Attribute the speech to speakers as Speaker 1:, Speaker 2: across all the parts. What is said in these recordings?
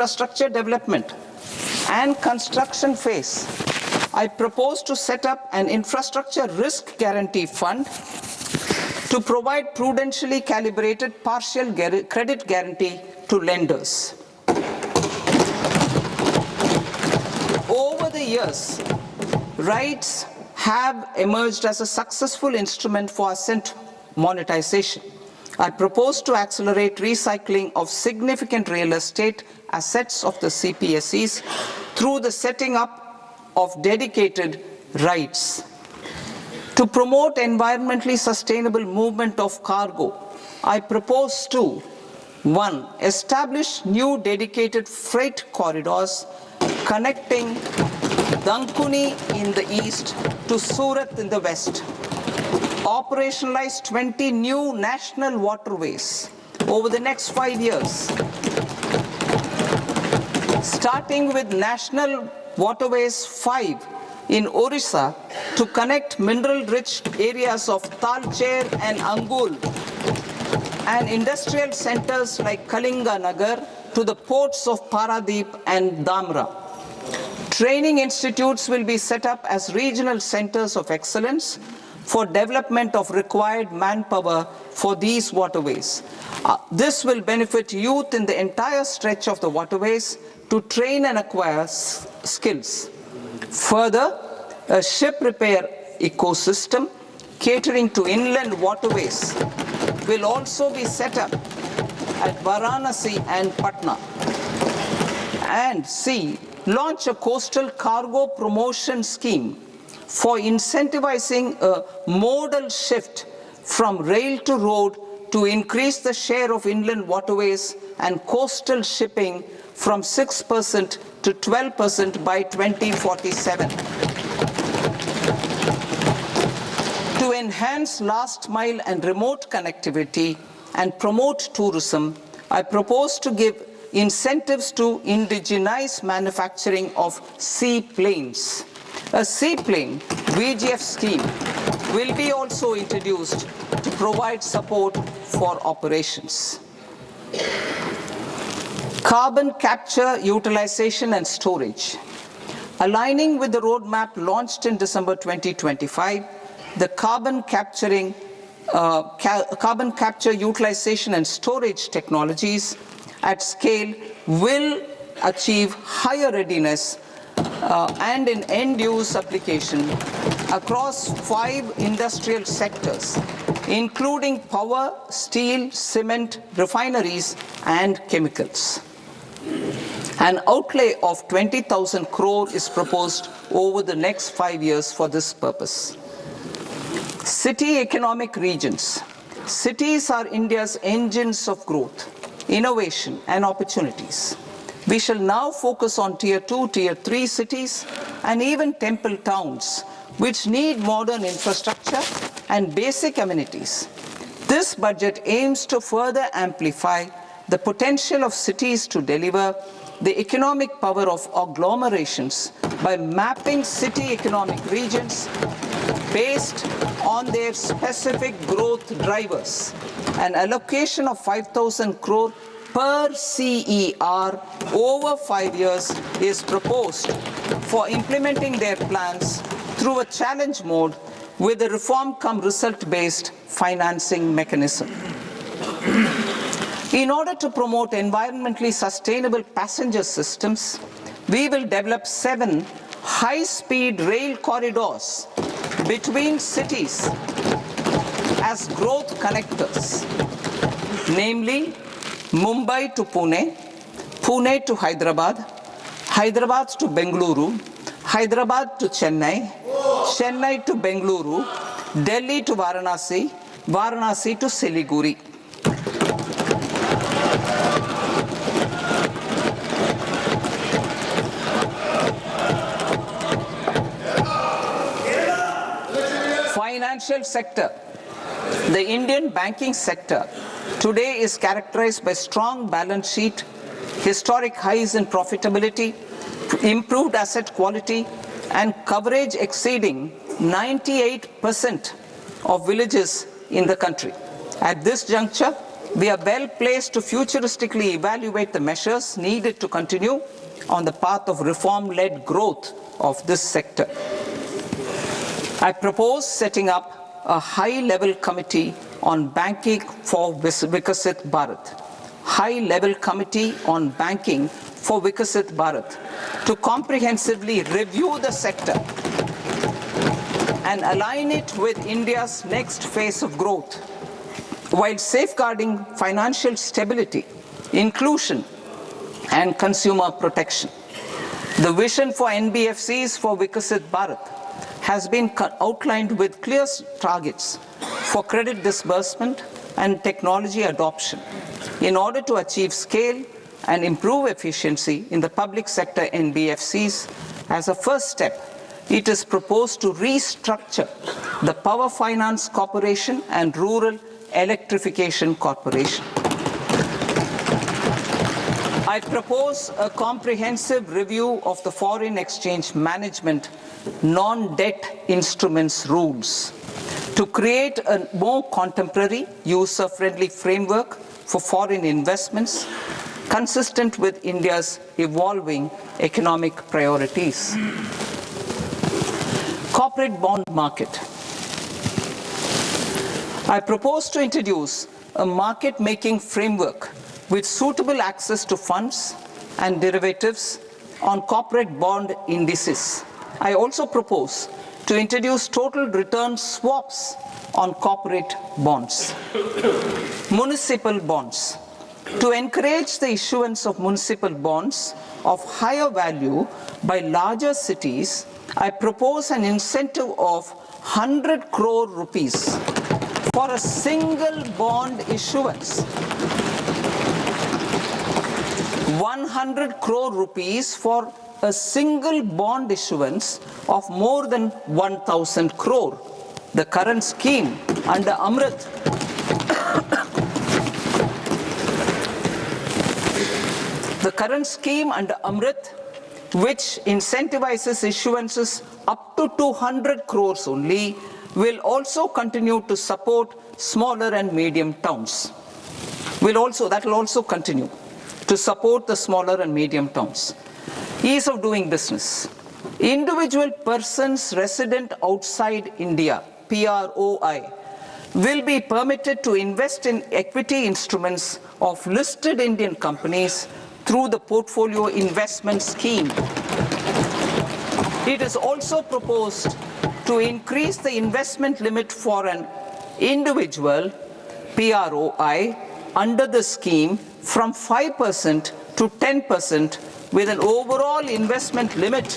Speaker 1: infrastructure development and construction phase, I propose to set up an infrastructure risk guarantee fund to provide prudentially calibrated partial credit guarantee to lenders. Over the years, RITES have emerged as a successful instrument for asset monetization. I propose to accelerate recycling of significant real estate assets of the CPSEs through the setting up of dedicated RITES. To promote environmentally sustainable movement of cargo, I propose to 1. Establish new dedicated freight corridors connecting Dankuni in the east to Surat in the west. Operationalize 20 new national waterways over the next 5 years, starting with National Waterways 5 in Orissa to connect mineral-rich areas of Talcher and Angul and industrial centers like Kalinga Nagar to the ports of Paradeep and Dhamra. Training institutes will be set up as regional centers of excellence for development of required manpower for these waterways. This will benefit youth in the entire stretch of the waterways to train and acquire skills. Further, a ship repair ecosystem catering to inland waterways will also be set up at Varanasi and Patna. And C, launch a coastal cargo promotion scheme for incentivizing a modal shift from rail to road to increase the share of inland waterways and coastal shipping from 6% to 12% by 2047. To enhance last mile and remote connectivity and promote tourism, I propose to give incentives to indigenize manufacturing of seaplanes. A seaplane VGF scheme will be also introduced to provide support for operations. Carbon capture, utilization and storage. Aligning with the roadmap launched in December 2025, the carbon capture, utilization and storage technologies at scale will achieve higher readiness and in end-use application across 5 industrial sectors, including power, steel, cement, refineries, and chemicals. An outlay of 20,000 crore is proposed over the next 5 years for this purpose. City economic regions. Cities are India's engines of growth, innovation, and opportunities. We shall now focus on Tier 2, Tier 3 cities and even temple towns, which need modern infrastructure and basic amenities. This budget aims to further amplify the potential of cities to deliver the economic power of agglomerations by mapping city economic regions based on their specific growth drivers. An allocation of 5,000 crore per CER over 5 years is proposed for implementing their plans through a challenge mode with a reform-cum-result-based financing mechanism. In order to promote environmentally sustainable passenger systems, we will develop 7 high-speed rail corridors between cities as growth connectors, namely Mumbai to Pune, Pune to Hyderabad, Hyderabad to Bengaluru, Hyderabad to Chennai, Chennai to Bengaluru, Delhi to Varanasi, Varanasi to Siliguri. Financial sector. The Indian banking sector today is characterized by strong balance sheet, historic highs in profitability, improved asset quality, and coverage exceeding 98% of villages in the country. At this juncture, we are well placed to futuristically evaluate the measures needed to continue on the path of reform-led growth of this sector. I propose setting up a high-level committee on banking for Vikasit Bharat. High-level committee on banking for Vikasit Bharat to comprehensively review the sector and align it with India's next phase of growth, while safeguarding financial stability, inclusion, and consumer protection. The vision for NBFCs for Vikasit Bharat has been outlined with clear targets for credit disbursement and technology adoption in order to achieve scale and improve efficiency in the public sector NBFCs. As a first step, it is proposed to restructure the Power Finance Corporation and Rural Electrification Corporation. I propose a comprehensive review of the foreign exchange management non-debt instruments rules to create a more contemporary, user-friendly framework for foreign investments consistent with India's evolving economic priorities. Corporate bond market. I propose to introduce a market-making framework with suitable access to funds and derivatives on corporate bond indices. I also propose to introduce total return swaps on corporate bonds. Municipal bonds. To encourage the issuance of municipal bonds of higher value by larger cities, I propose an incentive of 100 crore rupees for a single bond issuance. 100 crore rupees for a single bond issuance of more than 1,000 crore. The current scheme under Amrit which incentivizes issuances up to 200 crores only, will also continue to support smaller and medium towns. That will also continue to support the smaller and medium towns. Ease of doing business. Individual persons resident outside India, PROI, will be permitted to invest in equity instruments of listed Indian companies through the Portfolio Investment Scheme. It is also proposed to increase the investment limit for an individual PROI under the scheme from 5% to 10%, with an overall investment limit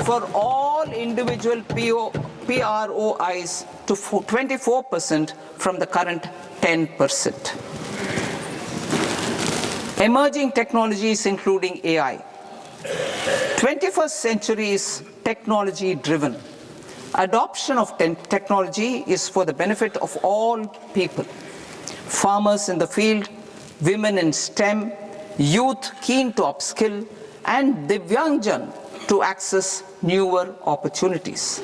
Speaker 1: for all individual PROIs to 24% from the current 10%. Emerging technologies including AI. 21st century is technology-driven. Adoption of technology is for the benefit of all people. Farmers in the field, women in STEM, youth keen to upskill, and Divyangjan to access newer opportunities.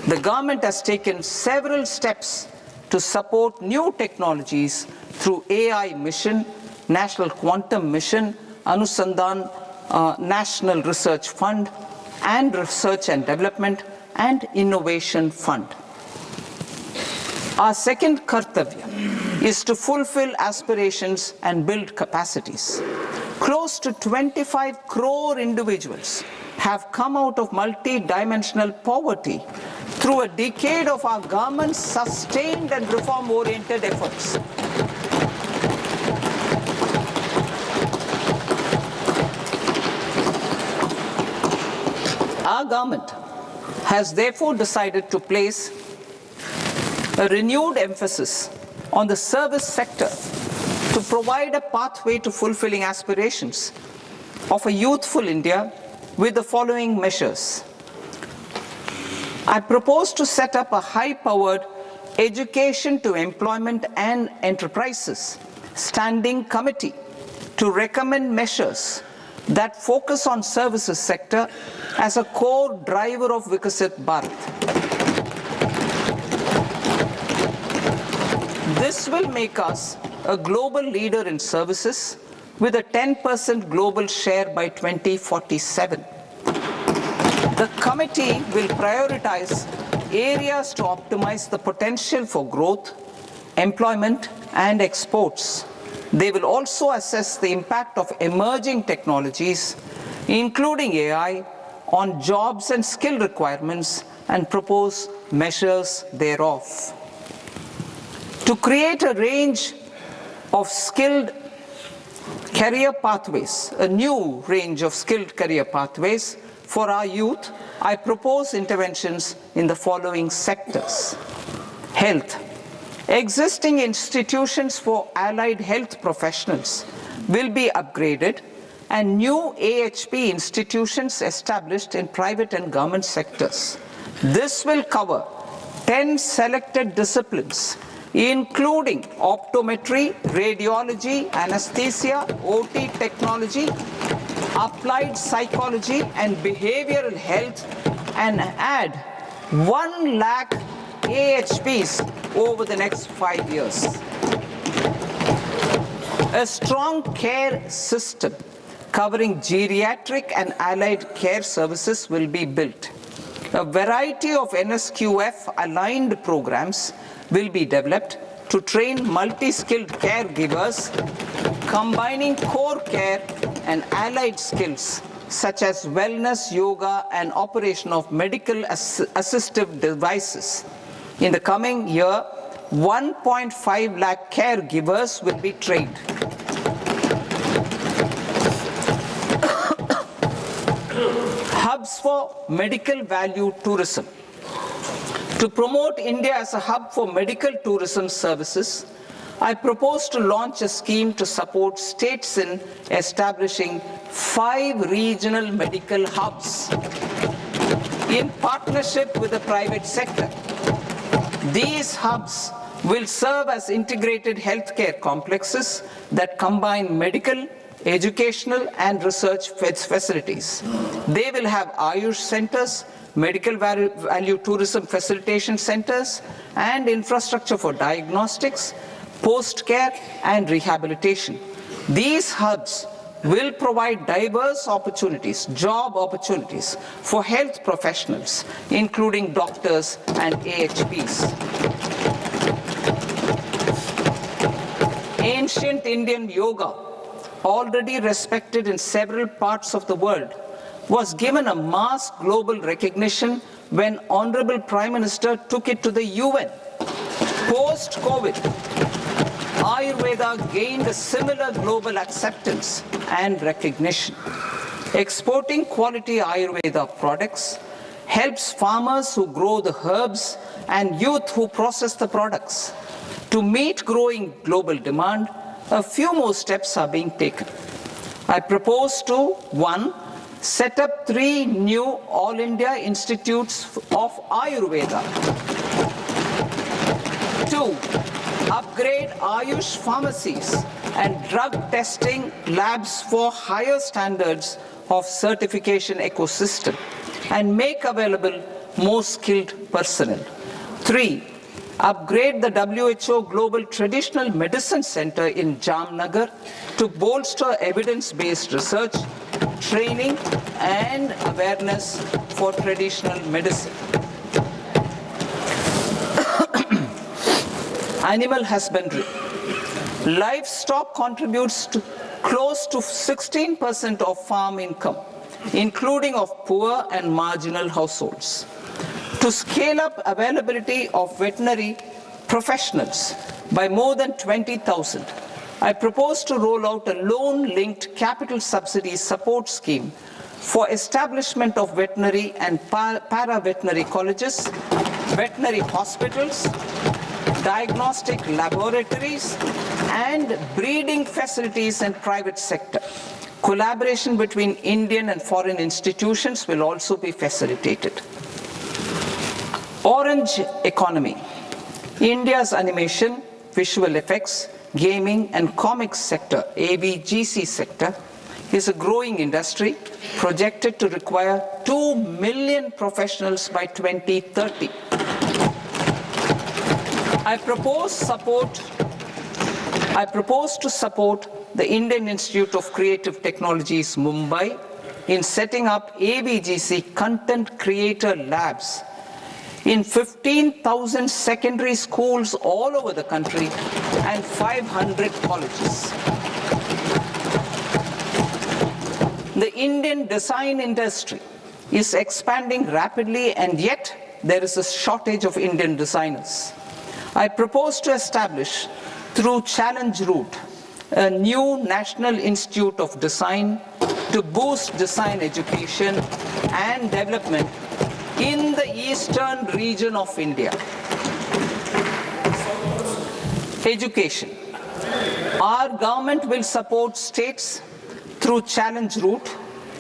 Speaker 1: The government has taken several steps to support new technologies through AI Mission, National Quantum Mission, Anusandhan National Research Fund, and Research and Development and Innovation Fund. Our second kartavya is to fulfill aspirations and build capacities. Close to 25 crore individuals have come out of multi-dimensional poverty through a decade of our government's sustained and reform-oriented efforts. Our government has therefore decided to place a renewed emphasis on the service sector to provide a pathway to fulfilling aspirations of a youthful India with the following measures. I propose to set up a high-powered Education to Employment and Enterprises Standing Committee to recommend measures that focus on services sector as a core driver of Vikasit Bharat. This will make us a global leader in services with a 10% global share by 2047. The committee will prioritize areas to optimize the potential for growth, employment, and exports. They will also assess the impact of emerging technologies, including AI, on jobs and skill requirements and propose measures thereof. To create a range of skilled career pathways, a new range of skilled career pathways for our youth, I propose interventions in the following sectors. Health. Existing institutions for allied health professionals will be upgraded and new AHP institutions established in private and government sectors. This will cover 10 selected disciplines, including optometry, radiology, anesthesia, OT technology, applied psychology and behavioral health, and add 1 lakh AHPs over the next 5 years. A strong care system covering geriatric and allied care services will be built. A variety of NSQF-aligned programs will be developed to train multi-skilled caregivers, combining core care and allied skills such as wellness, yoga, and operation of medical assistive devices. In the coming year, 1.5 lakh caregivers will be trained. Hubs for medical value tourism. To promote India as a hub for medical tourism services, I propose to launch a scheme to support states in establishing 5 regional medical hubs in partnership with the private sector. These hubs will serve as integrated healthcare complexes that combine medical, educational, and research facilities. They will have Ayush centers, medical value tourism facilitation centers, and infrastructure for diagnostics, post-care, and rehabilitation. These hubs will provide diverse opportunities, job opportunities for health professionals, including doctors and AHPs. Ancient Indian yoga, already respected in several parts of the world, was given a mass global recognition when Honorable Prime Minister took it to the UN. Post-COVID, Ayurveda gained a similar global acceptance and recognition. Exporting quality Ayurveda products helps farmers who grow the herbs and youth who process the products. To meet growing global demand, a few more steps are being taken. I propose to 1. Set up 3 new All India Institutes of Ayurveda. 2. Upgrade Ayush pharmacies and drug testing labs for higher standards of certification ecosystem and make available more skilled personnel. 3. Upgrade the WHO Global Traditional Medicine Center in Jamnagar to bolster evidence-based research, training, and awareness for traditional medicine. Animal husbandry. Livestock contributes to close to 16% of farm income, including of poor and marginal households. To scale up availability of veterinary professionals by more than 20,000, I propose to roll out a loan-linked capital subsidy support scheme for establishment of veterinary and para-veterinary colleges, veterinary hospitals, diagnostic laboratories, and breeding facilities in private sector. Collaboration between Indian and foreign institutions will also be facilitated. Orange economy. India's animation, visual effects, gaming and comics sector, AVGC sector, is a growing industry projected to require 2 million professionals by 2030. I propose support I propose to support the Indian Institute of Creative Technologies, Mumbai, in setting up ABGC Content Creator Labs in 15,000 secondary schools all over the country and 500 colleges. The Indian design industry is expanding rapidly, and yet there is a shortage of Indian designers. I propose to establish, through Challenge Route, a new National Institute of Design to boost design education and development in the eastern region of India. Education. Our government will support states through Challenge Route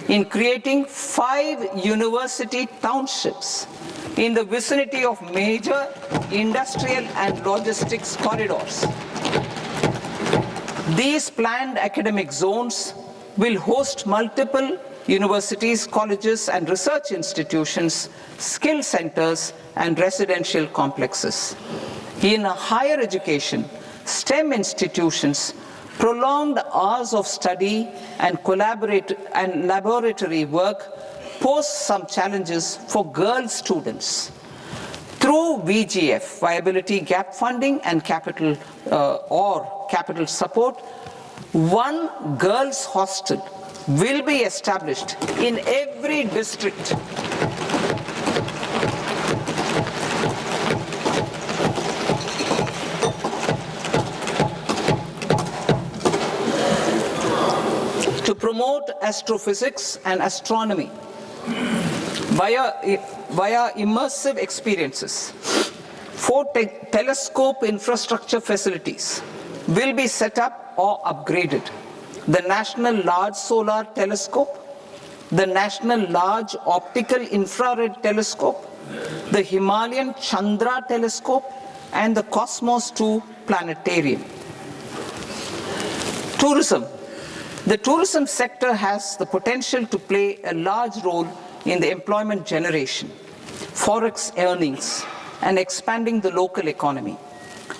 Speaker 1: in creating 5 university townships in the vicinity of major industrial and logistics corridors. These planned academic zones will host multiple universities, colleges, and research institutions, skill centers, and residential complexes. In higher education, STEM institutions, prolonged hours of study and laboratory work pose some challenges for girl students. Through VGF, Viability Gap Funding and capital support, one girls' hostel will be established in every district. To promote astrophysics and astronomy via immersive experiences. 4 telescope infrastructure facilities will be set up or upgraded. The National Large Solar Telescope, the National Large Optical Infrared Telescope, the Himalayan Chandra Telescope, and the Cosmos 2 Planetarium. Tourism. The tourism sector has the potential to play a large role in the employment generation, forex earnings, and expanding the local economy.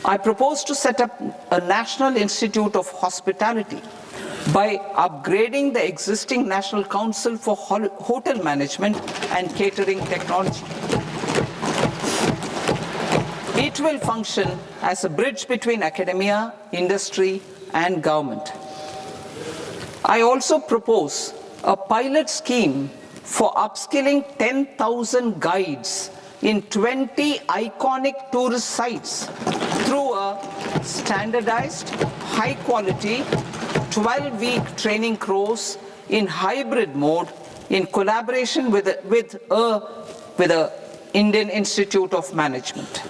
Speaker 1: I propose to set up a National Institute of Hospitality by upgrading the existing National Council for Hotel Management and Catering Technology. It will function as a bridge between academia, industry, and government. I also propose a pilot scheme for upskilling 10,000 guides in 20 iconic tourist sites through a standardized, high-quality, 12-week training course in hybrid mode in collaboration with the Indian Institute of Management.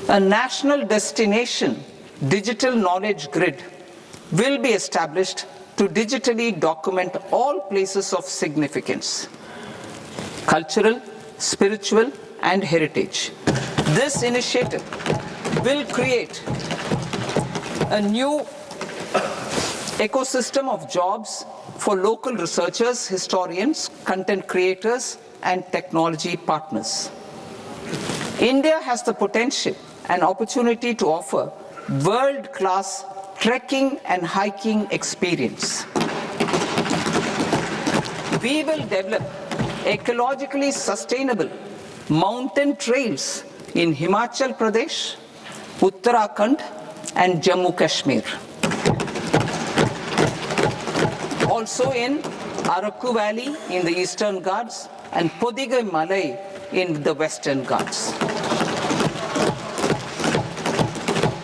Speaker 1: A national destination digital knowledge grid will be established to digitally document all places of significance, cultural, spiritual, and heritage. This initiative will create a new ecosystem of jobs for local researchers, historians, content creators, and technology partners. India has the potential and opportunity to offer world-class trekking and hiking experience. We will develop ecologically sustainable mountain trails in Himachal Pradesh, Uttarakhand, and Jammu Kashmir. Also in Araku Valley in the Eastern Ghats and Podigai Malai in the Western Ghats.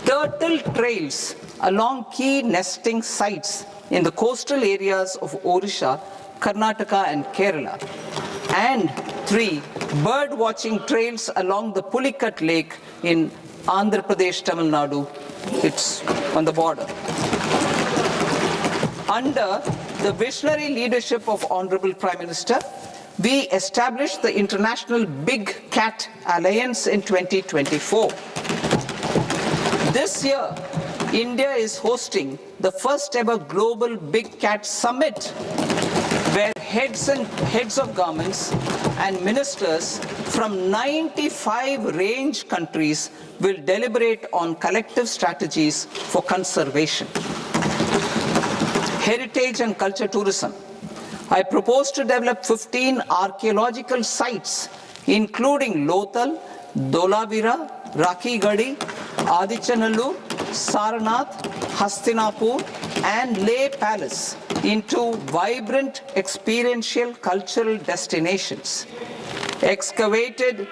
Speaker 1: Turtle trails along key nesting sites in the coastal areas of Odisha, Karnataka, and Kerala. And 3 bird watching trails along the Pulikat Lake in Andhra Pradesh, Tamil Nadu. It's on the border. Under the visionary leadership of Honorable Prime Minister, we established the International Big Cat Alliance in 2024. This year, India is hosting the first ever Global Big Cat Summit, where heads of governments and ministers from 95 range countries will deliberate on collective strategies for conservation. Heritage and culture tourism. I propose to develop 15 archaeological sites, including Lothal, Dolavira, Rakigadi, Adichanallur, Sarnath, Hastinapur, and Leh Palace into vibrant experiential cultural destinations. Excavated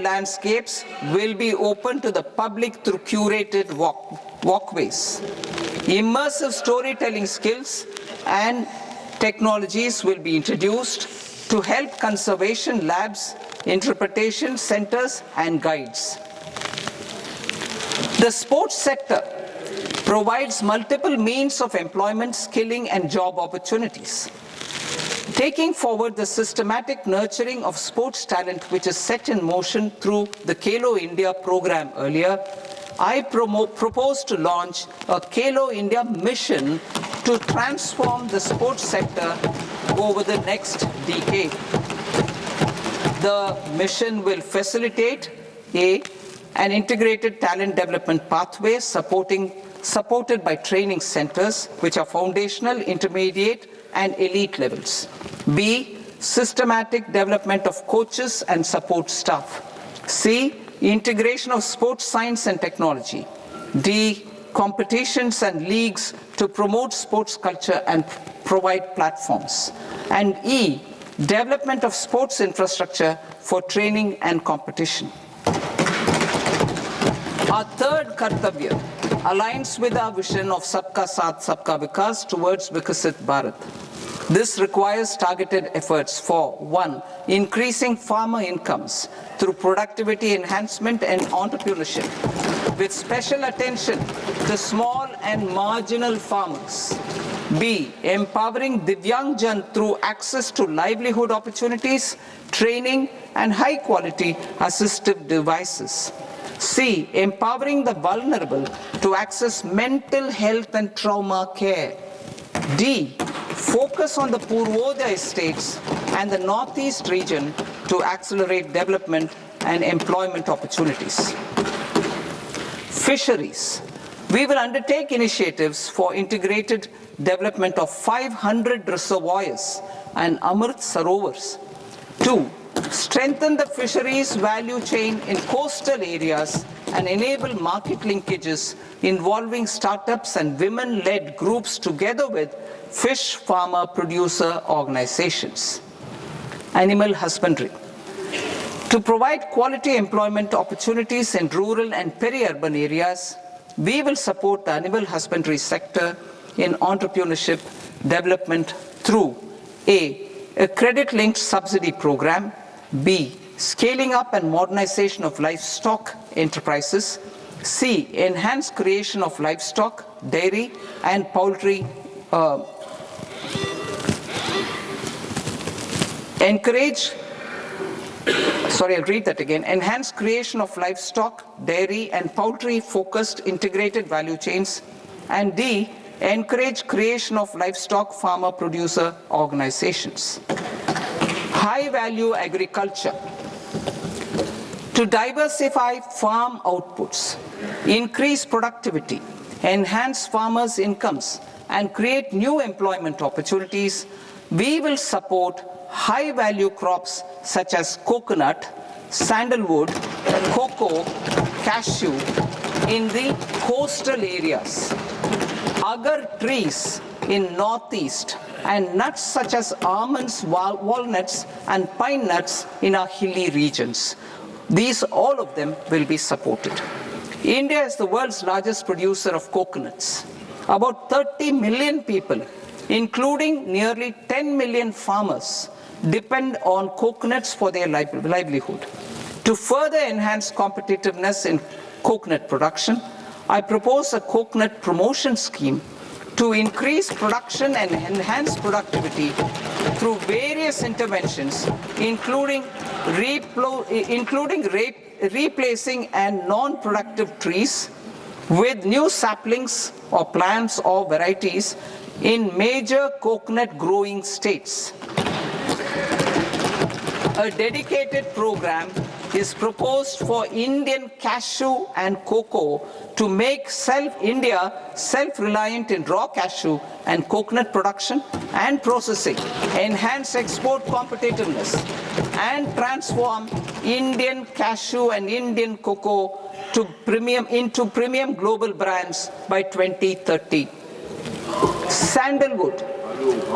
Speaker 1: landscapes will be open to the public through curated walkways. Immersive storytelling skills and technologies will be introduced to help conservation labs, interpretation centers, and guides. The sports sector provides multiple means of employment, skilling, and job opportunities. Taking forward the systematic nurturing of sports talent which is set in motion through the Khelo India program earlier, I propose to launch a Khelo India mission to transform the sports sector over the next decade. The mission will facilitate an integrated talent development pathway supported by training centers which are foundational, intermediate, and elite levels. B, systematic development of coaches and support staff. C, integration of sports science and technology. D, competitions and leagues to promote sports culture and provide platforms. And E, development of sports infrastructure for training and competition. Our third Kartavya aligns with our vision of Sabka Saath, Sabka Vikas towards Vikasit Bharat. This requires targeted efforts for 1. Increasing farmer incomes through productivity enhancement and entrepreneurship, with special attention to small and marginal farmers. B. Empowering Divyangjan through access to livelihood opportunities, training, and high-quality assistive devices. C. Empowering the vulnerable to access mental health and trauma care. D. Focus on the Purvodaya states and the Northeast region to accelerate development and employment opportunities. Fisheries. We will undertake initiatives for integrated development of 500 reservoirs and Amrit Sarovars. 2. Strengthen the fisheries value chain in coastal areas and enable market linkages involving startups and women-led groups together with fish farmer producer organizations. Animal husbandry. To provide quality employment opportunities in rural and peri-urban areas, we will support the animal husbandry sector in entrepreneurship development through a credit-linked subsidy program, B, scaling up and modernization of livestock enterprises, C, enhanced creation of livestock, dairy, and poultry, enhanced creation of livestock, dairy, and poultry-focused integrated value chains, and D, encourage creation of livestock farmer-producer organizations. High-value agriculture. To diversify farm outputs, increase productivity, enhance farmers' incomes, and create new employment opportunities, we will support high-value crops such as coconut, sandalwood, cocoa, cashew in the coastal areas, agar trees in northeast, and nuts such as almonds, walnuts, and pine nuts in our hilly regions. All of them will be supported. India is the world's largest producer of coconuts. About 30 million people, including nearly 10 million farmers, depend on coconuts for their livelihood. To further enhance competitiveness in coconut production, I propose a coconut promotion scheme to increase production and enhance productivity through various interventions, including replacing and non-productive trees with new saplings or plants or varieties in major coconut growing states. A dedicated program is proposed for Indian cashew and cocoa to make India self-reliant in raw cashew and coconut production and processing, enhance export competitiveness, and transform Indian cashew and Indian cocoa into premium global brands by 2030. Sandalwood.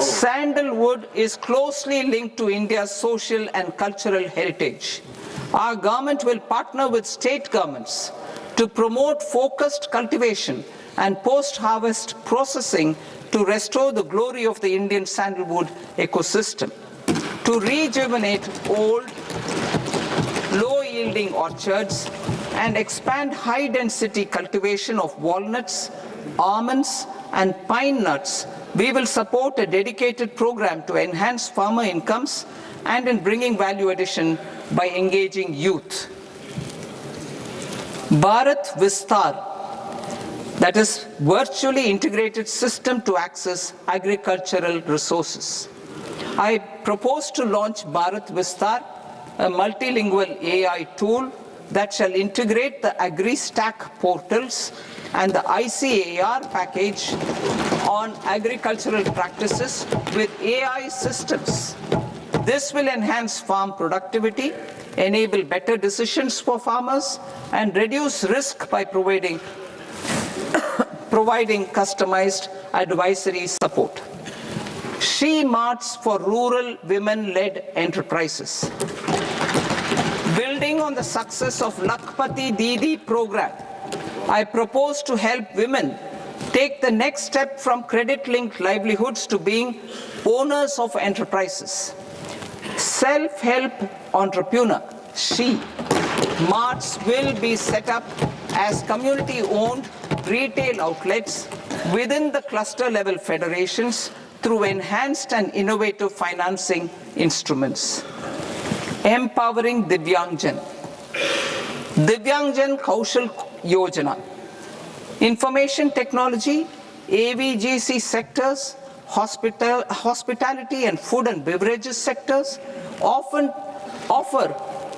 Speaker 1: Sandalwood is closely linked to India's social and cultural heritage. Our government will partner with state governments to promote focused cultivation and post-harvest processing to restore the glory of the Indian sandalwood ecosystem, to rejuvenate old, low-yielding orchards and expand high-density cultivation of walnuts, almonds, and pine nuts. We will support a dedicated program to enhance farmer incomes and in bringing value addition by engaging youth. Bharat Vistar, that is virtually integrated system to access agricultural resources. I propose to launch Bharat Vistar, a multilingual AI tool that shall integrate the AgriStack portals and the ICAR package on agricultural practices with AI systems. This will enhance farm productivity, enable better decisions for farmers, and reduce risk by providing customized advisory support. She Marts for rural women-led enterprises. Building on the success of Lakpati Didi program, I propose to help women take the next step from credit-linked livelihoods to being owners of enterprises. Self-help entrepreneur, She Marts will be set up as community-owned retail outlets within the cluster-level federations through enhanced and innovative financing instruments. Empowering Divyangjan. Divyangjan Kaushal Yojana. Information technology, AVGC sectors, hospitality and food and beverages sectors often offer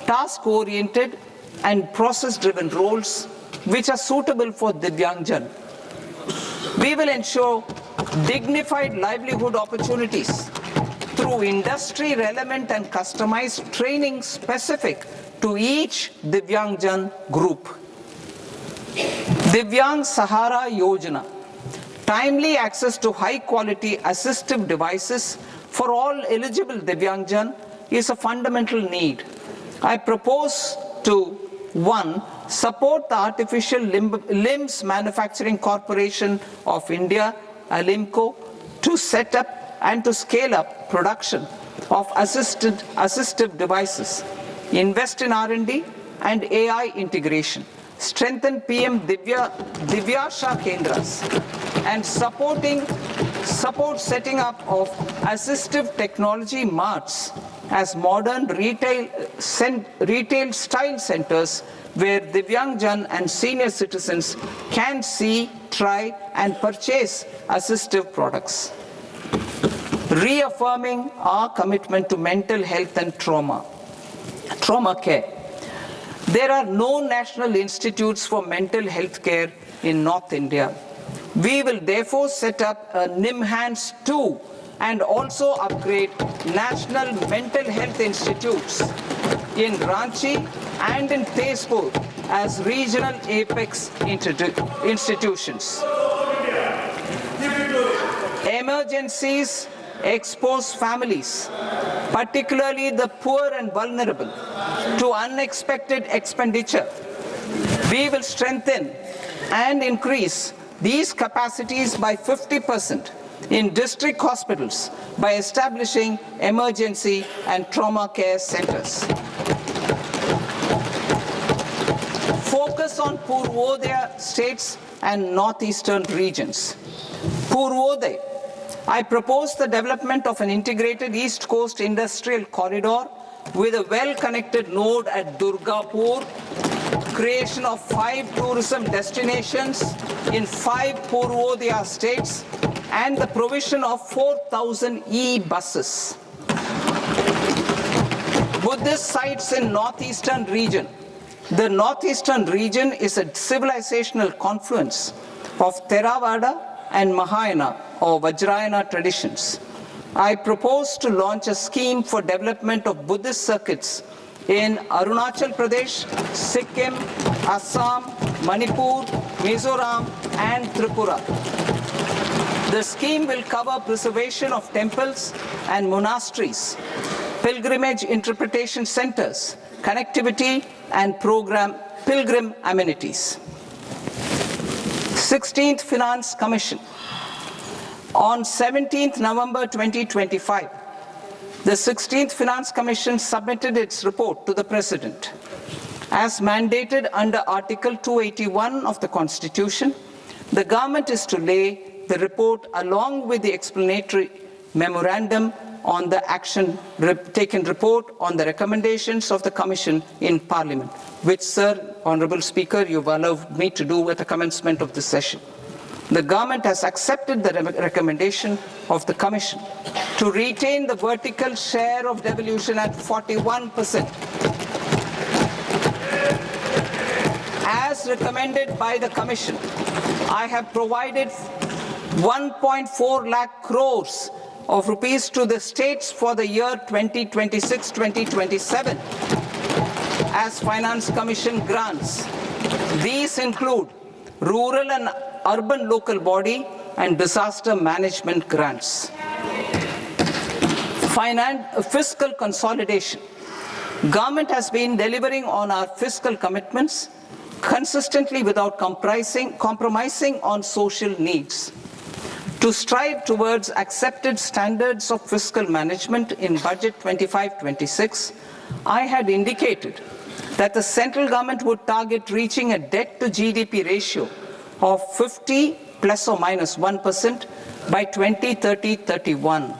Speaker 1: task-oriented and process-driven roles which are suitable for Divyangjan. We will ensure dignified livelihood opportunities through industry-relevant and customized training specific to each Divyangjan group. Divyang Sahara Yojana. Timely access to high-quality assistive devices for all eligible Divyangjan is a fundamental need. I propose to 1. Support the Artificial Limbs Manufacturing Corporation of India, Alimco, to set up and to scale up production of assistive devices, invest in R&D and AI integration, strengthen PM Divyasha Kendras, and support setting up of assistive technology marts as modern retail style centers where Divyangjan and senior citizens can see, try and purchase assistive products. Reaffirming our commitment to mental health and trauma care. There are no national institutes for mental health care in North India. We will therefore set up a NIMHANS 2 and also upgrade national mental health institutes in Ranchi and in Tezpur as regional apex institutions. Emergencies expose families, particularly the poor and vulnerable, to unexpected expenditure. We will strengthen and increase these capacities by 50% in district hospitals by establishing emergency and trauma care centers. Focus on Purvodaya states and northeastern regions. Purvodaya. I propose the development of an integrated East Coast industrial corridor with a well-connected node at Durgapur, creation of 5 tourism destinations in 5 Purvodaya states, and the provision of 4,000 e-buses. Buddhist sites in northeastern region. The northeastern region is a civilizational confluence of Theravada and Mahayana or Vajrayana traditions. I propose to launch a scheme for development of Buddhist circuits in Arunachal Pradesh, Sikkim, Assam, Manipur, Mizoram, and Tripura. The scheme will cover preservation of temples and monasteries, pilgrimage interpretation centers, connectivity, and pilgrim amenities. 16th Finance Commission. On 17th November 2025, the 16th Finance Commission submitted its report to the President. As mandated under Article 281 of the Constitution, the government is to lay the report along with the explanatory memorandum on the action taken report on the recommendations of the Commission in Parliament, which, Sir, Honourable Speaker, you've allowed me to do at the commencement of this session. The government has accepted the recommendation of the Commission to retain the vertical share of devolution at 41%. As recommended by the Commission, I have provided 1.4 lakh crores of rupees to the states for the year 2026-2027 as Finance Commission grants. These include rural and urban local body and disaster management grants. Fiscal consolidation. Government has been delivering on our fiscal commitments consistently without compromising on social needs. To strive towards accepted standards of fiscal management in Budget 25-26, I had indicated that the central government would target reaching a debt-to-GDP ratio of 50 plus or minus 1% by 2030-31.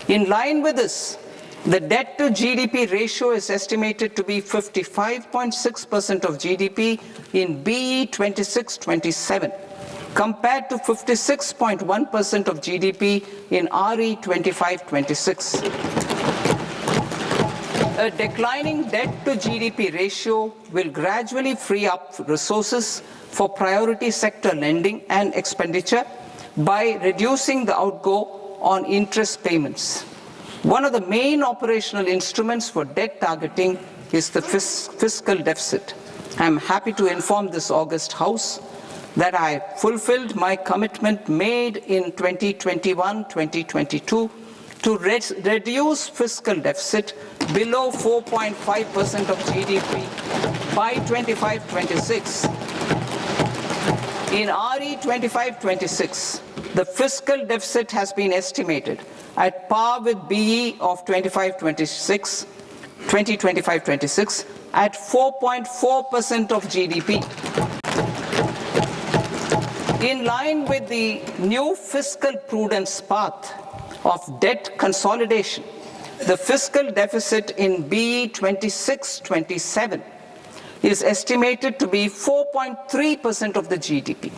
Speaker 1: In line with this, the debt-to-GDP ratio is estimated to be 55.6% of GDP in BE 26-27. compared to 56.1% of GDP in RE 25-26. A declining debt-to-GDP ratio will gradually free up resources for priority sector lending and expenditure by reducing the outgo on interest payments. One of the main operational instruments for debt targeting is the fiscal deficit. I am happy to inform this august House that I fulfilled my commitment made in 2021-2022 to reduce fiscal deficit below 4.5% of GDP by 25-26. In RE 25-26, the fiscal deficit has been estimated at par with BE of 2025-26 at 4.4% of GDP. In line with the new fiscal prudence path of debt consolidation, the fiscal deficit in BE 26-27 is estimated to be 4.3% of the GDP.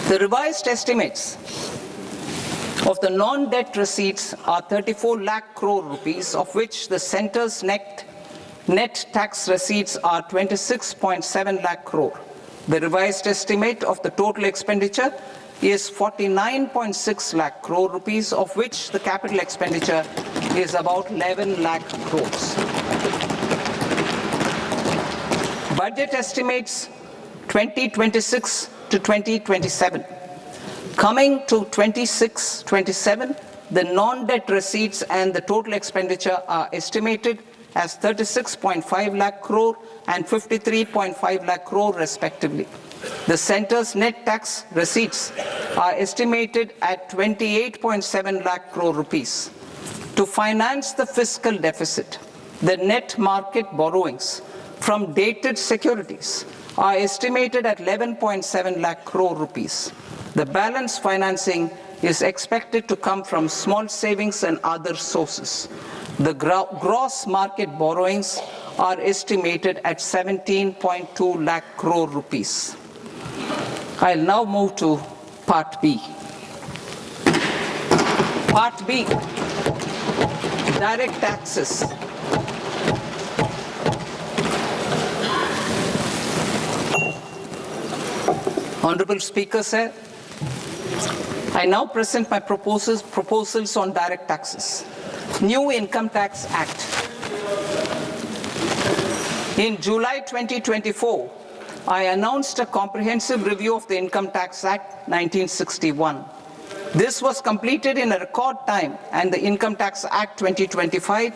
Speaker 1: The revised estimates of the non-debt receipts are 34 lakh crore rupees, of which the centre's net tax receipts are 26.7 lakh crore. The revised estimate of the total expenditure is 49.6 lakh crore rupees, of which the capital expenditure is about 11 lakh crores. Budget estimates 2026 to 2027. Coming to 26-27, the non-debt receipts and the total expenditure are estimated as 36.5 lakh crore and 53.5 lakh crore respectively. The centre's net tax receipts are estimated at 28.7 lakh crore rupees. To finance the fiscal deficit, the net market borrowings from dated securities are estimated at 11.7 lakh crore rupees. The balance financing is expected to come from small savings and other sources. The gross market borrowings are estimated at 17.2 lakh crore rupees. I'll now move to Part B. Part B, direct taxes. Honorable Speaker, sir, I now present my proposals on direct taxes. New Income Tax Act. In July 2024, I announced a comprehensive review of the Income Tax Act 1961. This was completed in a record time, and the Income Tax Act 2025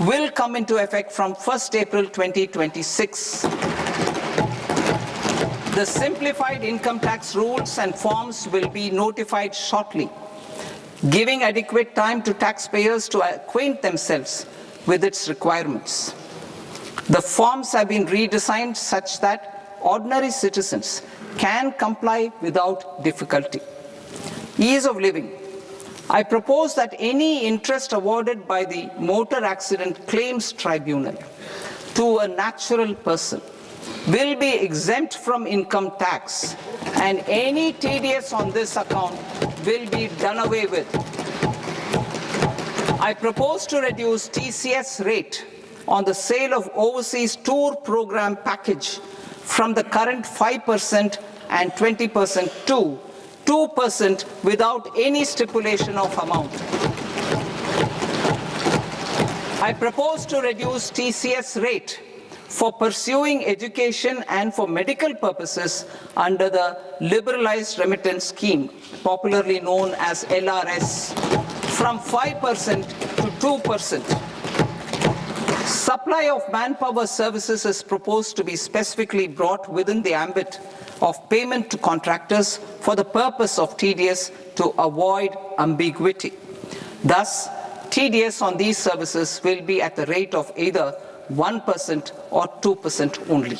Speaker 1: will come into effect from 1st April 2026. The simplified income tax rules and forms will be notified shortly, giving adequate time to taxpayers to acquaint themselves with its requirements. The forms have been redesigned such that ordinary citizens can comply without difficulty. Ease of living. I propose that any interest awarded by the Motor Accident Claims Tribunal to a natural person will be exempt from income tax, and any TDS on this account will be done away with. I propose to reduce TCS rate on the sale of overseas tour program package from the current 5% and 20% to 2% without any stipulation of amount. I propose to reduce TCS rate for pursuing education and for medical purposes under the Liberalized Remittance Scheme, popularly known as LRS, from 5% to 2%. Supply of manpower services is proposed to be specifically brought within the ambit of payment to contractors for the purpose of TDS to avoid ambiguity. Thus, TDS on these services will be at the rate of either 1% or 2% only.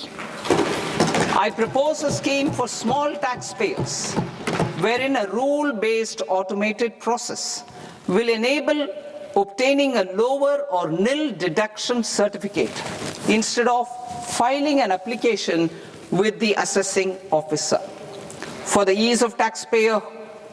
Speaker 1: I propose a scheme for small taxpayers, wherein a rule-based automated process will enable obtaining a lower or nil deduction certificate instead of filing an application with the assessing officer. For the ease of taxpayer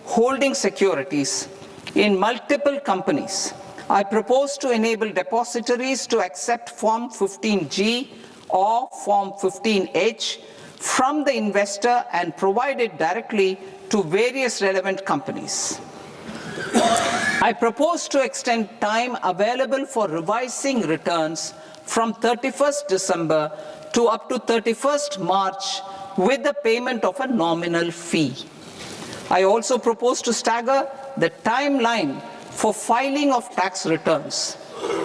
Speaker 1: holding securities in multiple companies, I propose to enable depositories to accept Form 15G or Form 15H from the investor and provide it directly to various relevant companies. I propose to extend time available for revising returns from 31st December to up to 31st March with the payment of a nominal fee. I also propose to stagger the timeline for filing of tax returns.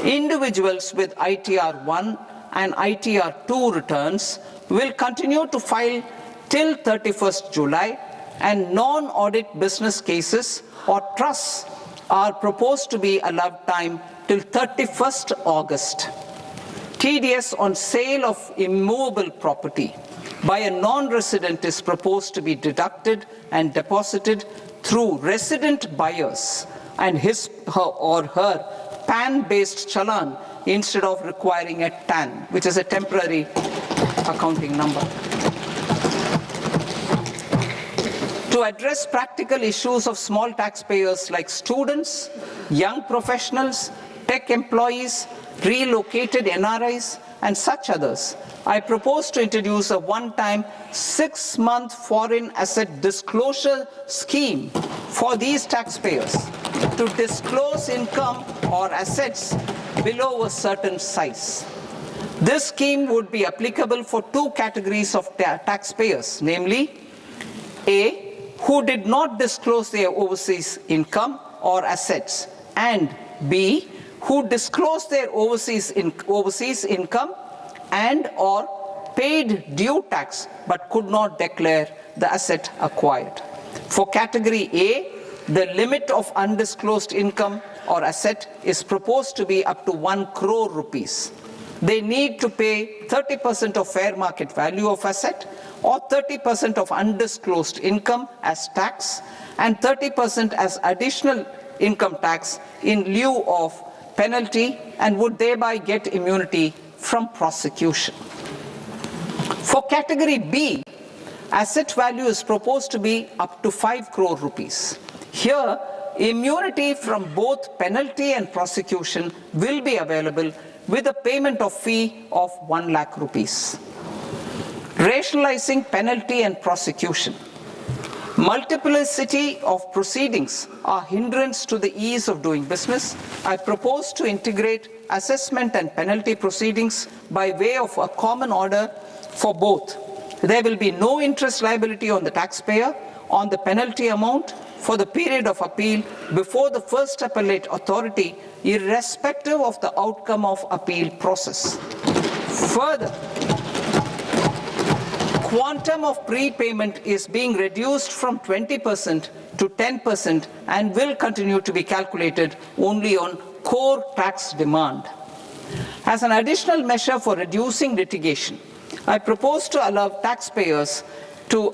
Speaker 1: Individuals with ITR 1 and ITR 2 returns will continue to file till 31st July, and non-audit business cases or trusts are proposed to be allowed time till 31st August. TDS on sale of immovable property by a non-resident is proposed to be deducted and deposited through resident buyers and his or her PAN-based challan instead of requiring a TAN, which is a temporary accounting number. To address practical issues of small taxpayers like students, young professionals, tech employees, relocated NRIs, and such others, I propose to introduce a one-time 6-month foreign asset disclosure scheme for these taxpayers to disclose income or assets below a certain size. This scheme would be applicable for two categories of taxpayers, namely, A, who did not disclose their overseas income or assets, and B, who disclosed their overseas income and or paid due tax but could not declare the asset acquired. For category A, the limit of undisclosed income or asset is proposed to be up to 1 crore rupees. They need to pay 30% of fair market value of asset or 30% of undisclosed income as tax and 30% as additional income tax in lieu of penalty and would thereby get immunity from prosecution. For category B, asset value is proposed to be up to 5 crore rupees. Here, immunity from both penalty and prosecution will be available with a payment of fee of 1 lakh rupees. Rationalizing penalty and prosecution. Multiplicity of proceedings are hindrance to the ease of doing business. I propose to integrate assessment and penalty proceedings by way of a common order for both. There will be no interest liability on the taxpayer on the penalty amount for the period of appeal before the first appellate authority, irrespective of the outcome of appeal process. Further, quantum of prepayment is being reduced from 20% to 10% and will continue to be calculated only on core tax demand. As an additional measure for reducing litigation, I propose to allow taxpayers to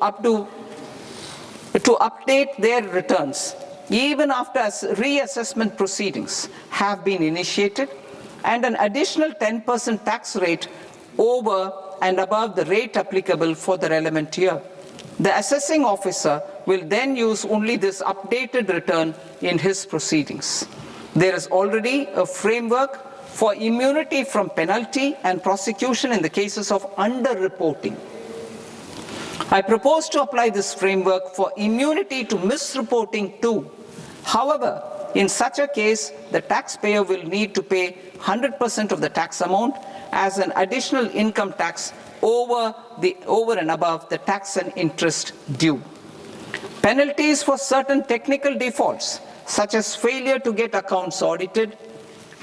Speaker 1: update their returns even after reassessment proceedings have been initiated, and an additional 10% tax rate over and above the rate applicable for the relevant year. The assessing officer will then use only this updated return in his proceedings. There is already a framework for immunity from penalty and prosecution in the cases of underreporting. I propose to apply this framework for immunity to misreporting too. However, in such a case, the taxpayer will need to pay 100% of the tax amount as an additional income tax over and above the tax and interest due. Penalties for certain technical defaults, such as failure to get accounts audited,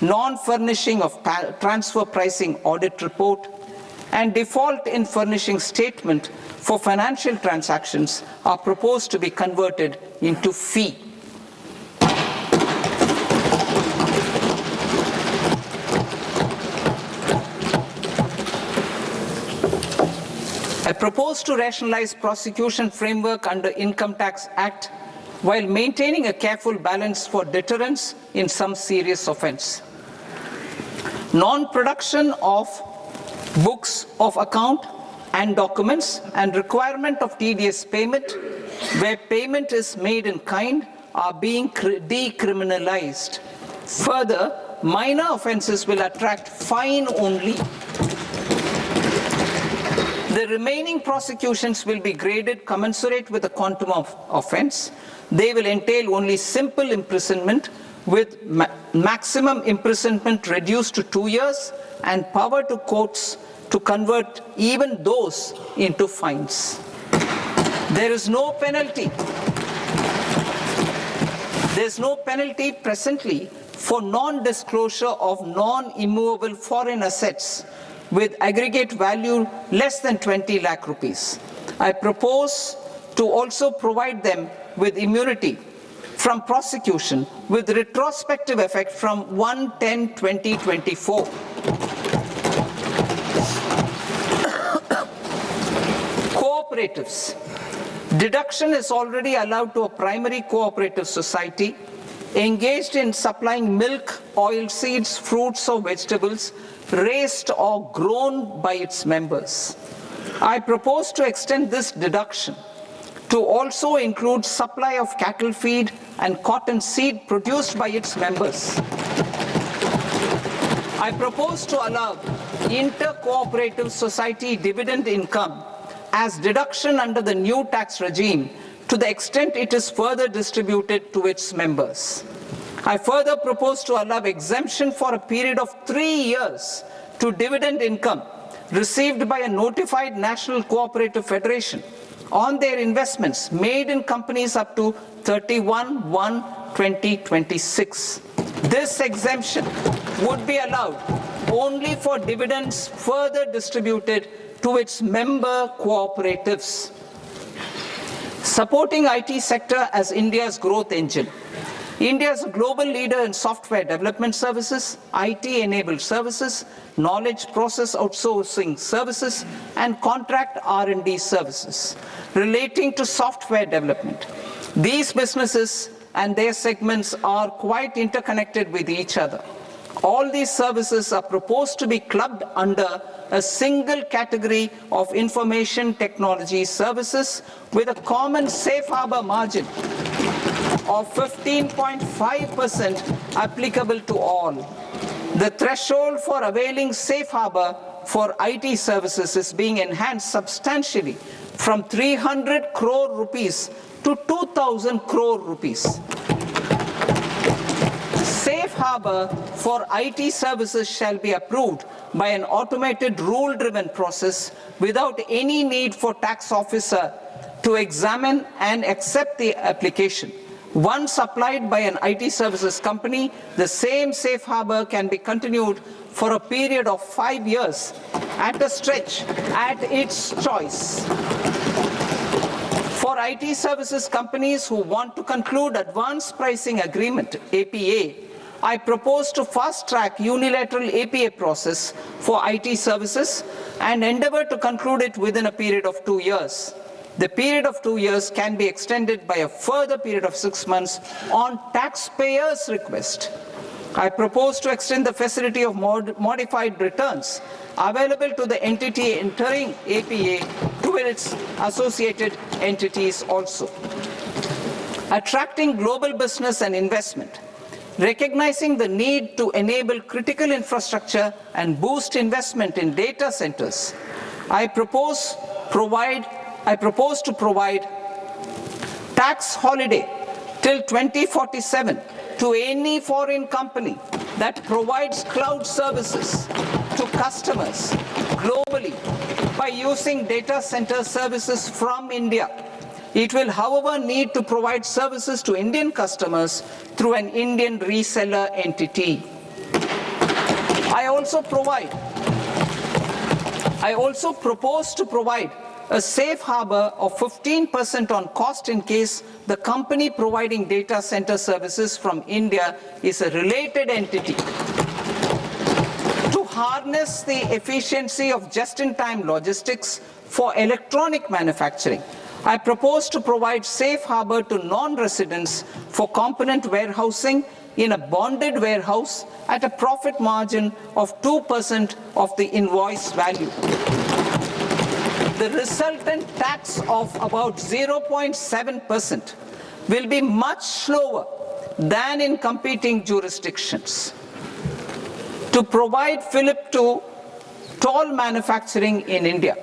Speaker 1: non-furnishing of transfer pricing audit report, and default in furnishing statement for financial transactions, are proposed to be converted into fee. I propose to rationalize prosecution framework under Income Tax Act while maintaining a careful balance for deterrence in some serious offence. Non-production of books of account and documents and requirement of TDS payment where payment is made in kind are being decriminalized. Further, minor offences will attract fine only. The remaining prosecutions will be graded commensurate with the quantum of offence. They will entail only simple imprisonment with maximum imprisonment reduced to 2 years and power to courts to convert even those into fines. There is no penalty. There is no penalty presently for non-disclosure of non-immovable foreign assets with aggregate value less than 20 lakh rupees. I propose to also provide them with immunity from prosecution with retrospective effect from 1/10/2024. Cooperatives. Deduction is already allowed to a primary cooperative society engaged in supplying milk, oilseeds, fruits or vegetables raised or grown by its members. I propose to extend this deduction to also include supply of cattle feed and cotton seed produced by its members. I propose to allow inter-cooperative society dividend income as deduction under the new tax regime to the extent it is further distributed to its members. I further propose to allow exemption for a period of 3 years to dividend income received by a notified national cooperative federation on their investments made in companies up to 31/1/2026. This exemption would be allowed only for dividends further distributed to its member cooperatives. Supporting IT sector as India's growth engine. India is a global leader in software development services, IT-enabled services, knowledge process outsourcing services, and contract R&D services relating to software development. These businesses and their segments are quite interconnected with each other. All these services are proposed to be clubbed under a single category of information technology services with a common safe harbor margin of 15.5% applicable to all. The threshold for availing safe harbor for IT services is being enhanced substantially from 300 crore rupees to 2,000 crore rupees. Safe harbor for IT services shall be approved by an automated rule-driven process without any need for tax officer to examine and accept the application. Once applied by an IT services company, the same safe harbor can be continued for a period of 5 years at a stretch at its choice. For IT services companies who want to conclude advanced pricing agreement, APA, I propose to fast-track unilateral APA process for IT services and endeavor to conclude it within a period of 2 years. The period of 2 years can be extended by a further period of 6 months on taxpayers' request. I propose to extend the facility of modified returns available to the entity entering APA to its associated entities also. Attracting global business and investment. Recognizing the need to enable critical infrastructure and boost investment in data centers, I propose to provide tax holiday till 2047 to any foreign company that provides cloud services to customers globally by using data center services from India. It will, however, need to provide services to Indian customers through an Indian reseller entity. I also propose to provide a safe harbor of 15% on cost in case the company providing data center services from India is a related entity. To harness the efficiency of just-in-time logistics for electronic manufacturing, I propose to provide safe harbor to non-residents for component warehousing in a bonded warehouse at a profit margin of 2% of the invoice value. The resultant tax of about 0.7% will be much lower than in competing jurisdictions. To provide fillip to toll manufacturing in India,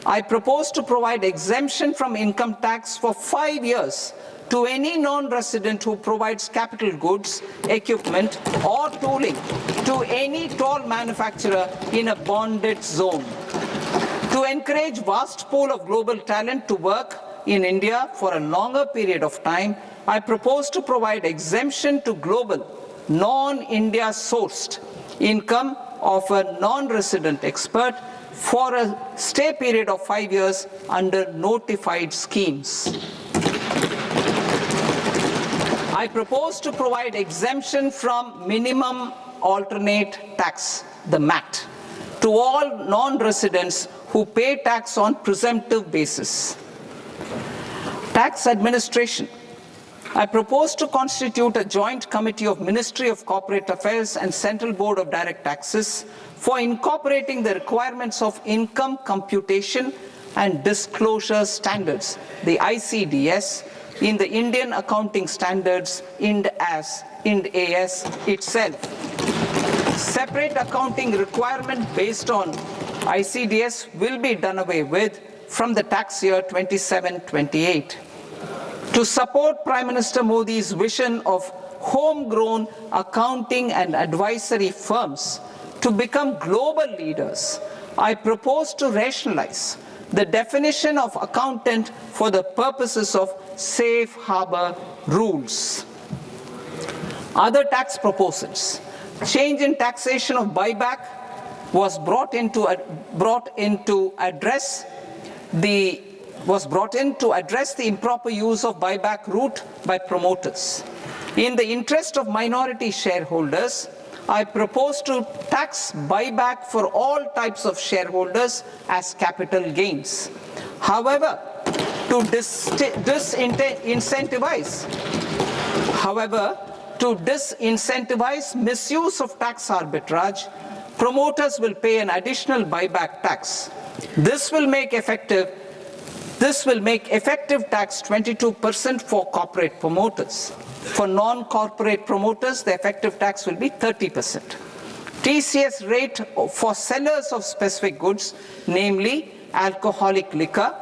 Speaker 1: I propose to provide exemption from income tax for 5 years to any non-resident who provides capital goods, equipment, or tooling to any toll manufacturer in a bonded zone. To encourage vast pool of global talent to work in India for a longer period of time, I propose to provide exemption to global, non-India sourced income of a non-resident expert for a stay period of 5 years under notified schemes. I propose to provide exemption from minimum alternate tax, the MAT, to all non-residents who pay tax on presumptive basis. Tax administration. I propose to constitute a joint committee of Ministry of Corporate Affairs and Central Board of Direct Taxes for incorporating the requirements of income computation and disclosure standards, the ICDS, in the Indian Accounting Standards, Ind AS itself. Separate accounting requirement based on ICDS will be done away with from the tax year 27-28. To support Prime Minister Modi's vision of homegrown accounting and advisory firms to become global leaders, I propose to rationalize the definition of accountant for the purposes of safe harbor rules. Other tax proposals. Change in taxation of buyback was brought in to address the improper use of buyback route by promoters. In the interest of minority shareholders, I propose to tax buyback for all types of shareholders as capital gains. However, to to disincentivize misuse of tax arbitrage, promoters will pay an additional buyback tax. This will make effective tax 22% for corporate promoters. For non-corporate promoters, the effective tax will be 30%. TCS rate for sellers of specific goods, namely alcoholic liquor,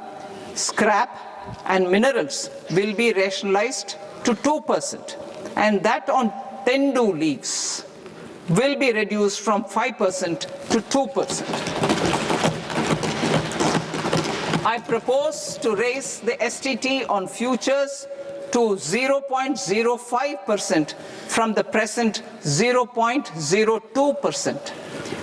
Speaker 1: scrap, and minerals, will be rationalized to 2%, and that on tendu leaves will be reduced from 5% to 2%. I propose to raise the STT on futures to 0.05% from the present 0.02%.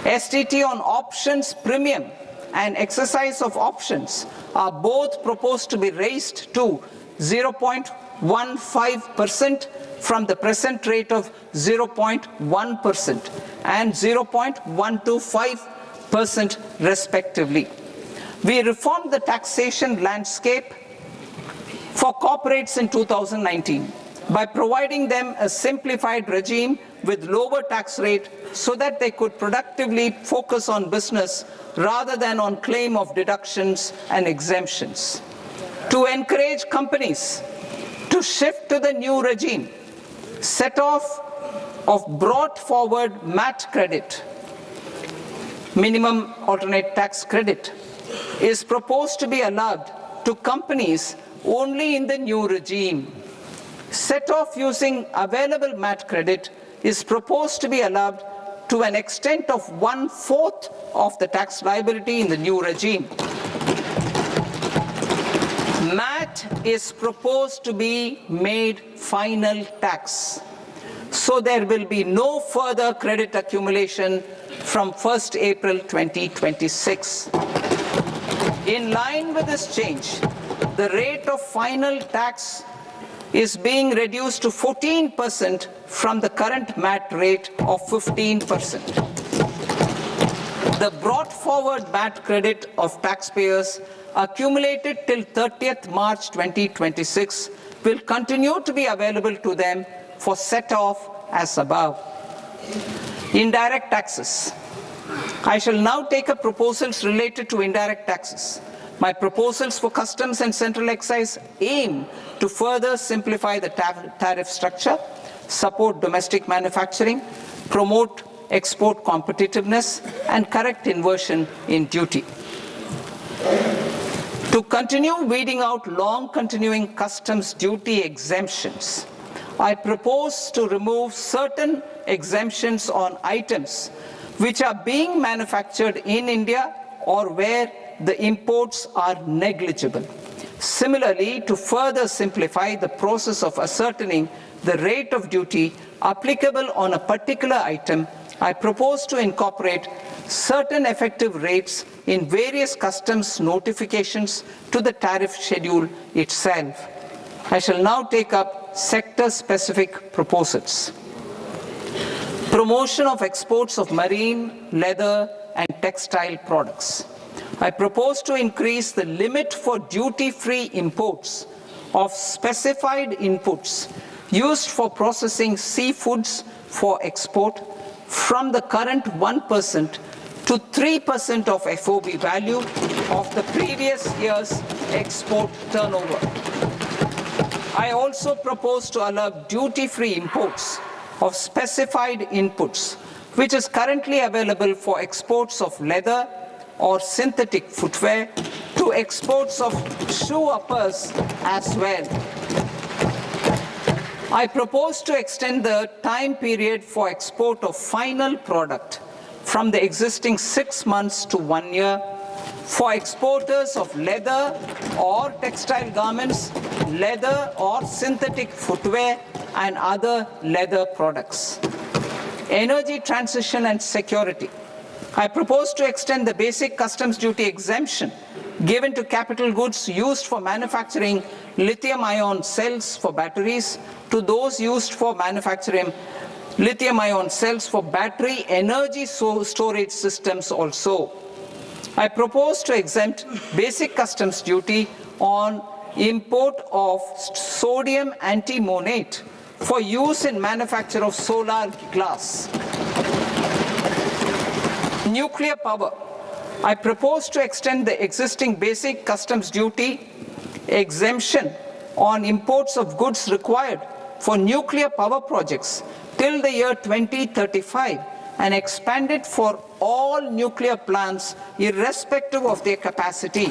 Speaker 1: STT on options premium and exercise of options are both proposed to be raised to 0.15% from the present rate of 0.1% and 0.125% respectively. We reformed the taxation landscape for corporates in 2019 by providing them a simplified regime with lower tax rate so that they could productively focus on business rather than on claim of deductions and exemptions. To encourage companies to shift to the new regime, set off of brought forward MAT credit, minimum alternate tax credit, is proposed to be allowed to companies only in the new regime. Set off using available MAT credit is proposed to be allowed to an extent of 1/4 of the tax liability in the new regime. MAT is proposed to be made final tax, so there will be no further credit accumulation from 1st April 2026. In line with this change, the rate of final tax is being reduced to 14% from the current MAT rate of 15%. The brought forward MAT credit of taxpayers accumulated till 30th March 2026 will continue to be available to them for set-off as above. Indirect taxes. I shall now take up proposals related to indirect taxes. My proposals for customs and central excise aim to further simplify the tariff structure, support domestic manufacturing, promote export competitiveness, and correct inversion in duty. To continue weeding out long-continuing customs duty exemptions, I propose to remove certain exemptions on items which are being manufactured in India or where the imports are negligible. Similarly, to further simplify the process of ascertaining the rate of duty applicable on a particular item, I propose to incorporate certain effective rates in various customs notifications to the tariff schedule itself. I shall now take up sector-specific proposals. Promotion of exports of marine, leather, and textile products. I propose to increase the limit for duty-free imports of specified inputs used for processing seafoods for export from the current 1% to 3% of FOB value of the previous year's export turnover. I also propose to allow duty-free imports of specified inputs, which is currently available for exports of leather or synthetic footwear, to exports of shoe uppers as well. I propose to extend the time period for export of final product from the existing 6 months to 1 year for exporters of leather or textile garments, leather or synthetic footwear, and other leather products. Energy transition and security. I propose to extend the basic customs duty exemption given to capital goods used for manufacturing lithium-ion cells for batteries to those used for manufacturing lithium-ion cells for battery energy storage systems also. I propose to exempt basic customs duty on import of sodium antimonate for use in manufacture of solar glass. Nuclear power. I propose to extend the existing basic customs duty exemption on imports of goods required for nuclear power projects till the year 2035 and expand it for all nuclear plants irrespective of their capacity.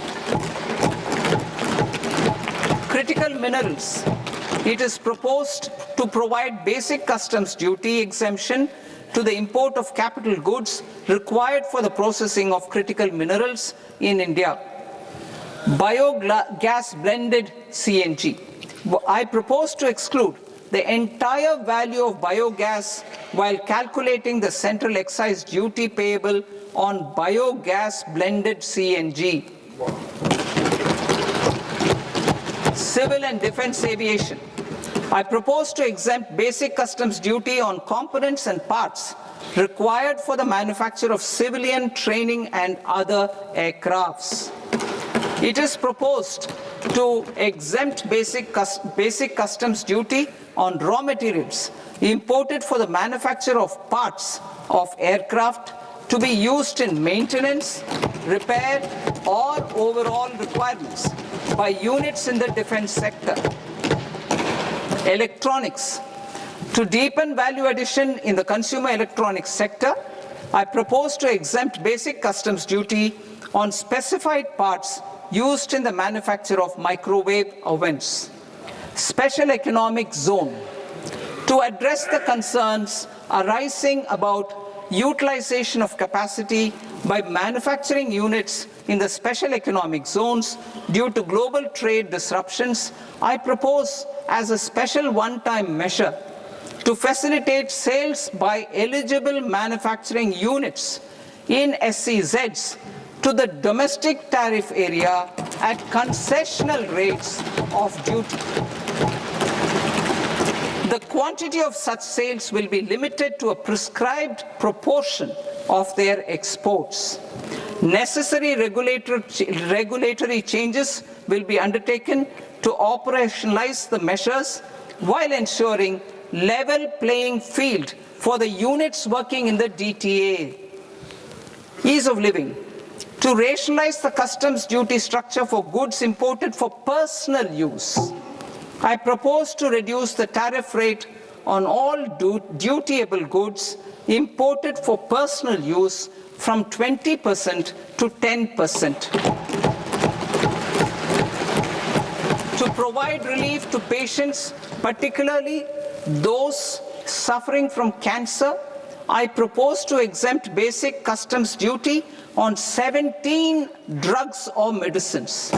Speaker 1: Critical minerals. It is proposed to provide basic customs duty exemption to the import of capital goods required for the processing of critical minerals in India. Biogas blended CNG. I propose to exclude the entire value of biogas while calculating the central excise duty payable on biogas blended CNG. Civil and defense aviation. I propose to exempt basic customs duty on components and parts required for the manufacture of civilian training and other aircrafts. It is proposed to exempt basic customs duty on raw materials imported for the manufacture of parts of aircraft to be used in maintenance, repair, or overall requirements by units in the defense sector. Electronics. To deepen value addition in the consumer electronics sector, I propose to exempt basic customs duty on specified parts used in the manufacture of microwave ovens. Special economic zone. To address the concerns arising about utilization of capacity by manufacturing units in the special economic zones due to global trade disruptions, I propose as a special one-time measure to facilitate sales by eligible manufacturing units in SEZs to the domestic tariff area at concessional rates of duty. The quantity of such sales will be limited to a prescribed proportion of their exports. Necessary regulatory changes will be undertaken to operationalize the measures while ensuring level playing field for the units working in the DTA. Ease of living. To rationalize the customs duty structure for goods imported for personal use, I propose to reduce the tariff rate on all dutiable goods imported for personal use from 20% to 10%. To provide relief to patients, particularly those suffering from cancer, I propose to exempt basic customs duty on 17 drugs or medicines.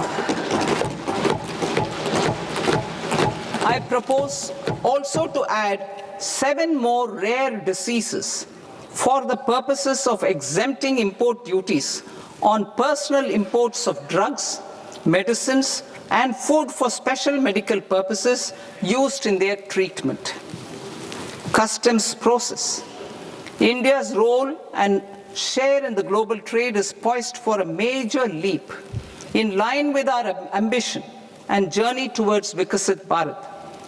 Speaker 1: I propose also to add 7 more rare diseases for the purposes of exempting import duties on personal imports of drugs, medicines, and food for special medical purposes used in their treatment. Customs process. India's role and share in the global trade is poised for a major leap in line with our ambition and journey towards Vikasit Bharat.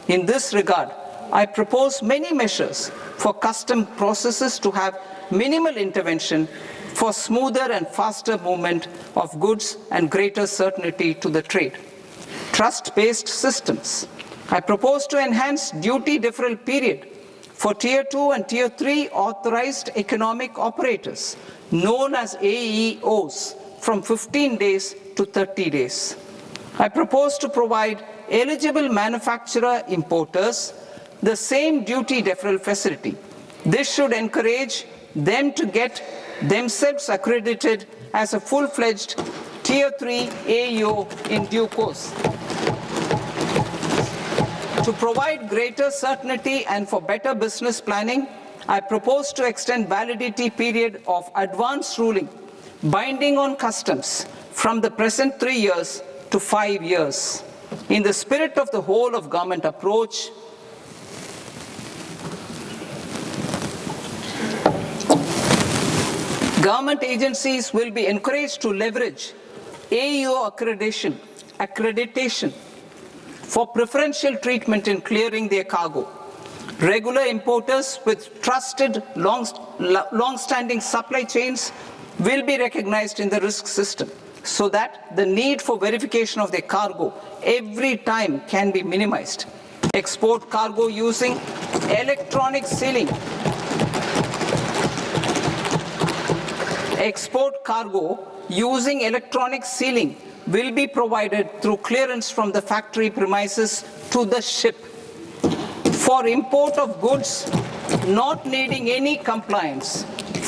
Speaker 1: In this regard, I propose many measures for custom processes to have minimal intervention for smoother and faster movement of goods and greater certainty to the trade. Trust-based systems. I propose to enhance duty deferral period for Tier 2 and Tier 3 authorized economic operators, known as AEOs, from 15 days to 30 days. I propose to provide eligible manufacturer importers the same duty deferral facility. This should encourage them to get themselves accredited as a full-fledged Tier 3 AEO in due course. To provide greater certainty and for better business planning, I propose to extend validity period of advance ruling binding on customs from the present 3 years to 5 years. In the spirit of the whole of government approach, government agencies will be encouraged to leverage AEO accreditation for preferential treatment in clearing their cargo. Regular importers with trusted long-standing supply chains will be recognized in the risk system so that the need for verification of their cargo every time can be minimized. Export cargo using electronic sealing. Export cargo using electronic sealing will be provided through clearance from the factory premises to the ship. For import of goods not needing any compliance,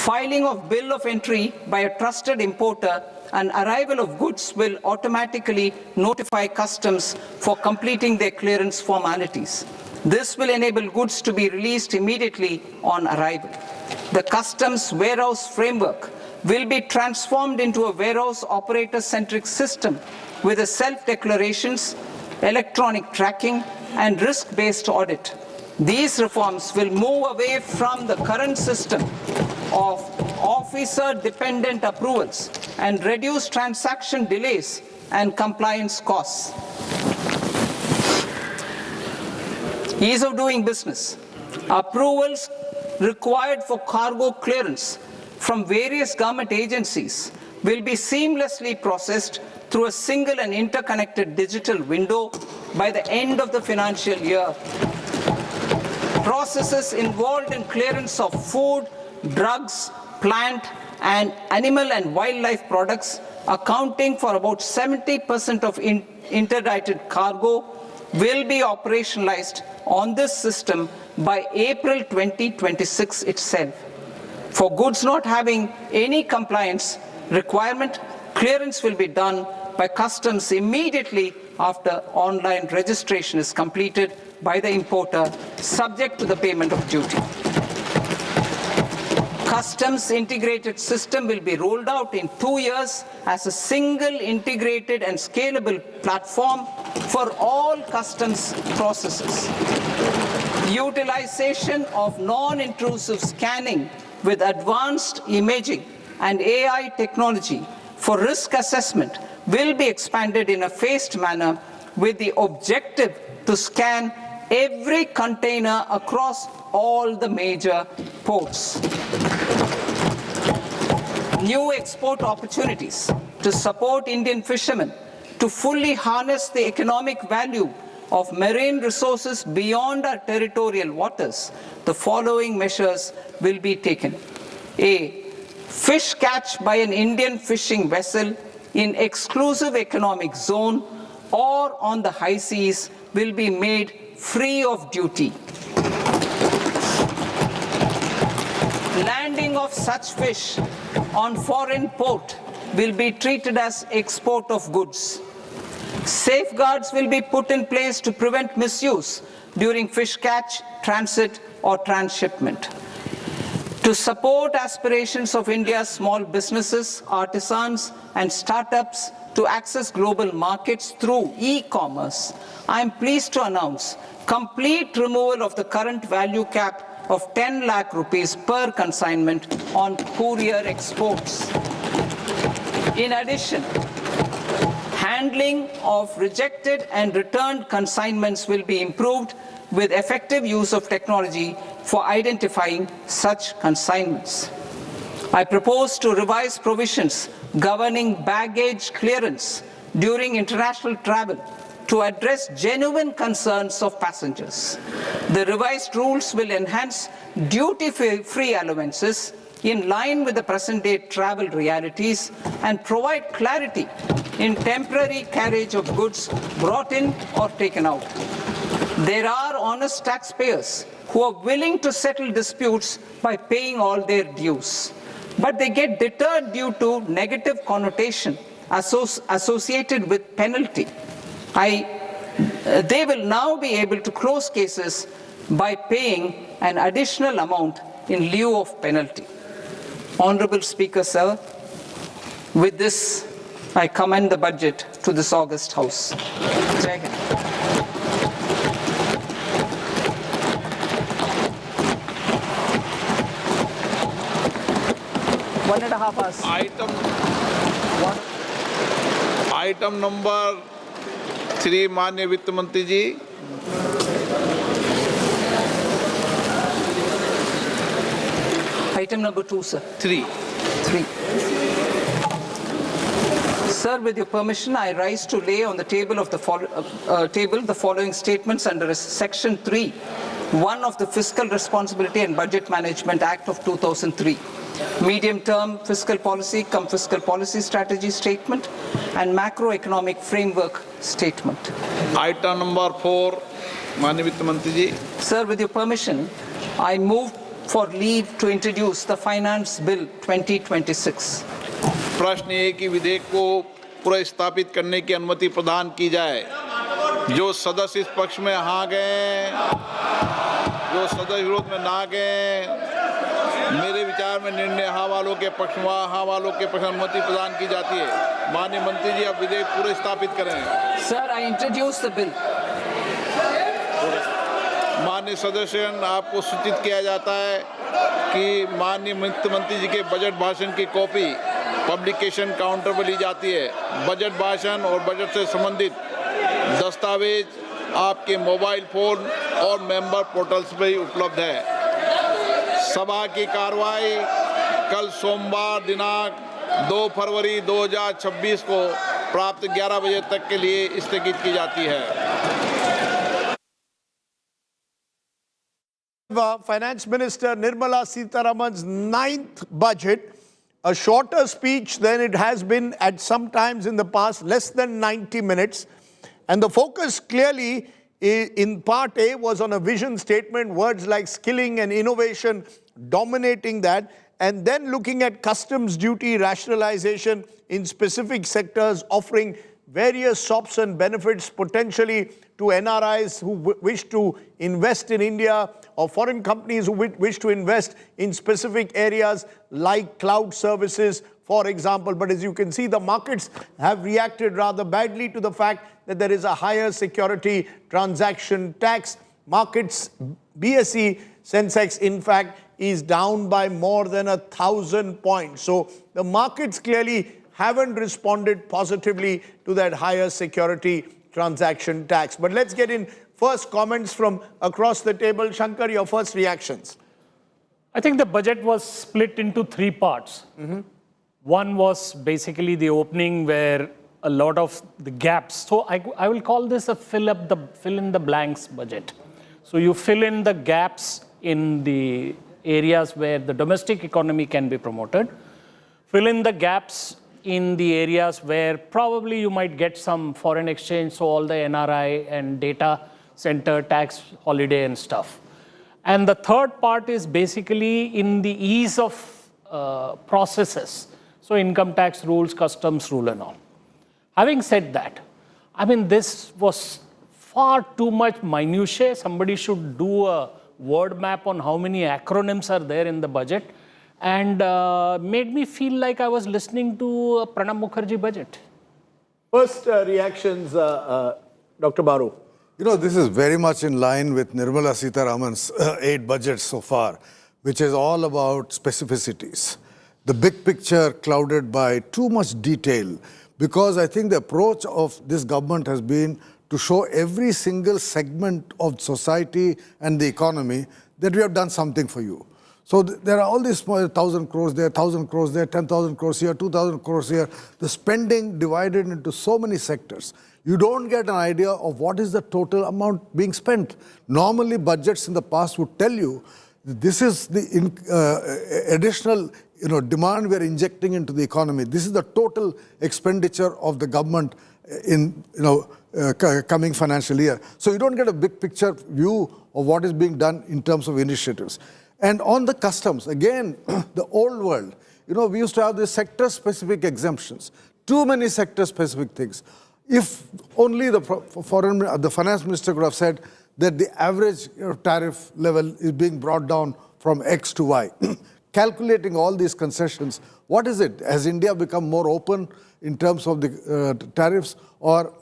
Speaker 1: filing of bill of entry by a trusted importer and arrival of goods will automatically notify customs for completing their clearance formalities. This will enable goods to be released immediately on arrival. The customs warehouse framework will be transformed into a warehouse operator-centric system with a self-declarations, electronic tracking, and risk-based audit. These reforms will move away from the current system of officer-dependent approvals and reduce transaction delays and compliance costs. Ease of doing business. Approvals required for cargo clearance from various government agencies will be seamlessly processed through a single and interconnected digital window by the end of the financial year. Processes involved in clearance of food, drugs, plant, and animal and wildlife products, accounting for about 70% of interdicted cargo, will be operationalized on this system by April 2026 itself. For goods not having any compliance requirement, clearance will be done by customs immediately after online registration is completed by the importer, subject to the payment of duty. Customs integrated system will be rolled out in 2 years as a single integrated and scalable platform for all customs processes. Utilization of non-intrusive scanning with advanced imaging and AI technology for risk assessment will be expanded in a phased manner with the objective to scan every container across all the major ports. New export opportunities to support Indian fishermen to fully harness the economic value of marine resources beyond our territorial waters. The following measures will be taken. A. Fish catch by an Indian fishing vessel in exclusive economic zone or on the high seas will be made free of duty. Landing of such fish on foreign port will be treated as export of goods. Safeguards will be put in place to prevent misuse during fish catch, transit, or transshipment. To support aspirations of India's small businesses, artisans, and startups to access global markets through e-commerce, I am pleased to announce complete removal of the current value cap of 10 lakh rupees per consignment on courier exports. In addition, handling of rejected and returned consignments will be improved with effective use of technology for identifying such consignments. I propose to revise provisions governing baggage clearance during international travel to address genuine concerns of passengers. The revised rules will enhance duty-free allowances in line with the present-day travel realities and provide clarity in temporary carriage of goods brought in or taken out. There are honest taxpayers who are willing to settle disputes by paying all their dues, but they get deterred due to negative connotation associated with penalty. They will now be able to close cases by paying an additional amount in lieu of penalty. Honorable Speaker, sir, with this, I commend the budget to this august House. Jai Hind. One and a half hours.
Speaker 2: Item number 3, माननीय वित्त मंत्री जी।
Speaker 1: Item number 2, sir.
Speaker 2: 3.
Speaker 1: 3. Sir, with your permission, I rise to lay on the table of the the following statements under Section 3, 1 of the Fiscal Responsibility and Budget Management Act of 2003. Medium-term fiscal policy, fiscal policy strategy statement, and macroeconomic framework statement.
Speaker 2: Item number 4, माननीय वित्त मंत्री जी.
Speaker 1: Sir, with your permission, I move for leave to introduce the Finance Bill 2026.
Speaker 2: प्रश्न ये कि विधेयक को पुनर्स्थापित करने की अनुमति प्रदान की जाए. जो सदस्य इस पक्ष में हाँ गए, जो सदस्य विरोध में ना गए, मेरे विचार में निर्णय हाँ वालों के पक्ष में, हाँ वालों के पक्ष में अनुमति प्रदान की जाती है. माननीय मंत्री जी, अब विधेयक पूरे स्थापित करें.
Speaker 1: Sir, I introduce the bill.
Speaker 2: माननीय सदस्यगण, आपको सूचित किया जाता है कि माननीय वित्त मंत्री जी के बजट भाषण की कॉपी पब्लिकेशन काउंटर पर ली जाती है. बजट भाषण और बजट से संबंधित दस्तावेज आपके मोबाइल फोन और मेंबर पोर्टल्स पर ही उपलब्ध है. सभा की कार्रवाई कल सोमवार दिनांक 2 फरवरी 2026 को प्राप्त 11 बजे तक के लिए स्थगित की जाती है.
Speaker 3: Finance Minister Nirmala Sitharaman's 9th budget, a shorter speech than it has been at some times in the past, less than 90 minutes. And the focus clearly in part A was on a vision statement, words like skilling and innovation dominating that, and then looking at customs duty rationalization in specific sectors, offering various SOPs and benefits potentially to NRIs who wish to invest in India, or foreign companies who wish to invest in specific areas like cloud services, for example. But as you can see, the markets have reacted rather badly to the fact that there is a higher security transaction tax. Markets, BSE, Sensex, in fact, is down by more than 1,000 points. So the markets clearly haven't responded positively to that higher security transaction tax. But let's get in first comments from across the table. Shankar, your first reactions.
Speaker 4: I think the budget was split into 3 parts. One was basically the opening where a lot of the gaps. So I will call this a fill in the blanks budget. So you fill in the gaps in the areas where the domestic economy can be promoted. Fill in the gaps in the areas where probably you might get some foreign exchange, so all the NRI and data center tax holiday and stuff. And the third part is basically in the ease of processes. So income tax rules, customs rule and all. Having said that, I mean, this was far too much minutiae. Somebody should do a word map on how many acronyms are there in the budget, and made me feel like I was listening to a Pranab Mukherjee budget.
Speaker 3: First reactions, Dr. Baru.
Speaker 5: You know, this is very much in line with Nirmala Sitharaman's 8 budgets so far, which is all about specificities. The big picture clouded by too much detail, because I think the approach of this government has been to show every single segment of society and the economy that we have done something for you. So there are all these small 1,000 crores there, 1,000 crores there, 10,000 crores here, 2,000 crores here. The spending divided into so many sectors. You don't get an idea of what is the total amount being spent. Normally, budgets in the past would tell you that this is the additional demand we are injecting into the economy. This is the total expenditure of the government in coming financial year. So you don't get a big picture view of what is being done in terms of initiatives. And on the customs, again, the old world, we used to have these sector-specific exemptions, too many sector-specific things. If only the finance minister could have said that the average tariff level is being brought down from X to Y. Calculating all these concessions, what is it? Has India become more open in terms of the tariffs, or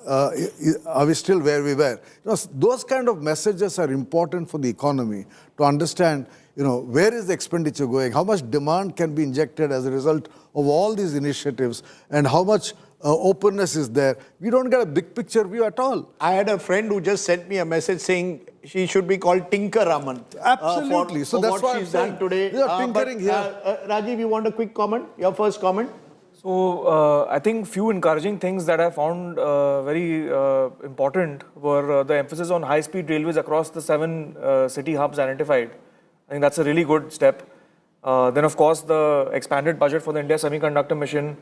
Speaker 5: are we still where we were? Those kind of messages are important for the economy to understand where is the expenditure going, how much demand can be injected as a result of all these initiatives, and how much openness is there. We don't get a big picture view at all.
Speaker 3: I had a friend who just sent me a message saying she should be called Tinker Raman.
Speaker 5: Absolutely. So that's
Speaker 3: what
Speaker 5: what I'm
Speaker 3: she's done
Speaker 5: saying.
Speaker 3: today.
Speaker 5: We are tinkering here.
Speaker 3: Rajiv, you want a quick comment? Your first comment?
Speaker 6: So I think few encouraging things that I found very important were the emphasis on high-speed railways across the 7 city hubs identified. I think that's a really good step. Then of course the expanded budget for the India Semiconductor Mission,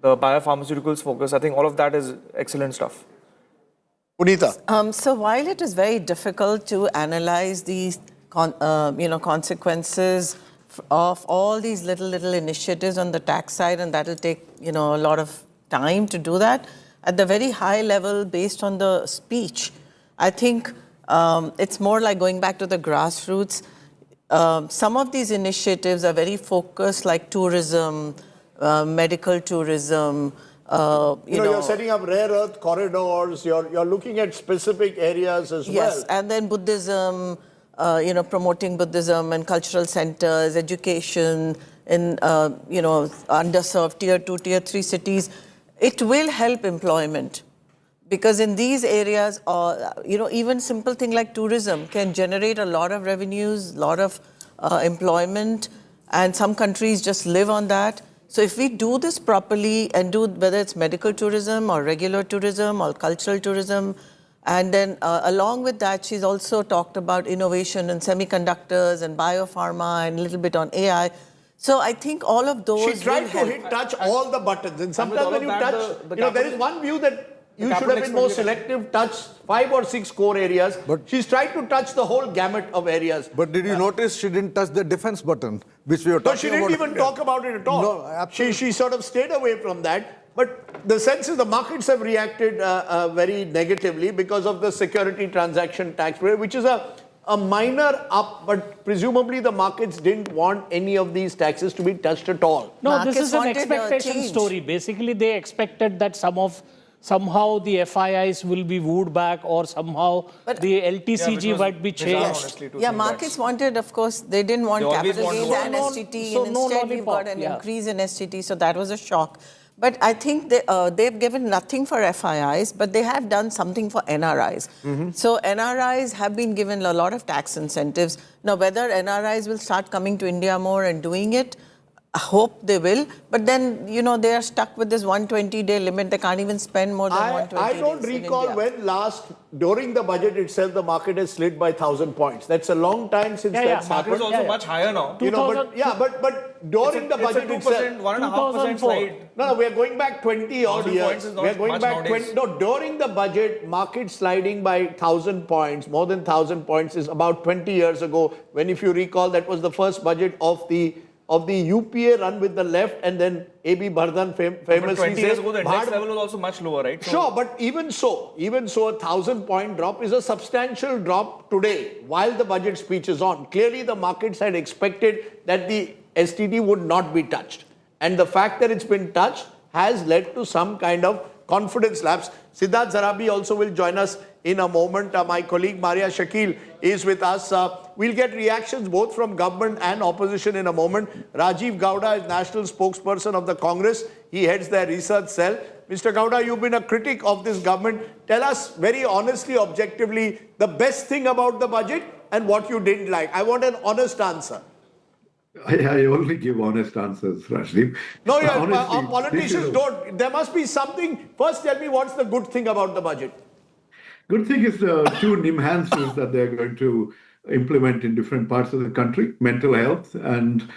Speaker 6: the biopharmaceuticals focus, I think all of that is excellent stuff.
Speaker 3: Punita.
Speaker 7: So while it is very difficult to analyze the consequences of all these little initiatives on the tax side, and that will take a lot of time to do that, at the very high level, based on the speech, I think it's more like going back to the grassroots. Some of these initiatives are very focused, like tourism, medical tourism.
Speaker 3: You're setting up rare earth corridors. You're looking at specific areas as well.
Speaker 7: Yes, and then Buddhism, promoting Buddhism and cultural centers, education in, underserved tier 2, tier 3 cities. It will help employment. Because in these areas, even simple thing like tourism can generate a lot of revenues, a lot of employment, and some countries just live on that. So if we do this properly and do, whether it's medical tourism or regular tourism or cultural tourism, and then along with that, she's also talked about innovation in semiconductors and biopharma and a little bit on AI. So I think all of those
Speaker 3: She tried to touch all the buttons. And sometimes when you touch, there is one view that you should have been more selective, touch 5 or 6 core areas. But she's tried to touch the whole gamut of areas.
Speaker 5: But did you notice she didn't touch the defense button, which we were talking about?
Speaker 3: No, she didn't even talk about it at all.
Speaker 5: No, absolutely.
Speaker 3: She sort of stayed away from that. But the sense is the markets have reacted very negatively because of the security transaction tax, which is a minor up, but presumably the markets didn't want any of these taxes to be touched at all.
Speaker 4: No,
Speaker 7: Markets
Speaker 4: this is an
Speaker 7: wanted a
Speaker 4: expectation
Speaker 7: change.
Speaker 4: story. Basically, they expected that somehow the FIIs will be wooed back, or somehow the LTCG might be changed.
Speaker 7: Yeah, markets wanted, of course, they didn't want capital gains and STT, and instead we've got an increase in STT, so that was a shock. But I think they've given nothing for FIIs, but they have done something for NRIs. So NRIs have been given a lot of tax incentives. Now, whether NRIs will start coming to India more and doing it, I hope they will. But then, they are stuck with this 120-day limit. They can't even spend more than 120
Speaker 3: I don't
Speaker 7: days
Speaker 3: recall
Speaker 7: in India.
Speaker 3: when last, during the budget itself, the market has slid by 1,000 points. That's a long time since that's happened.
Speaker 6: It's also much higher now.
Speaker 3: But during the budget itself,
Speaker 6: 1.5% slide.
Speaker 3: No, we are going back 20 odd
Speaker 6: 1,000
Speaker 3: years.
Speaker 6: points is not
Speaker 3: We are going
Speaker 6: much
Speaker 3: back
Speaker 6: nowadays.
Speaker 3: 20. No, during the budget, market sliding by 1,000 points, more than 1,000 points, is about 20 years ago. When, if you recall, that was the first budget of the UPA run with the left, and then A.B. Bardhan famously
Speaker 6: But 20 years
Speaker 3: said,
Speaker 6: ago, the index level was also much lower, right? So
Speaker 3: Sure, but even so, a 1,000-point drop is a substantial drop today while the budget speech is on. Clearly, the markets had expected that the STT would not be touched. And the fact that it's been touched has led to some kind of confidence lapse. Siddharth Zarabi also will join us in a moment. My colleague Maria Shakil is with us. We'll get reactions both from government and opposition in a moment. Rajiv Gowda is national spokesperson of the Congress. He heads their research cell. Mr. Gowda, you've been a critic of this government. Tell us very honestly, objectively, the best thing about the budget and what you didn't like. I want an honest answer.
Speaker 8: I only give honest answers, Rashdeep.
Speaker 3: No,
Speaker 8: Honestly,
Speaker 3: politicians don't. There must be something. First, tell me what's the good thing about the budget.
Speaker 8: Good thing is the 2 enhancements that they're going to implement in different parts of the country. Mental health and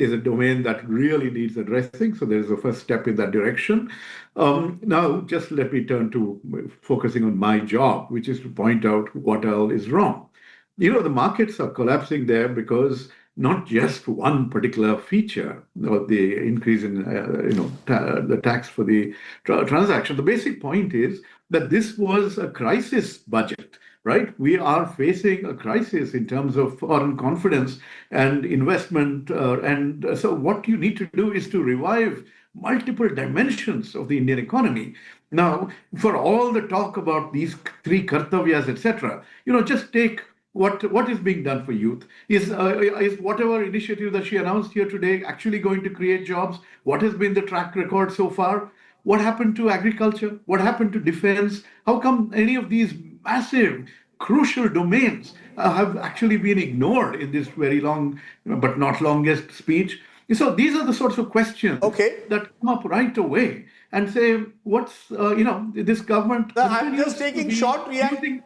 Speaker 8: is a domain that really needs addressing. So there's a first step in that direction. Now, just let me turn to focusing on my job, which is to point out what all is wrong. The markets are collapsing there because not just one particular feature of the increase in the tax for the transaction. The basic point is that this was a crisis budget, right? We are facing a crisis in terms of foreign confidence and investment. And so what you need to do is to revive multiple dimensions of the Indian economy. Now, for all the talk about these 3 kartavyas, etc., just take what is being done for youth? Is whatever initiative that she announced here today actually going to create jobs? What has been the track record so far? What happened to agriculture? What happened to defense? How come any of these massive, crucial domains have actually been ignored in this very long, but not longest speech? So these are the sorts of questions that come up right away and say, what's, this government...
Speaker 3: I'm just taking short reaction.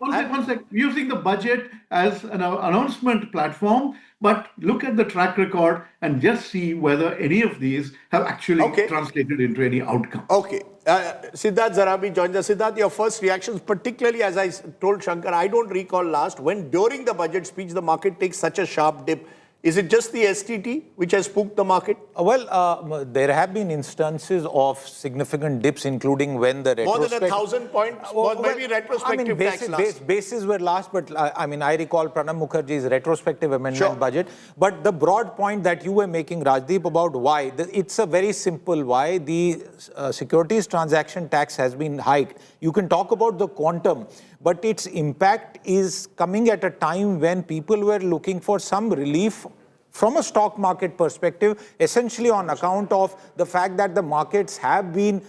Speaker 8: Using the budget as an announcement platform, but look at the track record and just see whether any of these have actually translated into any outcome.
Speaker 3: Okay. Siddharth Zarabi joins us. Siddharth, your first reactions, particularly as I told Shankar, I don't recall last when during the budget speech the market takes such a sharp dip. Is it just the STT which has spooked the market?
Speaker 9: Well, there have been instances of significant dips, including when the
Speaker 3: more than 1,000 points was maybe retrospective tax last.
Speaker 9: Bases were last, but I recall Pranab Mukherjee's retrospective amendment budget. But the broad point that you were making, Rajdeep, about why, it's a very simple why the securities transaction tax has been hiked. You can talk about the quantum, but its impact is coming at a time when people were looking for some relief from a stock market perspective, essentially on account of the fact that the markets have been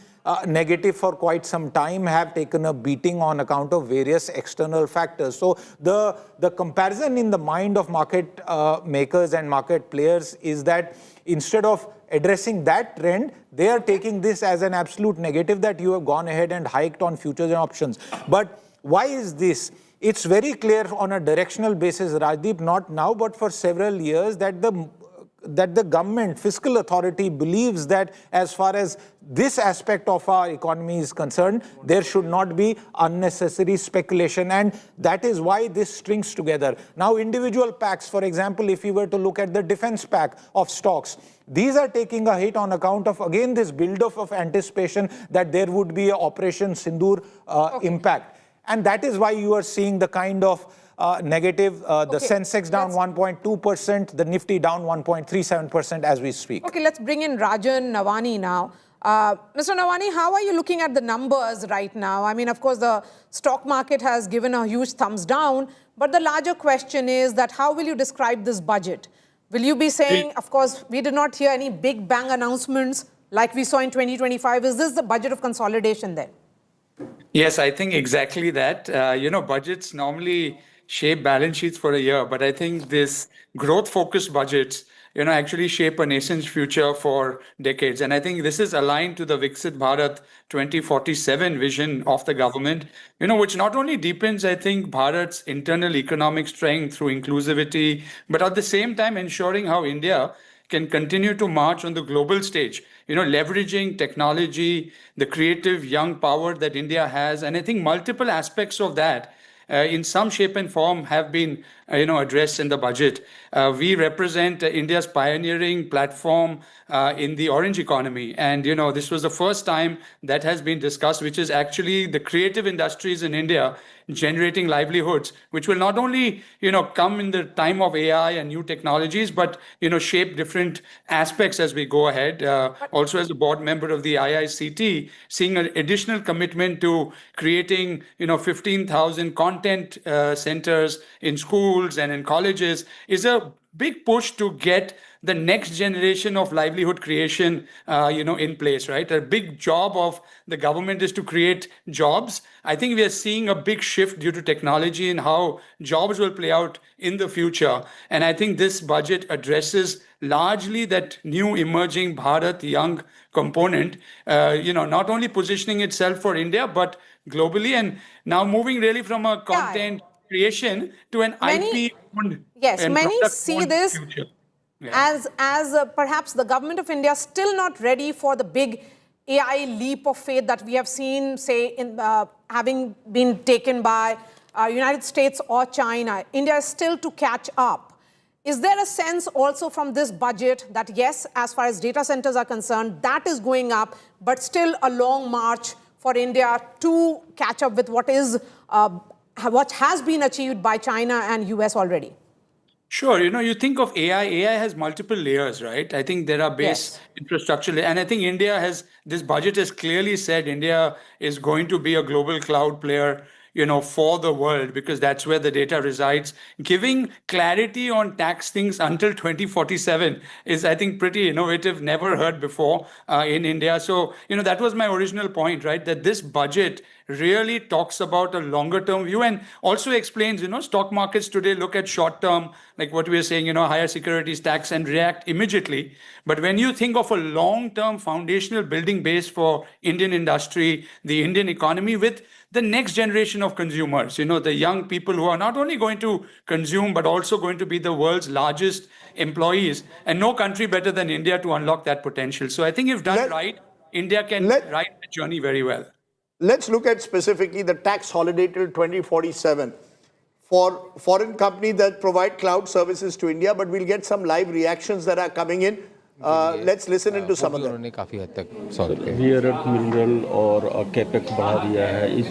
Speaker 9: negative for quite some time, have taken a beating on account of various external factors. So the comparison in the mind of market makers and market players is that instead of addressing that trend, they are taking this as an absolute negative that you have gone ahead and hiked on futures and options. But why is this? It's very clear on a directional basis, Rajdeep, not now, but for several years, that the government, fiscal authority believes that as far as this aspect of our economy is concerned, there should not be unnecessary speculation. And that is why this strings together. Now, individual packs, for example, if you were to look at the defense pack of stocks, these are taking a hit on account of, again, this build-up of anticipation that there would be an Operation Sindoor impact. And that is why you are seeing the kind of negative, the Sensex down 1.2%, the Nifty down 1.37% as we speak.
Speaker 10: Okay, let's bring in Rajan Navani now. Mr. Navani, how are you looking at the numbers right now? I mean, of course, the stock market has given a huge thumbs down, but the larger question is that how will you describe this budget? Will you be saying, of course, we did not hear any big bang announcements like we saw in 2025. Is this the budget of consolidation then?
Speaker 11: Yes, I think exactly that. Budgets normally shape balance sheets for a year, but I think this growth-focused budgets, actually shape a nation's future for decades. And I think this is aligned to the Viksit Bharat 2047 vision of the government, which not only deepens, I think, Bharat's internal economic strength through inclusivity, but at the same time ensuring how India can continue to march on the global stage, leveraging technology, the creative young power that India has. And I think multiple aspects of that in some shape and form have been addressed in the budget. We represent India's pioneering platform in the orange economy. And, this was the first time that has been discussed, which is actually the creative industries in India generating livelihoods, which will not only, come in the time of AI and new technologies, but, shape different aspects as we go ahead. Also, as a board member of the IICT, seeing an additional commitment to creating, 15,000 content centers in schools and in colleges is a big push to get the next generation of livelihood creation, in place, right? A big job of the government is to create jobs. I think we are seeing a big shift due to technology and how jobs will play out in the future. And I think this budget addresses largely that new emerging Bharat young component, not only positioning itself for India, but globally. And now moving really from a content creation to an IP-owned and
Speaker 10: many see this
Speaker 11: future.
Speaker 10: as perhaps the government of India still not ready for the big AI leap of faith that we have seen, say, in having been taken by United States or China. India is still to catch up. Is there a sense also from this budget that, yes, as far as data centers are concerned, that is going up, but still a long march for India to catch up with what has been achieved by China and US already?
Speaker 11: Sure. You think of AI has multiple layers, right? I think there are base infrastructure. And I think this budget has clearly said India is going to be a global cloud player. for the world, because that's where the data resides. Giving clarity on tax things until 2047 is, I think, pretty innovative, never heard before in India. So, that was my original point, right? That this budget really talks about a longer term view and also explains, stock markets today look at short term, like what we are saying, higher securities tax, and react immediately. But when you think of a long term foundational building base for Indian industry, the Indian economy, with the next generation of consumers, the young people who are not only going to consume, but also going to be the world's largest employees, and no country better than India to unlock that potential. So I think if done right, India can ride the journey very well.
Speaker 3: Let's look at specifically the tax holiday till 2047 for foreign companies that provide cloud services to India, but we'll get some live reactions that are coming in. Let's listen into some of them.
Speaker 12: Rare earth mineral और capex बढ़ा दिया है इस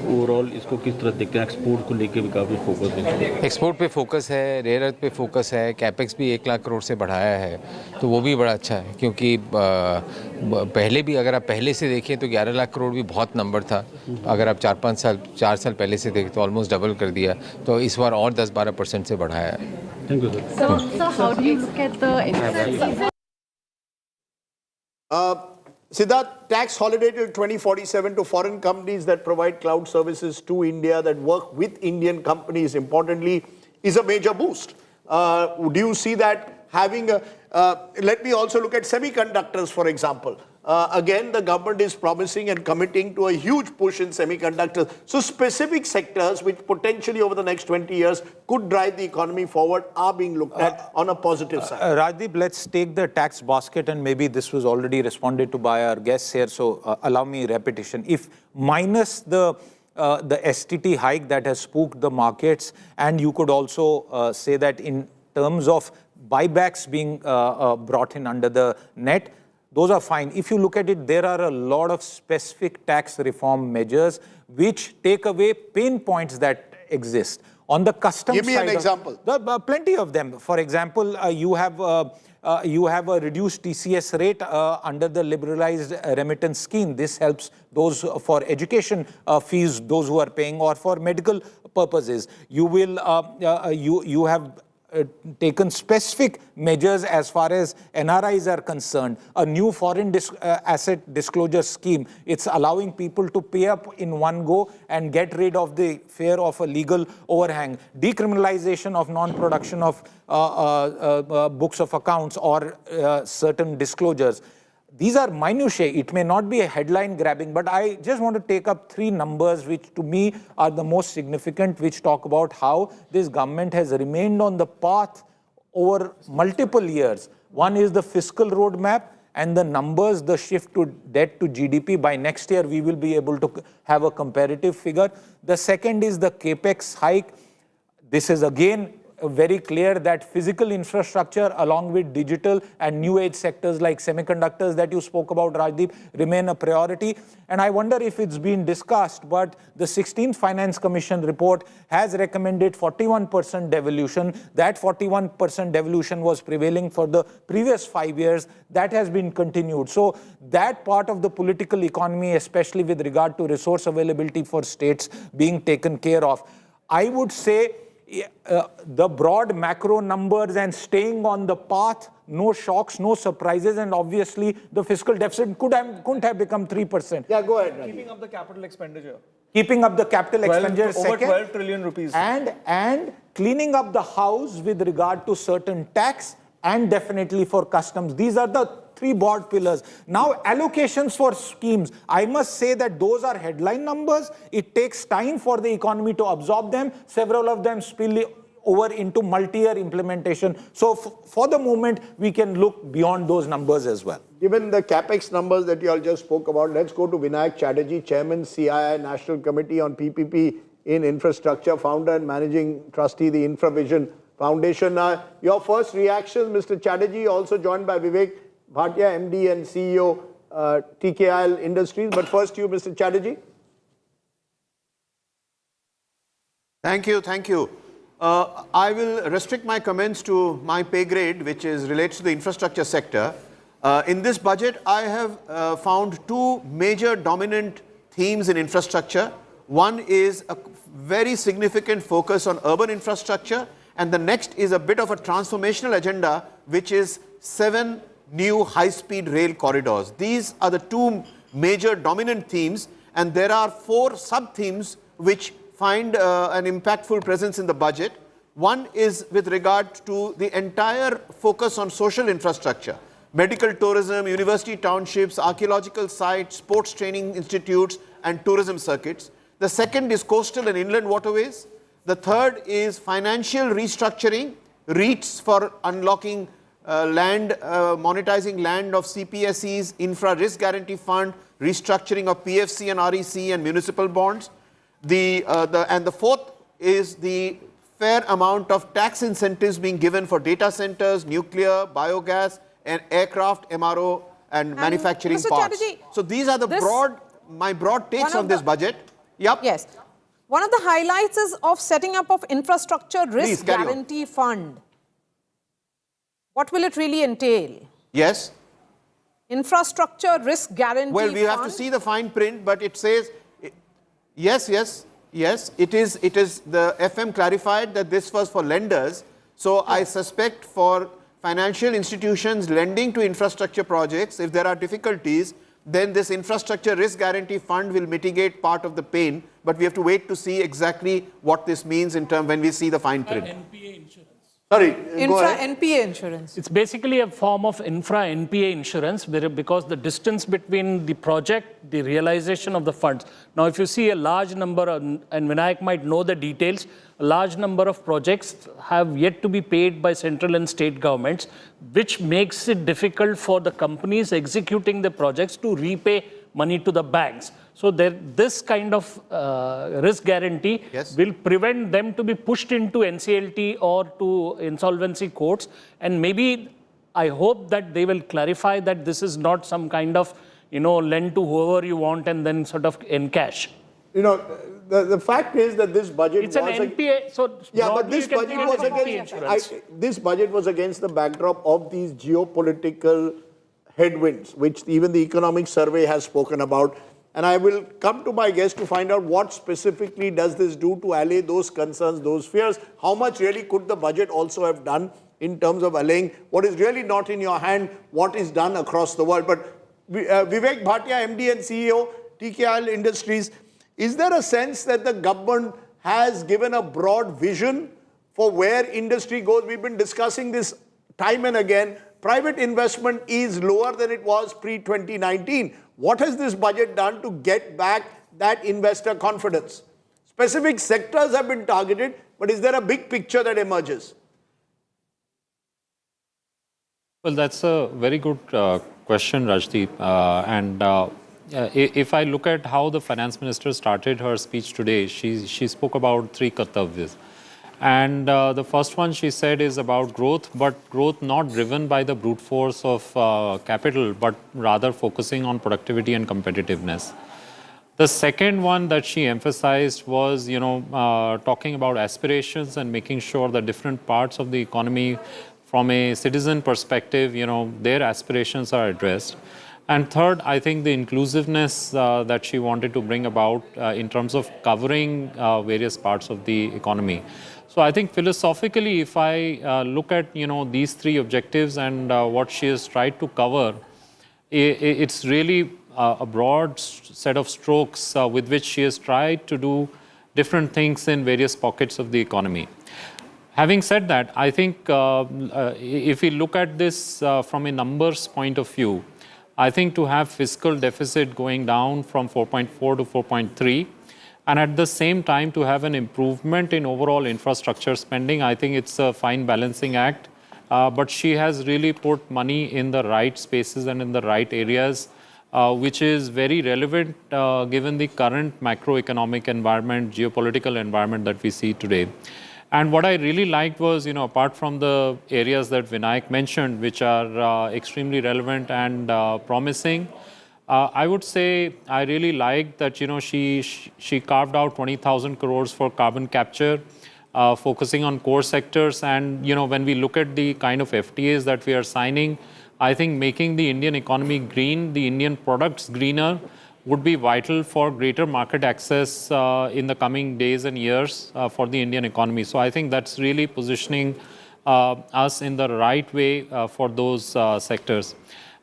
Speaker 12: overall इसको किस तरह देखते हैं एक्सपोर्ट को लेके भी काफ़ी फोकस है
Speaker 13: एक्सपोर्ट पे फोकस है रेयर अर्थ पे फोकस है कैपेक्स भी 1 लाख करोड़ से बढ़ाया है तो वो भी बड़ा अच्छा है क्योंकि पहले भी अगर आप पहले से देखें तो 11 लाख करोड़ भी बहुत नंबर था अगर आप 4 साल पहले से देखें तो ऑलमोस्ट डबल कर दिया तो इस बार और 10-12% से बढ़ाया है
Speaker 12: thank you
Speaker 14: sir how do you look at the
Speaker 3: Siddharth, tax holiday till 2047 to foreign companies that provide cloud services to India, that work with Indian companies, importantly, is a major boost. Do you see that having a... let me also look at semiconductors, for example. Again, the government is promising and committing to a huge push in semiconductors. So specific sectors which potentially over the next 20 years could drive the economy forward are being looked at on a positive side.
Speaker 9: Rajdeep, let's take the tax basket, and maybe this was already responded to by our guests here, so allow me repetition. If minus the STT hike that has spooked the markets, and you could also say that in terms of buybacks being brought in under the net, those are fine. If you look at it, there are a lot of specific tax reform measures which take away pain points that exist. On the customs side... Give
Speaker 3: me an example.
Speaker 9: Plenty of them. For example, you have a reduced TCS rate under the liberalized remittance scheme. This helps those for education fees, those who are paying, or for medical purposes. You will, you have taken specific measures as far as NRIs are concerned. A new foreign asset disclosure scheme. It's allowing people to pay up in one go and get rid of the fear of a legal overhang. Decriminalization of non-production of books of accounts or certain disclosures. These are minutiae. It may not be a headline grabbing, but I just want to take up 3 numbers which to me are the most significant, which talk about how this government has remained on the path over multiple years. One is the fiscal roadmap and the numbers, the shift to debt to GDP. By next year, we will be able to have a comparative figure. The second is the capex hike. This is again very clear that physical infrastructure along with digital and new age sectors like semiconductors that you spoke about, Rajdeep, remain a priority. And I wonder if it's been discussed, but the 16th Finance Commission report has recommended 41% devolution. That 41% devolution was prevailing for the previous 5 years. That has been continued. So that part of the political economy, especially with regard to resource availability for states, being taken care of. I would say the broad macro numbers and staying on the path, no shocks, no surprises, and obviously the fiscal deficit couldn't have become 3%.
Speaker 3: Yeah, go ahead.
Speaker 6: Keeping up the capital expenditure.
Speaker 9: Keeping up the capital expenditure,
Speaker 6: over 12 trillion rupees.
Speaker 9: And cleaning up the house with regard to certain tax and definitely for customs. These are the 3 broad pillars. Now, allocations for schemes. I must say that those are headline numbers. It takes time for the economy to absorb them. Several of them spill over into multi-year implementation. So for the moment, we can look beyond those numbers as well.
Speaker 3: Given the capex numbers that you all just spoke about, let's go to Vinayak Chatterjee, Chairman, CII, National Committee on PPP in Infrastructure, Founder and Managing Trustee, the InfraVision Foundation. Your first reactions, Mr. Chatterjee, also joined by Vivek Bhatia, MD and CEO, TKIL Industries. But first you, Mr. Chatterjee.
Speaker 15: Thank you. I will restrict my comments to my pay grade, which is relates to the infrastructure sector. In this budget, I have found 2 major dominant themes in infrastructure. One is a very significant focus on urban infrastructure, and the next is a bit of a transformational agenda, which is 7 new high-speed rail corridors. These are the 2 major dominant themes, and there are 4 sub-themes which find an impactful presence in the budget. One is with regard to the entire focus on social infrastructure, medical tourism, university townships, archaeological sites, sports training institutes, and tourism circuits. The second is coastal and inland waterways. The third is financial restructuring, REITs for unlocking land, monetizing land of CPSEs, infra risk guarantee fund, restructuring of PFC and REC and municipal bonds. And the fourth is the fair amount of tax incentives being given for data centers, nuclear, biogas, and aircraft, MRO, and manufacturing
Speaker 10: Mr.
Speaker 15: parts.
Speaker 10: Chatterjee,
Speaker 15: so these are my broad takes on this budget. Yep.
Speaker 10: Yes. One of the highlights is of setting up of infrastructure risk
Speaker 15: carry on.
Speaker 10: guarantee fund. What will it really entail?
Speaker 15: Yes.
Speaker 10: Infrastructure risk guarantee fund.
Speaker 15: Well, we have to see the fine print, but it says, yes, it is, the FM clarified that this was for lenders. So I suspect for financial institutions lending to infrastructure projects, if there are difficulties, then this infrastructure risk guarantee fund will mitigate part of the pain. But we have to wait to see exactly what this means in terms when we see the fine print.
Speaker 4: NPA insurance.
Speaker 15: Sorry,
Speaker 10: Infra NPA insurance.
Speaker 4: It's basically a form of infra NPA insurance because the distance between the project, the realization of the funds. Now, if you see a large number, and Vinayak might know the details, a large number of projects have yet to be paid by central and state governments, which makes it difficult for the companies executing the projects to repay money to the banks. So this kind of risk guarantee will prevent them to be pushed into NCLT or to insolvency courts. And maybe I hope that they will clarify that this is not some kind of, lend to whoever you want and then sort of encash.
Speaker 3: The fact is that this budget
Speaker 4: it's was an NPA. So
Speaker 3: yeah, but this budget was this budget was against the backdrop of these geopolitical headwinds, which even the economic survey has spoken about. And I will come to my guest to find out what specifically does this do to allay those concerns, those fears. How much really could the budget also have done in terms of allaying what is really not in your hand, what is done across the world. But Vivek Bhatia, MD and CEO, TKIL Industries, is there a sense that the government has given a broad vision for where industry goes? We've been discussing this time and again. Private investment is lower than it was pre-2019. What has this budget done to get back that investor confidence? Specific sectors have been targeted, but is there a big picture that emerges?
Speaker 16: Well, that's a very good question, Rajdeep. If I look at how the finance minister started her speech today, she spoke about 3 kartavyas. And the first one she said is about growth, but growth not driven by the brute force of capital, but rather focusing on productivity and competitiveness. The second one that she emphasized was, talking about aspirations and making sure that different parts of the economy, from a citizen perspective, their aspirations are addressed. And third, I think the inclusiveness that she wanted to bring about in terms of covering various parts of the economy. So I think philosophically, if I look at these 3 objectives and what she has tried to cover, it's really a broad set of strokes with which she has tried to do different things in various pockets of the economy. Having said that, I think if we look at this from a numbers point of view, I think to have fiscal deficit going down from 4.4 to 4.3, and at the same time to have an improvement in overall infrastructure spending, I think it's a fine balancing act. But she has really put money in the right spaces and in the right areas, which is very relevant given the current macroeconomic environment, geopolitical environment that we see today. And what I really liked was, apart from the areas that Vinayak mentioned, which are extremely relevant and promising, I would say I really liked that, she carved out 20,000 crores for carbon capture, focusing on core sectors. And, when we look at the kind of FTAs that we are signing, I think making the Indian economy green, the Indian products greener, would be vital for greater market access in the coming days and years for the Indian economy. So I think that's really positioning us in the right way for those sectors.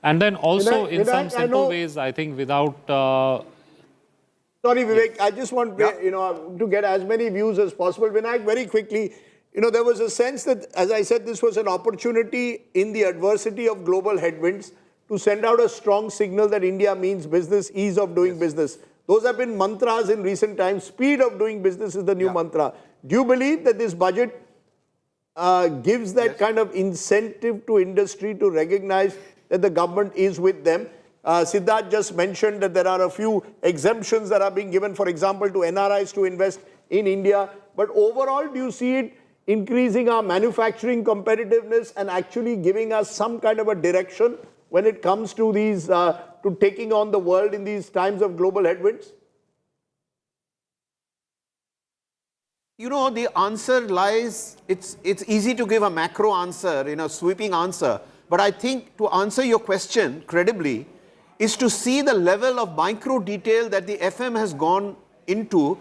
Speaker 16: And then also in some simple ways, I think without...
Speaker 3: Sorry, Vivek, I just want to get as many views as possible. Vinayak, very quickly, there was a sense that, as I said, this was an opportunity in the adversity of global headwinds to send out a strong signal that India means business, ease of doing business. Those have been mantras in recent times. Speed of doing business is the new mantra. Do you believe that this budget gives that kind of incentive to industry to recognize that the government is with them? Siddharth just mentioned that there are a few exemptions that are being given, for example, to NRIs to invest in India. But overall, do you see it increasing our manufacturing competitiveness and actually giving us some kind of a direction when it comes to these, to taking on the world in these times of global headwinds?
Speaker 15: The answer lies, it's easy to give a macro answer, sweeping answer. But I think to answer your question credibly is to see the level of micro detail that the FM has gone into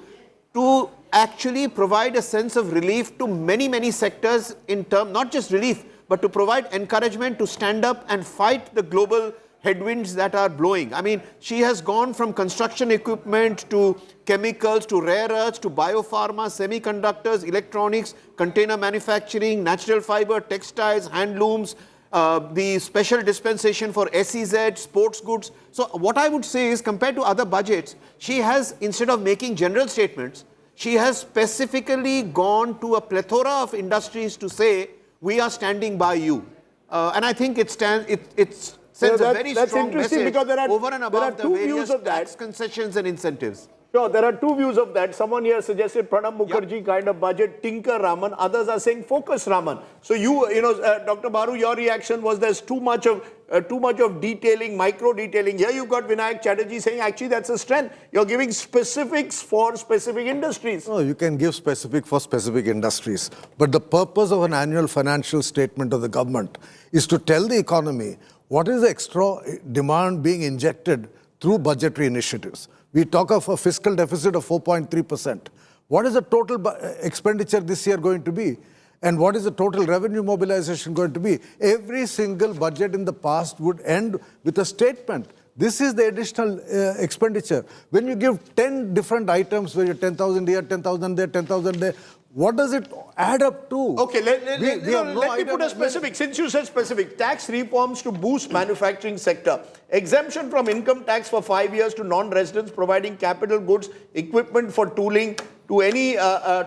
Speaker 15: to actually provide a sense of relief to many, many sectors in terms, not just relief, but to provide encouragement to stand up and fight the global headwinds that are blowing. I mean, she has gone from construction equipment to chemicals, to rare earths, to biopharma, semiconductors, electronics, container manufacturing, natural fiber, textiles, handlooms, the special dispensation for SEZ, sports goods. So what I would say is, compared to other budgets, she has, instead of making general statements, she has specifically gone to a plethora of industries to say, we are standing by you. And I think it sends a very strong message
Speaker 3: because
Speaker 15: over and above the various tax concessions and incentives.
Speaker 3: Sure, there are two views of that. Someone here suggested Pranab Mukherjee kind of budget, Tinker Raman. Others are saying Focus Raman. So Dr. Baru, your reaction was there's too much of detailing, micro detailing. Here you've got Vinayak Chatterjee saying actually that's a strength. You're giving specifics for specific industries.
Speaker 5: No, you can give specific for specific industries. But the purpose of an annual financial statement of the government is to tell the economy what is the extra demand being injected through budgetary initiatives. We talk of a fiscal deficit of 4.3%. What is the total expenditure this year going to be? And what is the total revenue mobilization going to be? Every single budget in the past would end with a statement. This is the additional expenditure. When you give 10 different items, where you're 10,000 here, 10,000 there, 10,000 there, what does it add up to?
Speaker 3: Okay, let me put a specific, since you said specific, tax reforms to boost manufacturing sector, exemption from income tax for 5 years to non-residents providing capital goods, equipment for tooling to any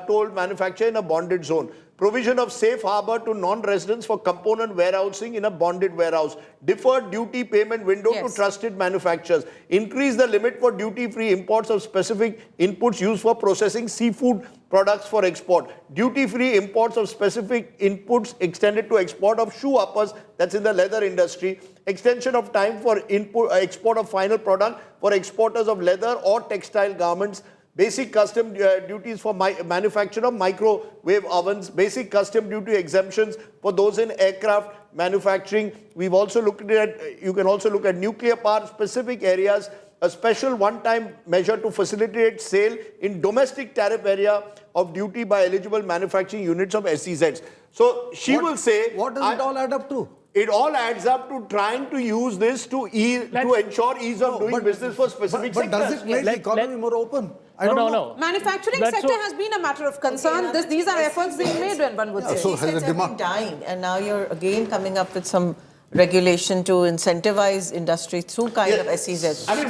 Speaker 3: toll manufacturer in a bonded zone. Provision of safe harbor to non-residents for component warehousing in a bonded warehouse. Deferred duty payment window to trusted manufacturers. Increase the limit for duty-free imports of specific inputs used for processing seafood products for export. Duty-free imports of specific inputs extended to export of shoe uppers, that's in the leather industry. Extension of time for export of final product for exporters of leather or textile garments. Basic custom duties for manufacture of microwave ovens, basic custom duty exemptions for those in aircraft manufacturing. We've also looked at, you can also look at nuclear power specific areas, a special one-time measure to facilitate sale in domestic tariff area of duty by eligible manufacturing units of SEZs. So she will say...
Speaker 5: What does it all add up to?
Speaker 3: It all adds up to trying to use this to ensure ease of doing business for specific sectors.
Speaker 5: But does it make the economy more open? I don't know.
Speaker 10: Manufacturing sector has been a matter of concern. These are efforts being made, when one would say.
Speaker 7: So has the demand dying, and now you're again coming up with some regulation to incentivize industry through kind of SEZ.
Speaker 3: I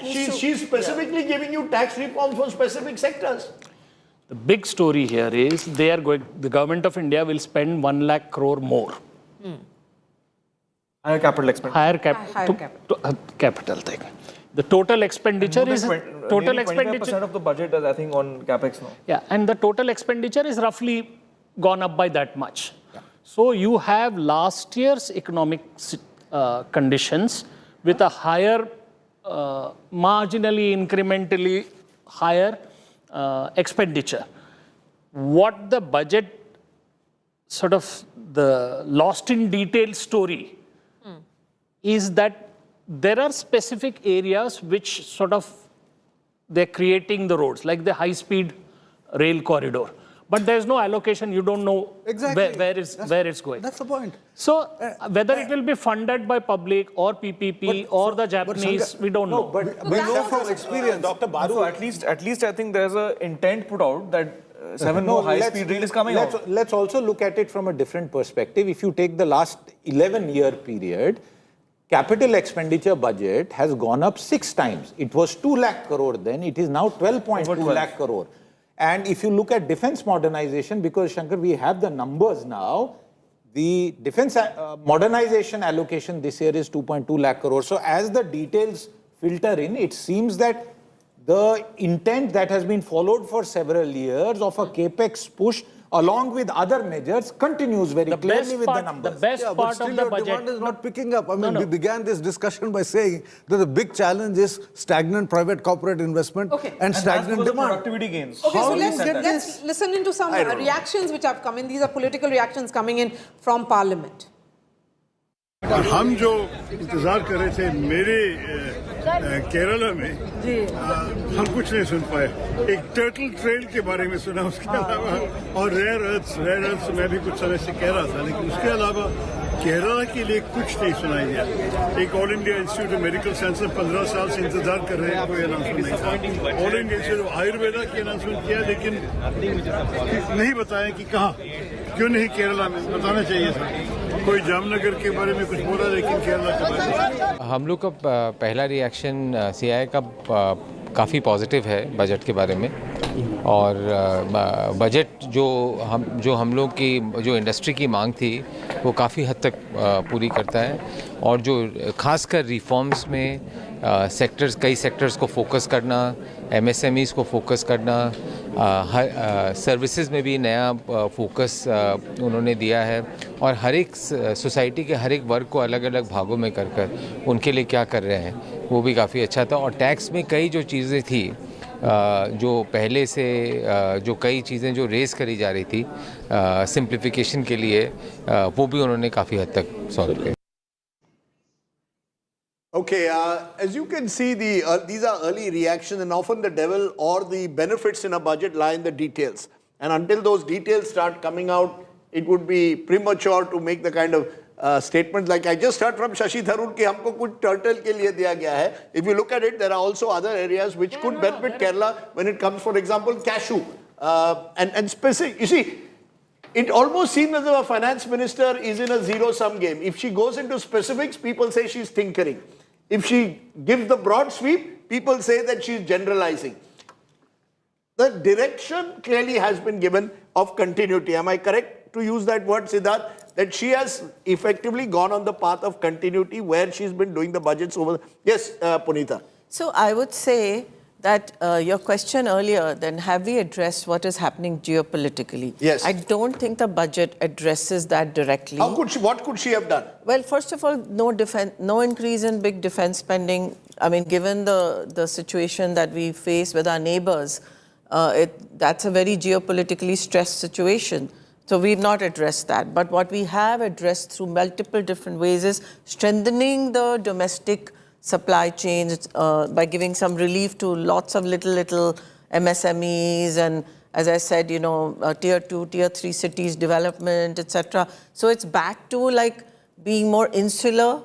Speaker 3: mean, she's specifically giving you tax reforms for specific sectors.
Speaker 4: The big story here is the government of India will spend 1 lakh crore more.
Speaker 6: Higher capital expenditure.
Speaker 4: Higher capital thing. The total expenditure is...
Speaker 6: Total expenditure 25% of the budget is, I think, on capex now.
Speaker 4: Yeah, and the total expenditure is roughly gone up by that much. Yeah. So you have last year's economic conditions with a higher, marginally, incrementally higher expenditure. What the budget the lost in detail story is that there are specific areas which sort of, they're creating the roads, like the high-speed rail corridor. But there's no allocation, you don't know where it's going.
Speaker 5: That's the point.
Speaker 4: So whether it will be funded by public or PPP or the Japanese, we don't know.
Speaker 9: But we know from experience, Dr. Baru.
Speaker 6: So at least I think there's an intent put out that 7 more high-speed rail is coming out.
Speaker 9: Let's also look at it from a different perspective. If you take the last 11-year period, capital expenditure budget has gone up 6 times. It was 2 lakh crore then, it is now 12.2 lakh crore. And if you look at defense modernization, because Shankar, we have the numbers now, the defense modernization allocation this year is 2.2 lakh crore. So as the details filter in, it seems that the intent that has been followed for several years of a capex push along with other measures continues very clearly with the numbers.
Speaker 4: The best part of the budget.
Speaker 5: Demand is not picking up. I mean, we began this discussion by saying that the big challenge is stagnant private corporate investment and stagnant demand.
Speaker 6: Productivity gains.
Speaker 10: Okay, so let's listen into some reactions which have come in. These are political reactions coming in from Parliament.
Speaker 17: हम जो इंतजार कर रहे थे मेरे केरला में हम कुछ नहीं सुन पाए एक टर्टल ट्रेल के बारे में सुना उसके अलावा और रेयर अर्थ्स मैं भी कुछ समय से कह रहा था लेकिन उसके अलावा केरला के लिए कुछ नहीं सुनाई दिया एक all India institute of medical science 15 साल से इंतजार कर रहे हैं कोई अनाउंसमेंट नहीं था all India institute of Ayurveda की अनाउंसमेंट किया लेकिन नहीं बताया कि कहाँ क्यों नहीं केरला में बताना चाहिए था कोई जामनगर के बारे में कुछ बोला लेकिन केरला के बारे में
Speaker 13: हम लोग का पहला रिएक्शन सीआई का काफ़ी पॉजिटिव है बजट के बारे में और बजट जो हम लोग की जो इंडस्ट्री की मांग थी वो काफ़ी हद तक पूरी करता है और जो खासकर रिफॉर्म्स में कई सेक्टर्स को फोकस करना एमएसएमईज़ को फोकस करना सर्विसेज में भी नया फोकस उन्होंने दिया है और हर एक सोसाइटी के हर एक वर्ग को अलग अलग भागों में कर उनके लिए क्या कर रहे हैं वो भी काफ़ी अच्छा था और टैक्स में कई जो चीज़ें थी जो पहले से जो कई चीज़ें जो रेस करी जा रही थी सिंप्लीफिकेशन के लिए वो भी उन्होंने काफ़ी हद तक सॉल्व किया.
Speaker 3: Okay, as you can see, these are early reactions and often the devil or the benefits in a budget lie in the details. And until those details start coming out, it would be premature to make the kind of statements like I just heard from Shashi Tharoor कि हमको कुछ turtle के लिए दिया गया है. If you look at it, there are also other areas which could benefit Kerala when it comes, for example, cashew. And specific, you see, it almost seems as if a finance minister is in a zero-sum game. If she goes into specifics, people say she's tinkering. If she gives the broad sweep, people say that she's generalizing. The direction clearly has been given of continuity. Am I correct to use that word, Siddharth? That she has effectively gone on the path of continuity where she's been doing the budgets over. Yes, Punita.
Speaker 7: So I would say that your question earlier, then have we addressed what is happening geopolitically?
Speaker 3: Yes.
Speaker 7: I don't think the budget addresses that directly.
Speaker 3: What could she have done?
Speaker 7: Well, first of all, no increase in big defense spending. I mean, given the situation that we face with our neighbors, that's a very geopolitically stressed situation. So we've not addressed that. But what we have addressed through multiple different ways is strengthening the domestic supply chains by giving some relief to lots of little MSMEs and, as I said, you know, tier 2, tier 3 cities development, etc. So it's back to like being more insular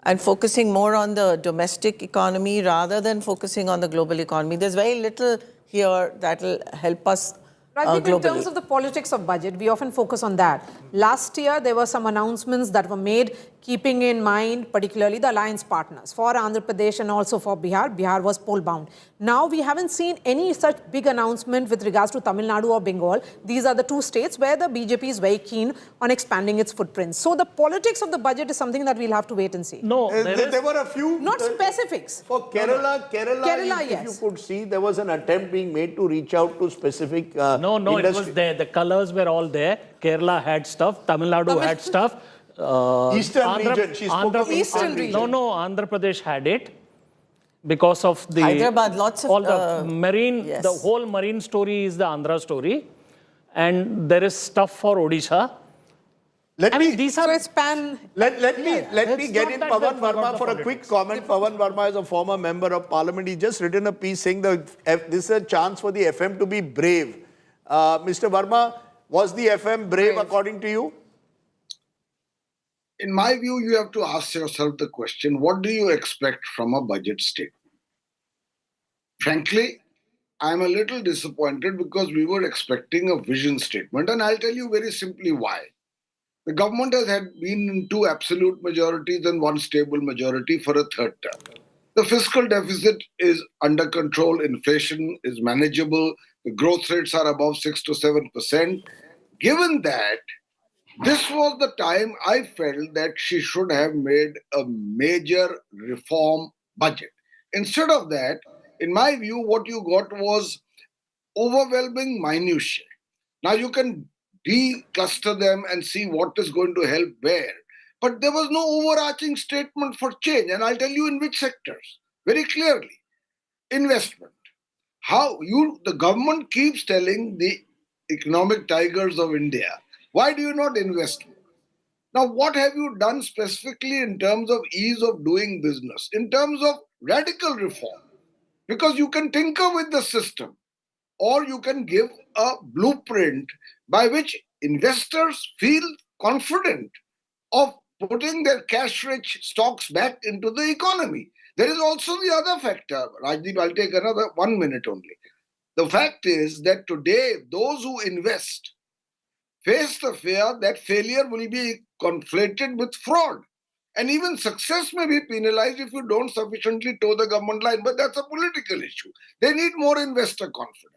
Speaker 7: and focusing more on the domestic economy rather than focusing on the global economy. There's very little here that will help us
Speaker 10: Rajdeep, in terms of the politics of budget, we often focus on that. Last year, there were some announcements that were made keeping in mind particularly the alliance partners for Andhra Pradesh and also for Bihar. Bihar was poll-bound. Now, we haven't seen any such big announcement with regards to Tamil Nadu or Bengal. These are the two states where the BJP is very keen on expanding its footprint. So, the politics of the budget is something that we'll have to wait and see.
Speaker 4: No,
Speaker 3: there were a few.
Speaker 10: Not specifics.
Speaker 3: For Kerala, if
Speaker 10: yes.
Speaker 3: you could see, there was an attempt being made to reach out to specific
Speaker 4: No, it was there. The colors were all there. Kerala had stuff. Tamil Nadu had stuff.
Speaker 3: Eastern region. She spoke of Eastern region.
Speaker 4: No, Andhra Pradesh had it because of the
Speaker 7: Hyderabad. Lots of
Speaker 4: all the marine.
Speaker 7: Yes.
Speaker 4: The whole marine story is the Andhra story, and there is stuff for Odisha.
Speaker 3: Let me,
Speaker 4: these are...
Speaker 3: let me get in Pawan Verma for a quick comment. Pawan Verma is a former member of parliament. He's just written a piece saying that this is a chance for the FM to be brave. Mr. Verma, was the FM brave according to you?
Speaker 17: In my view, you have to ask yourself the question, what do you expect from a budget statement? Frankly, I'm a little disappointed because we were expecting a vision statement, and I'll tell you very simply why. The government has been in 2 absolute majorities and 1 stable majority for a 3rd term. The fiscal deficit is under control, inflation is manageable, the growth rates are above 6 to 7%. Given that, this was the time I felt that she should have made a major reform budget. Instead of that, in my view, what you got was overwhelming minutiae. Now you can decluster them and see what is going to help where. But there was no overarching statement for change. And I'll tell you in which sectors. Very clearly. Investment. The government keeps telling the economic tigers of India, why do you not invest more? Now, what have you done specifically in terms of ease of doing business, in terms of radical reform? Because you can tinker with the system, or you can give a blueprint by which investors feel confident of putting their cash-rich stocks back into the economy. There is also the other factor. Rajdeep, I'll take another 1 minute only. The fact is that today, those who invest face the fear that failure will be conflated with fraud. And even success may be penalized if you don't sufficiently toe the government line. But that's a political issue. They need more investor confidence.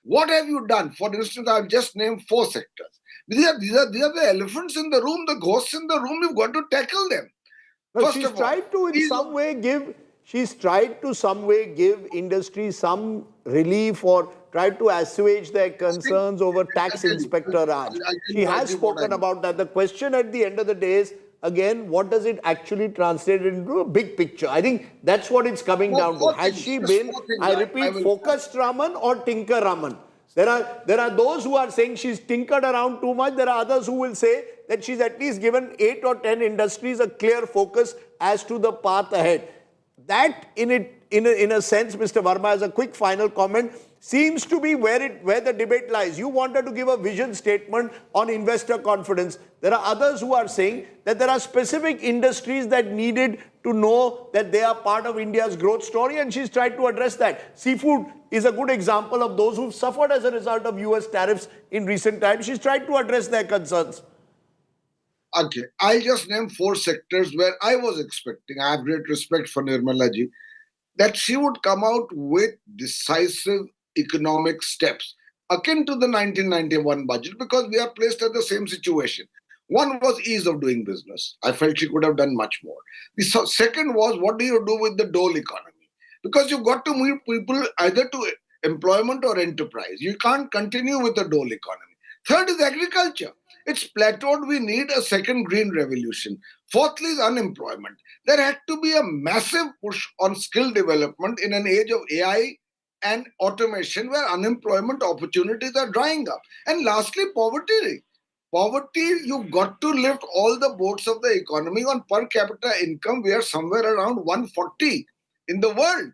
Speaker 17: What have you done? For instance, I've just named 4 sectors. These are the elephants in the room, the ghosts in the room. You've got to tackle them.
Speaker 3: Well, she's tried to some way give industry some relief or tried to assuage their concerns over tax inspector Raj. She has spoken about that. The question at the end of the day is, again, what does it actually translate into a big picture? I think that's what it's coming down to. Has she been, I repeat, focused Raman or tinker Raman? There are those who are saying she's tinkered around too much. There are others who will say that she's at least given 8 or 10 industries a clear focus as to the path ahead. That, in a sense, Mr. Verma, as a quick final comment, seems to be where the debate lies. You wanted to give a vision statement on investor confidence. There are others who are saying that there are specific industries that needed to know that they are part of India's growth story, and she's tried to address that. Seafood is a good example of those who've suffered as a result of US tariffs in recent times. She's tried to address their concerns.
Speaker 17: Okay, I'll just name 4 sectors where I was expecting, I have great respect for Nirmala ji, that she would come out with decisive economic steps akin to the 1991 budget, because we are placed at the same situation. One was ease of doing business. I felt she could have done much more. The second was, what do you do with the dole economy? Because you've got to move people either to employment or enterprise. You can't continue with the dole economy. Third is agriculture. It's plateaued. We need a second green revolution. Fourthly is unemployment. There had to be a massive push on skill development in an age of AI and automation where unemployment opportunities are drying up. And lastly, poverty. Poverty, you've got to lift all the boats of the economy. On per capita income, we are somewhere around 140 in the world,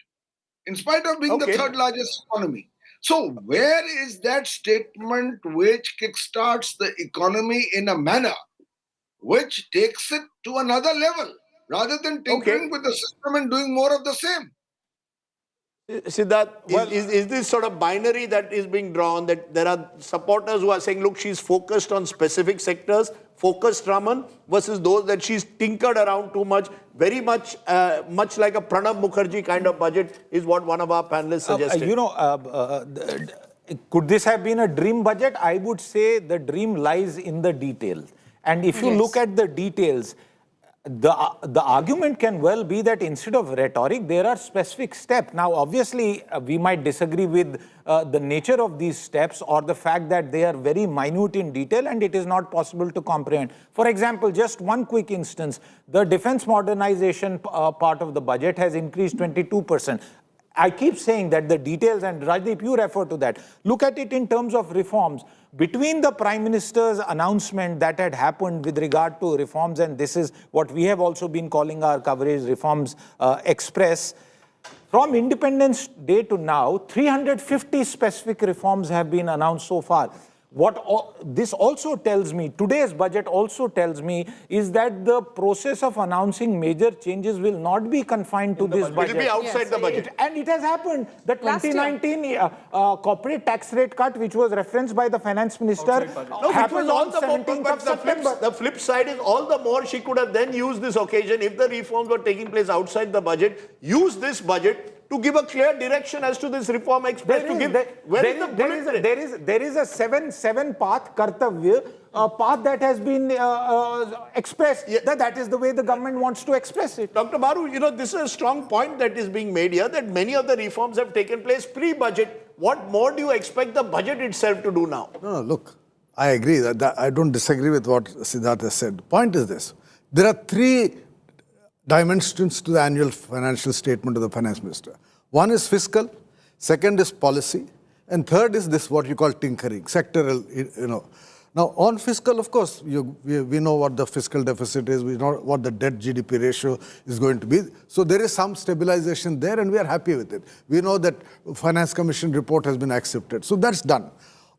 Speaker 17: in spite of being the 3rd largest economy. So where is that statement which kickstarts the economy in a manner which takes it to another level, rather than tinkering with the system and doing more of the same?
Speaker 3: Siddharth, is this sort of binary that is being drawn, that there are supporters who are saying, look, she's focused on specific sectors, focused Raman, versus those that she's tinkered around too much, very much much like a Pranab Mukherjee kind of budget, is what one of our panelists suggested.
Speaker 9: Could this have been a dream budget? I would say the dream lies in the details. And if you look at the details, the argument can well be that instead of rhetoric, there are specific steps. Now, obviously, we might disagree with the nature of these steps or the fact that they are very minute in detail and it is not possible to comprehend. For example, just one quick instance, the defense modernization part of the budget has increased 22%. I keep saying that the details, and Rajdeep, you refer to that. Look at it in terms of reforms. Between the Prime Minister's announcement that had happened with regard to reforms, and this is what we have also been calling our coverage reforms express, from Independence Day to now, 350 specific reforms have been announced so far. What this also tells me, today's budget also tells me, is that the process of announcing major changes will not be confined to this budget.
Speaker 3: It will be outside the budget.
Speaker 9: And it has happened. The 2019 corporate tax rate cut, which was referenced by the finance minister, happened on 17th of September.
Speaker 3: The flip side is all the more she could have then used this occasion, if the reforms were taking place outside the budget, use this budget to give a clear direction as to this reform express.
Speaker 9: There is a seven path kartavya, a path that has been expressed. That is the way the government wants to express it.
Speaker 3: Dr. Baru, you know, this is a strong point that is being made here, that many of the reforms have taken place pre-budget. What more do you expect the budget itself to do now?
Speaker 5: No, look, I agree. That I don't disagree with what Siddharth has said. The point is this. There are three dimensions to the annual financial statement of the finance minister. One is fiscal, second is policy, and third is this, what you call tinkering, sectoral, you know. Now, on fiscal, of course, we know what the fiscal deficit is, we know what the debt GDP ratio is going to be. So there is some stabilization there, and we are happy with it. We know that Finance Commission report has been accepted. So that's done.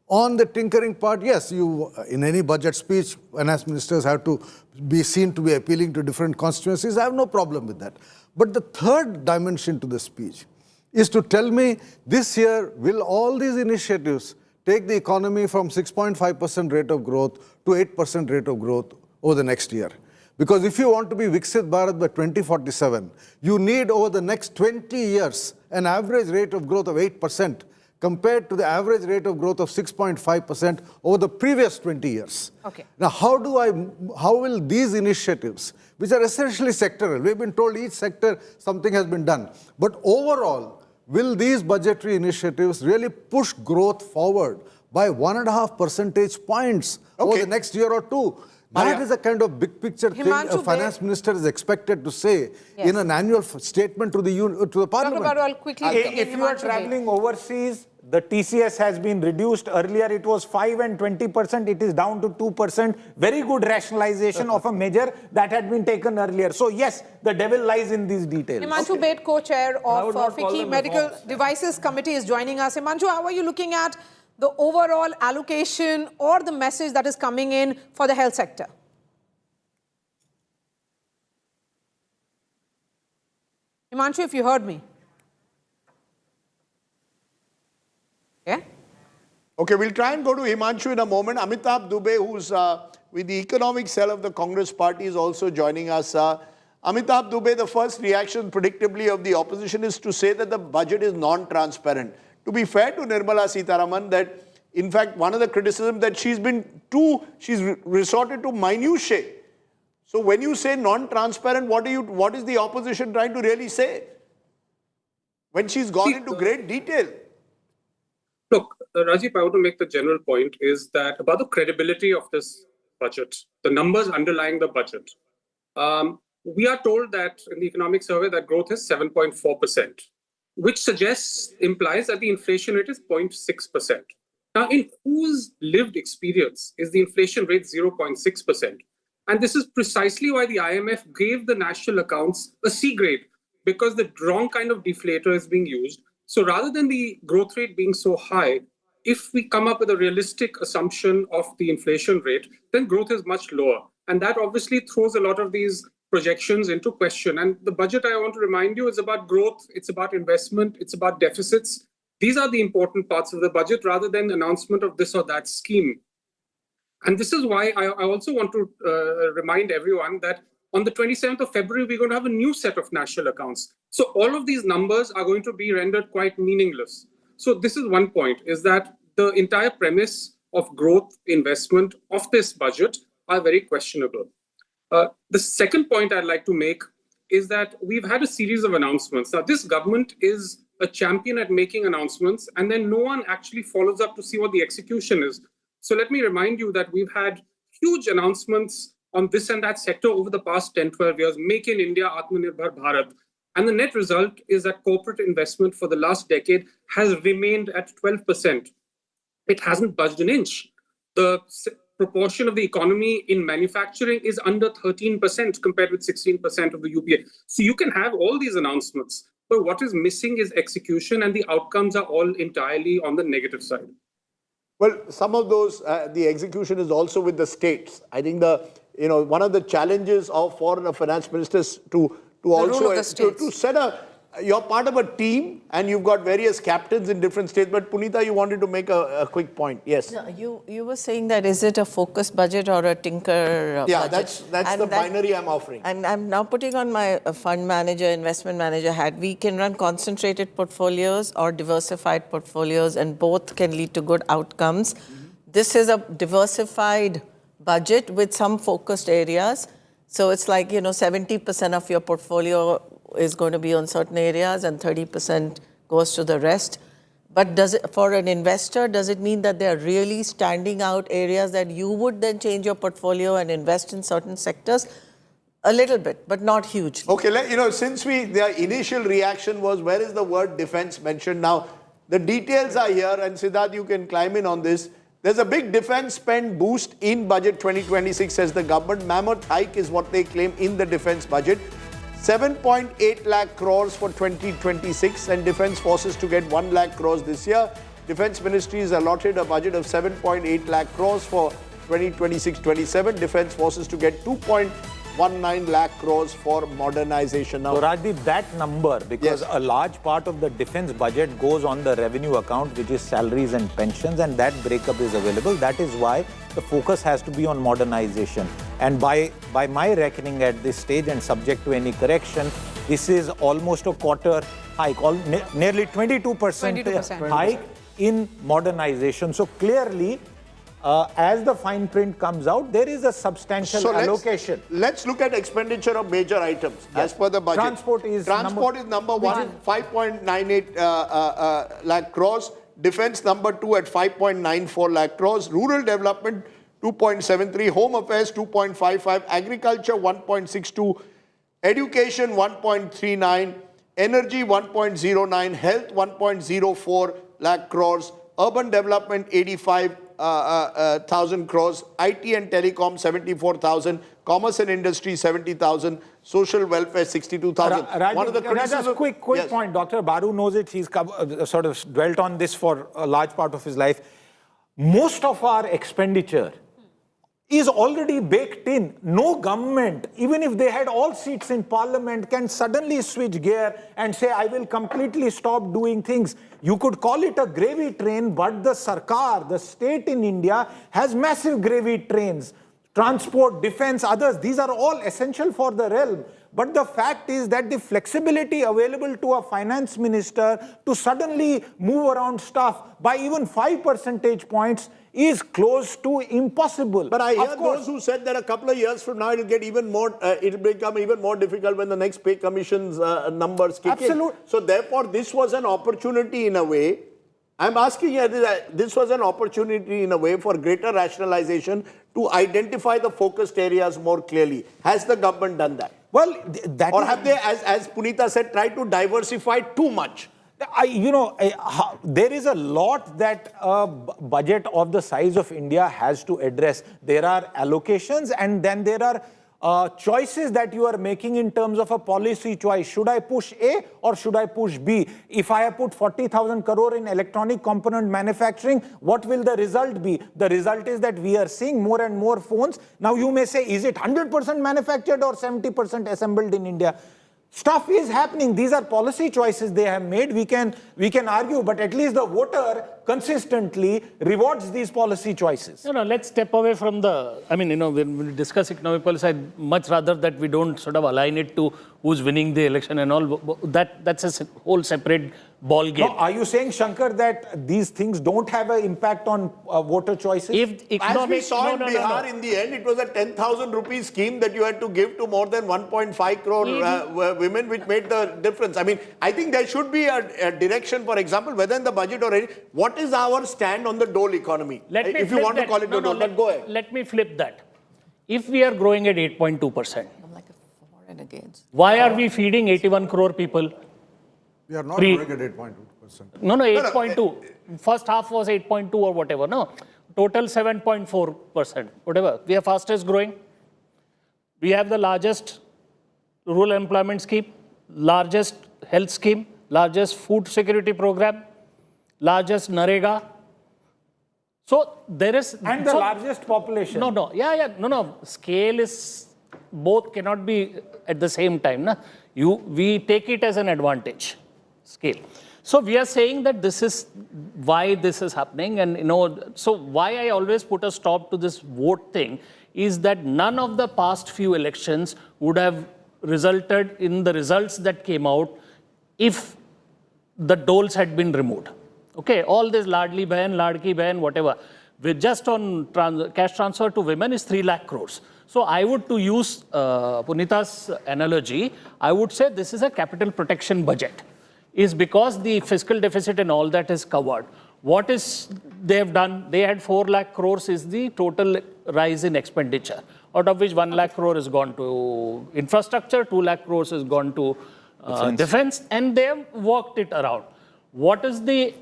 Speaker 5: On the tinkering part, yes, in any budget speech, finance ministers have to be seen to be appealing to different constituencies. I have no problem with that. But the third dimension to the speech is to tell me this year, will all these initiatives take the economy from 6.5% rate of growth to 8% rate of growth over the next year? Because if you want to be Viksit Bharat by 2047, you need over the next 20 years an average rate of growth of 8%. Compared to the average rate of growth of 6.5% over the previous 20 years.
Speaker 10: Okay.
Speaker 5: Now, how will these initiatives, which are essentially sectoral, we've been told each sector something has been done, but overall, will these budgetary initiatives really push growth forward by 1.5 percentage points over the next year or two? That is a kind of big picture thing a finance minister is expected to say in an annual statement to the parliament.
Speaker 10: Dr. Baru, quickly.
Speaker 9: If you are traveling overseas, the TCS has been reduced. Earlier it was 5 and 20%. It is down to 2%. Very good rationalization of a measure that had been taken earlier. So yes, the devil lies in these details.
Speaker 10: Himanshu Bed, co-chair of FICCI Medical Devices Committee, is joining us. Himanshu, how are you looking at the overall allocation or the message that is coming in for the health sector? Himanshu, if you heard me. Yeah?
Speaker 3: Okay, we'll try and go to Himanshu in a moment. Amitabh Dubey, who's with the economic cell of the Congress party, is also joining us. Amitabh Dubey, the first reaction, predictably, of the opposition is to say that the budget is non-transparent. To be fair to Nirmala Sitharaman, that in fact, one of the criticisms that she's resorted to minutiae. So when you say non-transparent, what is the opposition trying to really say? When she's gone into great detail.
Speaker 18: Look, Rajiv, I want to make the general point is that about the credibility of this budget, the numbers underlying the budget. We are told that in the economic survey that growth is 7.4%, which implies that the inflation rate is 0.6%. Now, in whose lived experience is the inflation rate 0.6%? And this is precisely why the IMF gave the national accounts a C grade, because the wrong kind of deflator is being used. So rather than the growth rate being so high, if we come up with a realistic assumption of the inflation rate, then growth is much lower. And that obviously throws a lot of these projections into question. And the budget, I want to remind you, is about growth, it's about investment, it's about deficits. These are the important parts of the budget rather than the announcement of this or that scheme. And this is why I also want to remind everyone that on the 27th of February, we're going to have a new set of national accounts. So all of these numbers are going to be rendered quite meaningless. So this is one point, is that the entire premise of growth investment of this budget are very questionable. The second point I'd like to make is that we've had a series of announcements. Now, this government is a champion at making announcements, and then no one actually follows up to see what the execution is. So let me remind you that we've had huge announcements on this and that sector over the past 10, 12 years. Make in India, Atmanirbhar Bharat. And the net result is that corporate investment for the last decade has remained at 12%. It hasn't budged an inch. The proportion of the economy in manufacturing is under 13% compared with 16% of the UPA. So you can have all these announcements, but what is missing is execution, and the outcomes are all entirely on the negative side.
Speaker 3: Well, some of those, the execution is also with the states. I think one of the challenges for finance ministers to set you're part of a team and you've got various captains in different states. But Punita, you wanted to make a quick point. Yes.
Speaker 7: No, you were saying that is it a focus budget or a tinker
Speaker 3: budget? That's the binary I'm offering.
Speaker 7: And I'm now putting on my fund manager, investment manager hat. We can run concentrated portfolios or diversified portfolios, and both can lead to good outcomes. This is a diversified budget with some focused areas. So it's like, 70% of your portfolio is going to be on certain areas and 30% goes to the rest. But for an investor, does it mean that there are really standing out areas that you would then change your portfolio and invest in certain sectors? A little bit, but not huge.
Speaker 3: Okay, since the initial reaction was, where is the word defense mentioned? Now, the details are here, and Siddharth, you can climb in on this. There's a big defense spend boost in budget 2026, says the government. Mammoth hike is what they claim in the defense budget. 7.8 lakh crores for 2026, and defense forces to get 1 lakh crores this year. Defense Ministry has allotted a budget of 7.8 lakh crores for 2026-27. Defense forces to get 2.19 lakh crores for modernization.
Speaker 9: Now, so Rajdeep, that number, because a large part of the defense budget goes on the revenue account, which is salaries and pensions, and that breakup is available. That is why the focus has to be on modernization. And by my reckoning at this stage, and subject to any correction, this is almost a quarter hike, nearly 22% hike in modernization. So clearly, as the fine print comes out, there is a substantial allocation.
Speaker 3: Let's look at expenditure of major items as per the budget.
Speaker 9: Transport is
Speaker 3: number one, 5.98 lakh crores. Defense number 2 at 5.94 lakh crores. Rural development 2.73. Home affairs 2.55. Agriculture 1.62. Education 1.39. Energy 1.09. Health 1.04 lakh crores. Urban development 85,000 crores. IT and telecom 74,000. Commerce and industry 70,000. Social welfare 62,000. One of the criticisms.
Speaker 9: Quick point. Dr. Baru knows it. He's sort of dwelt on this for a large part of his life. Most of our expenditure is already baked in. No government, even if they had all seats in parliament, can suddenly switch gear and say, I will completely stop doing things. You could call it a gravy train, but the Sarkar, the state in India, has massive gravy trains. Transport, defense, others, these are all essential for the realm. But the fact is that the flexibility available to a finance minister to suddenly move around stuff by even 5 percentage points is close to impossible.
Speaker 3: But I hear those who said that a couple of years from now it'll get even more, it'll become even more difficult when the next pay commission's numbers kick in. So therefore, this was an opportunity in a way. I'm asking you, this was an opportunity in a way for greater rationalization to identify the focused areas more clearly. Has the government done that?
Speaker 9: Well,
Speaker 3: or have they, as Punita said, tried to diversify too much?
Speaker 9: There is a lot that a budget of the size of India has to address. There are allocations, and then there are choices that you are making in terms of a policy choice. Should I push A or should I push B? If I have put 40,000 crore in electronic component manufacturing, what will the result be? The result is that we are seeing more and more phones. Now you may say, is it 100% manufactured or 70% assembled in India? Stuff is happening. These are policy choices they have made. We can argue, but at least the voter consistently rewards these policy choices.
Speaker 4: Let's step away from when we discuss economic policy, I'd much rather that we don't sort of align it to who's winning the election and all. That's a whole separate ball game.
Speaker 9: No, are you saying, Shankar, that these things don't have an impact on voter choices?
Speaker 3: As we saw in Bihar, in the end, it was a 10,000 rupee scheme that you had to give to more than 1.5 crore women, which made the difference. I mean, I think there should be a direction, for example, whether in the budget or any. What is our stand on the dole economy? If you want to call it dole, but go ahead.
Speaker 4: Let me flip that. If we are growing at 8.2%,
Speaker 7: And again.
Speaker 4: Why are we feeding 81 crore people?
Speaker 5: We are not
Speaker 4: Free.
Speaker 5: growing at 8.2%.
Speaker 4: No, 8.2. First half was 8.2 or whatever. No, total 7.4%. Whatever. We are fastest growing. We have the largest rural employment scheme, largest health scheme, largest food security program, largest Narega. So there is...
Speaker 9: And the largest population.
Speaker 4: No. Scale is... Both cannot be at the same time. Na? We take it as an advantage, scale. So we are saying that this is why this is happening. And, so why I always put a stop to this vote thing is that none of the past few elections would have resulted in the results that came out if the doles had been removed. Okay, all this Ladli Bahan, Ladki Bahan, whatever, with just on cash transfer to women is 3 lakh crores. So I would, to use Punita's analogy, I would say this is a capital protection budget, is because the fiscal deficit and all that is covered. What is they have done? They had 4 lakh crores is the total rise in expenditure, out of which 1 lakh crore has gone to infrastructure, 2 lakh crores has gone to defense, and they have worked it around. What is the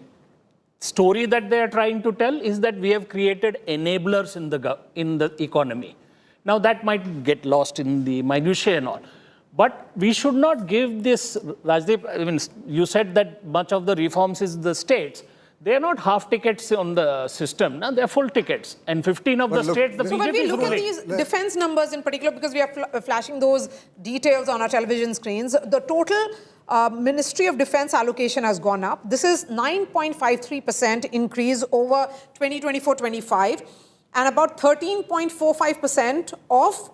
Speaker 4: story that they are trying to tell is that we have created enablers in the economy. Now that might get lost in the minutiae and all. But we should not give this, Rajdeep, I mean, you said that much of the reforms is the states. They are not half tickets on the system, no? They are full tickets. And 15 of the states, the BJP is ruling.
Speaker 10: So when we look at these defense numbers in particular, because we are flashing those details on our television screens, the total Ministry of Defense allocation has gone up. This is 9.53% increase over 2024-25 and about 13.45% of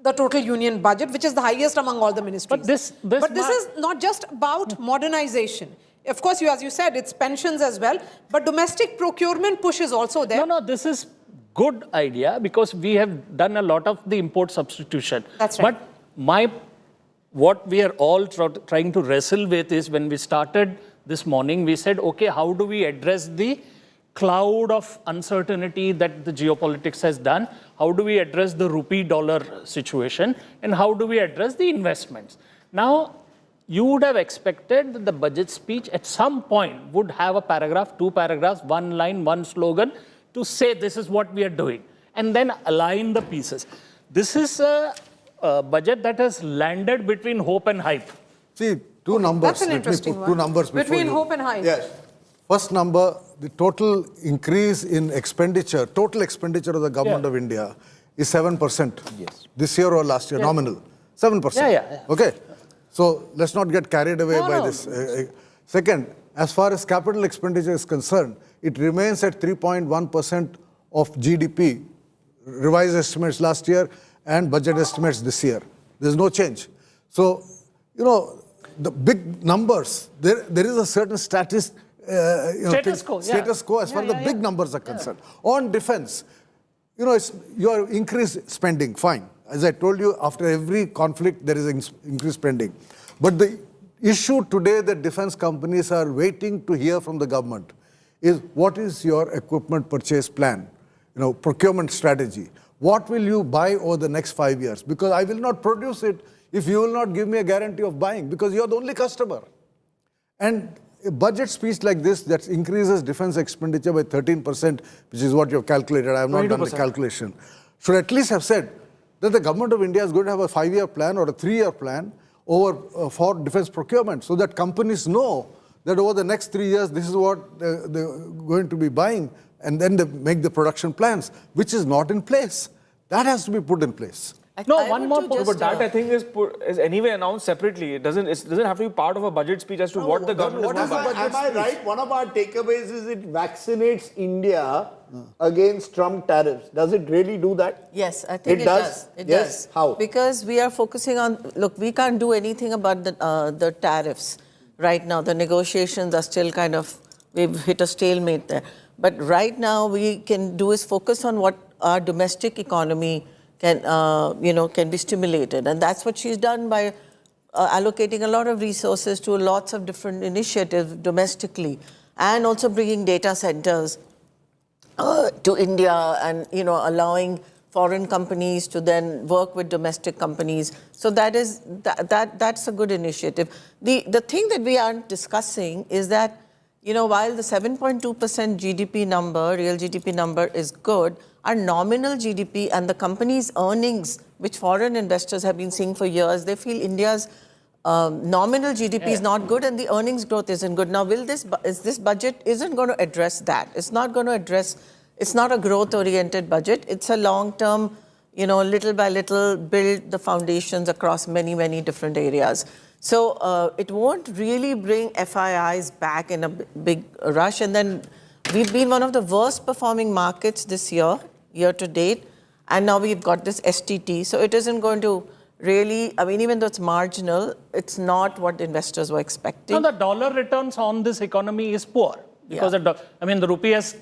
Speaker 10: the total union budget, which is the highest among all the ministries. But this is not just about modernization. Of course, as you said, it's pensions as well, but domestic procurement push is also there.
Speaker 4: No, this is good idea because we have done a lot of the import substitution.
Speaker 10: That's right.
Speaker 4: But what we are all trying to wrestle with is when we started this morning, we said, okay, how do we address the cloud of uncertainty that the geopolitics has done? How do we address the rupee-dollar situation? And how do we address the investments? Now, you would have expected that the budget speech at some point would have a paragraph, 2 paragraphs, 1 line, 1 slogan to say this is what we are doing and then align the pieces. This is a budget that has landed between hope and hype.
Speaker 5: See, two numbers.
Speaker 10: That's an interesting one.
Speaker 5: 2 numbers
Speaker 10: between hope and hype.
Speaker 5: Yes. First number, the total increase in expenditure, total expenditure of the government of India is 7%. Yes. This year or last year, nominal. 7%.
Speaker 4: Yeah.
Speaker 5: Okay. So let's not get carried away by this. Second, as far as capital expenditure is concerned, it remains at 3.1% of GDP, revised estimates last year and budget estimates this year. There's no change. So, the big numbers, there is a certain status quo as far as the big numbers are concerned. On defense, you increased spending, fine. As I told you, after every conflict, there is increased spending. But the issue today that defense companies are waiting to hear from the government is what is your equipment purchase plan, procurement strategy. What will you buy over the next 5 years? Because I will not produce it if you will not give me a guarantee of buying, because you are the only customer. And a budget speech like this that increases defense expenditure by 13%, which is what you have calculated, I have not done the calculation, should at least have said that the government of India is going to have a 5-year plan or a 3-year plan for defense procurement, so that companies know that over the next 3 years, this is what they're going to be buying, and then they make the production plans, which is not in place. That has to be put in place.
Speaker 6: One more point. But that I think is anyway announced separately. It doesn't have to be part of a budget speech as to what the government is doing.
Speaker 3: Am I right? One of our takeaways is it vaccinates India against Trump tariffs. Does it really do that?
Speaker 7: Yes, I think it does. It does.
Speaker 3: How?
Speaker 7: Because we are focusing on, look, we can't do anything about the tariffs right now. The negotiations are still we've hit a stalemate there. But right now we can do is focus on what our domestic economy can be stimulated. And that's what she's done by allocating a lot of resources to lots of different initiatives domestically and also bringing data centers to India and, allowing foreign companies to then work with domestic companies. So that's a good initiative. The thing that we aren't discussing is that, you know, while the 7.2% GDP number, real GDP number is good, our nominal GDP and the company's earnings, which foreign investors have been seeing for years, they feel India's nominal GDP is not good and the earnings growth isn't good. Now, this budget isn't going to address that. It's not going to address, it's not a growth-oriented budget. It's a long-term, you know, little by little build the foundations across many, many different areas. So it won't really bring FIIs back in a big rush. And then we've been one of the worst performing markets this year to date. And now we've got this STT. So it isn't going to really, I mean, even though it's marginal, it's not what investors were expecting.
Speaker 4: No, the dollar returns on this economy is poor. Because the rupee has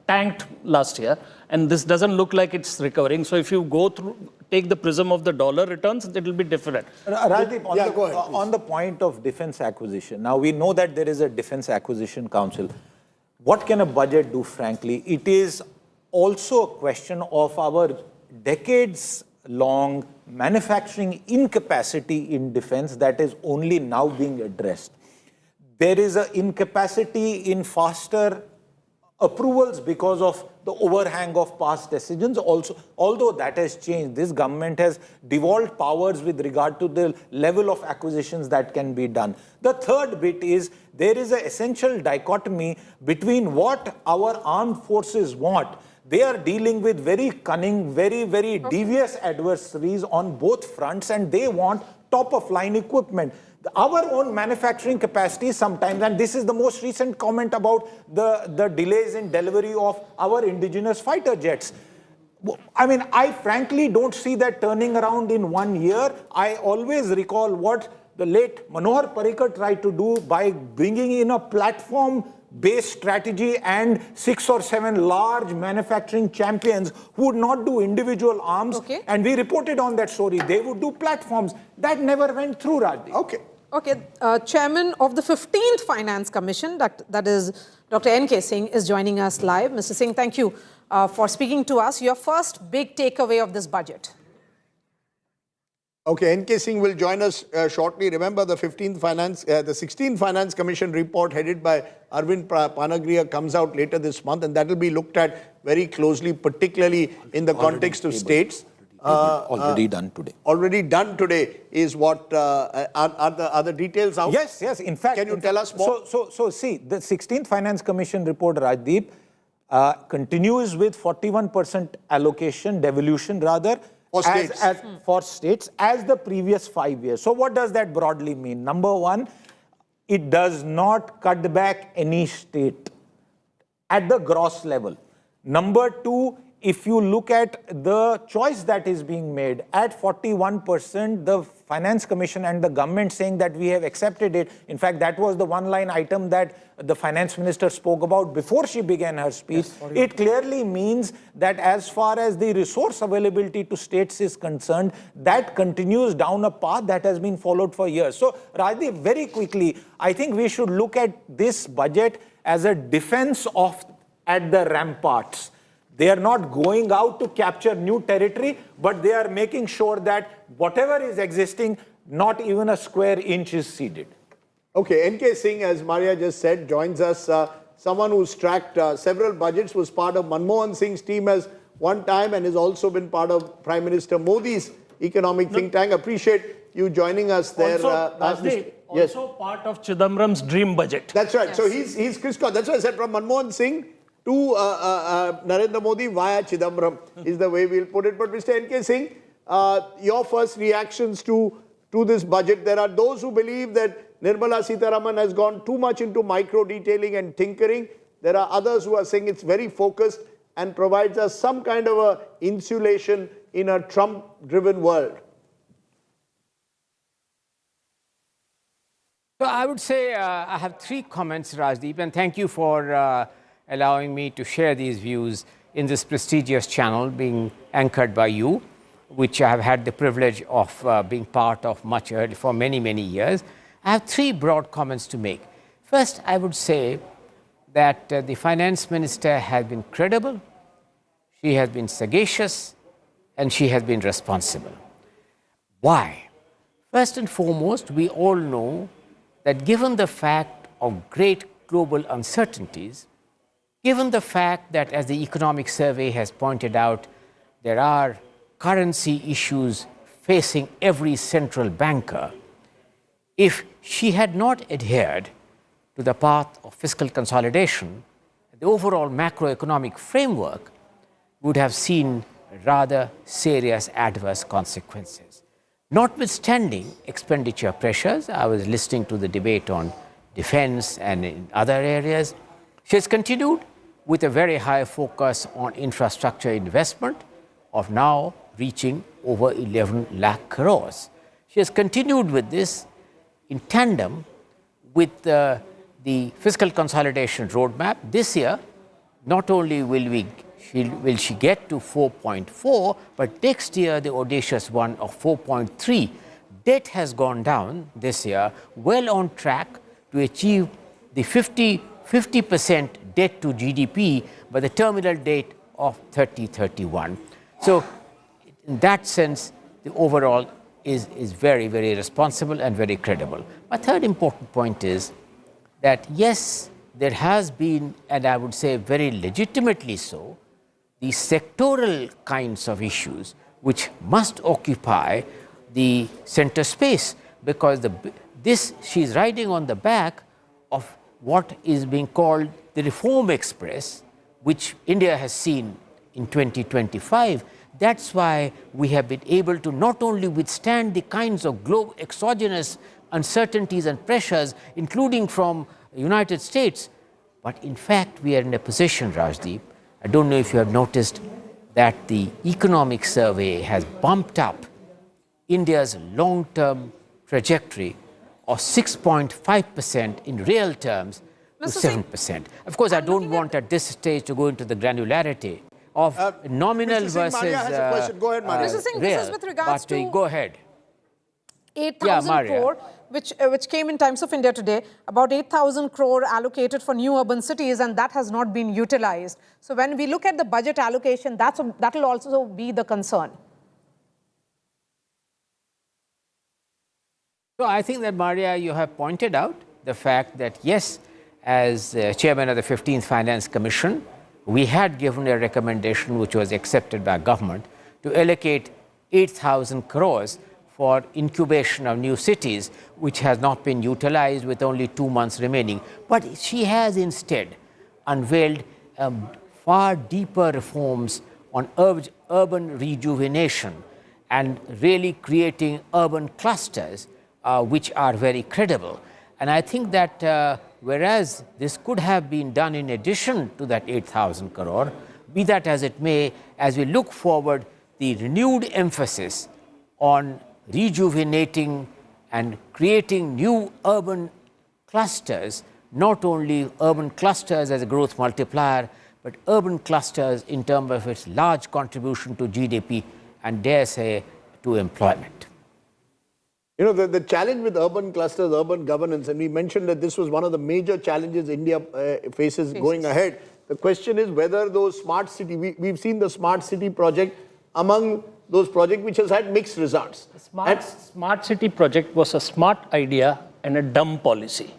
Speaker 4: tanked last year, and this doesn't look like it's recovering. So if you go through, take the prism of the dollar returns, it will be different.
Speaker 9: Rajdeep, on the point of defense acquisition, now we know that there is a Defense Acquisition Council. What can a budget do, frankly? It is also a question of our decades-long manufacturing incapacity in defense that is only now being addressed. There is an incapacity in faster approvals because of the overhang of past decisions. Also, although that has changed, this government has devolved powers with regard to the level of acquisitions that can be done. The third bit is there is an essential dichotomy between what our armed forces want. They are dealing with very cunning, very, very devious adversaries on both fronts, and they want top-of-line equipment. Our own manufacturing capacity sometimes, and this is the most recent comment about the delays in delivery of our indigenous fighter jets. I mean, I frankly don't see that turning around in 1 year. I always recall what the late Manohar Parrikar tried to do by bringing in a platform-based strategy and 6 or 7 large manufacturing champions who would not do individual arms. And we reported on that story. They would do platforms. That never went through, Rajdeep.
Speaker 10: Chairman of the 15th Finance Commission, that is Dr. N.K. Singh, is joining us live. Mr. Singh, thank you for speaking to us. Your first big takeaway of this budget.
Speaker 3: Okay, N.K. Singh will join us shortly. Remember, the 16th Finance Commission report headed by Arvind Panagriya comes out later this month, and that will be looked at very closely, particularly in the context of states.
Speaker 9: Already done today.
Speaker 3: Already done today is what, are the details out?
Speaker 9: Yes, yes. In fact,
Speaker 3: can you tell us more?
Speaker 9: So see, the 16th Finance Commission report, Rajdeep, continues with 41% allocation, devolution rather,
Speaker 3: for states.
Speaker 9: For states as the previous 5 years. So what does that broadly mean? Number one, it does not cut back any state at the gross level. Number two, if you look at the choice that is being made, at 41%, the Finance Commission and the government saying that we have accepted it. In fact, that was the one-line item that the Finance Minister spoke about before she began her speech. Yes, it clearly means that as far as the resource availability to states is concerned, that continues down a path that has been followed for years. So, Rajdeep, very quickly, I think we should look at this budget as a defense at the ramparts. They are not going out to capture new territory, but they are making sure that whatever is existing, not even a square inch is ceded.
Speaker 3: Okay, N.K. Singh, as Maria just said, joins us. Someone who's tracked several budgets, was part of Manmohan Singh's team as one time and has also been part of Prime Minister Modi's economic think tank. Appreciate you joining us there.
Speaker 4: Also part of Chidambaram's dream budget.
Speaker 3: That's right. Yes. So he's crisscrossed. That's why I said from Manmohan Singh to Narendra Modi via Chidambaram is the way we'll put it. But Mr. N.K. Singh, your first reactions to this budget. There are those who believe that Nirmala Sitharaman has gone too much into micro-detailing and tinkering. There are others who are saying it's very focused and provides us some kind of a insulation in a Trump-driven world.
Speaker 19: So I would say I have 3 comments, Rajdeep, and thank you for allowing me to share these views in this prestigious channel being anchored by you, which I have had the privilege of being part of much earlier for many, many years. I have 3 broad comments to make. First, I would say that the finance minister has been credible, she has been sagacious, and she has been responsible. Why? First and foremost, we all know that given the fact of great global uncertainties, given the fact that, as the economic survey has pointed out, there are currency issues facing every central banker, if she had not adhered to the path of fiscal consolidation, the overall macroeconomic framework would have seen rather serious adverse consequences. Notwithstanding expenditure pressures, I was listening to the debate on defense and in other areas, she has continued with a very high focus on infrastructure investment of now reaching over 11 lakh crores. She has continued with this in tandem with the fiscal consolidation roadmap. This year, not only will she get to 4.4, but next year the audacious one of 4.3. Debt has gone down this year, well on track to achieve the 50% debt to GDP by the terminal date of 2031. So in that sense, the overall is very, very responsible and very credible. My third important point is that yes, there has been, and I would say very legitimately so, the sectoral kinds of issues which must occupy the center space, because she's riding on the back of what is being called the Reform Express, which India has seen in 2025. That's why we have been able to not only withstand the kinds of global exogenous uncertainties and pressures, including from the United States, but in fact we are in a position, Rajdeep, I don't know if you have noticed, that the economic survey has bumped up India's long-term trajectory of 6.5% in real terms to 7%. Of course, I don't want at this stage to go into the granularity of nominal versus
Speaker 3: Go ahead, Maria.
Speaker 10: Mr. Singh, this is with regards to
Speaker 19: go ahead.
Speaker 10: 8,000 crore, which came in Times of India today, about 8,000 crore allocated for new urban cities, and that has not been utilized. So when we look at the budget allocation, that will also be the concern.
Speaker 19: So I think that, Maria, you have pointed out the fact that, yes, as chairman of the 15th Finance Commission, we had given a recommendation which was accepted by government to allocate 8,000 crores for incubation of new cities, which has not been utilized with only 2 months remaining. But she has instead unveiled far deeper reforms on urban rejuvenation and really creating urban clusters which are very credible. And I think that whereas this could have been done in addition to that 8,000 crore, be that as it may, as we look forward, the renewed emphasis on rejuvenating and creating new urban clusters, not only urban clusters as a growth multiplier, but urban clusters in terms of its large contribution to GDP and, dare say, to employment.
Speaker 3: You know, the challenge with urban clusters, urban governance, and we mentioned that this was one of the major challenges India faces going ahead. The question is whether those smart city, we've seen the smart city project among those projects which has had mixed results.
Speaker 4: The smart city project was a smart idea and a dumb policy.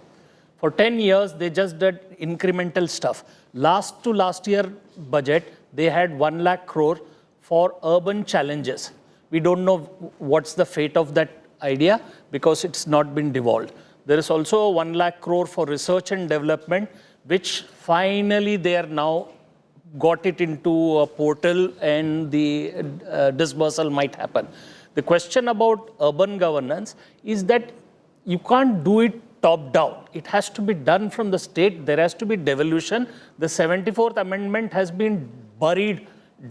Speaker 4: For 10 years, they just did incremental stuff. Last year budget, they had 1 lakh crore for urban challenges. We don't know what's the fate of that idea because it's not been devolved. There is also 1 lakh crore for research and development, which finally they are now got it into a portal and the disbursal might happen. The question about urban governance is that you can't do it top down. It has to be done from the state. There has to be devolution. The 74th Amendment has been buried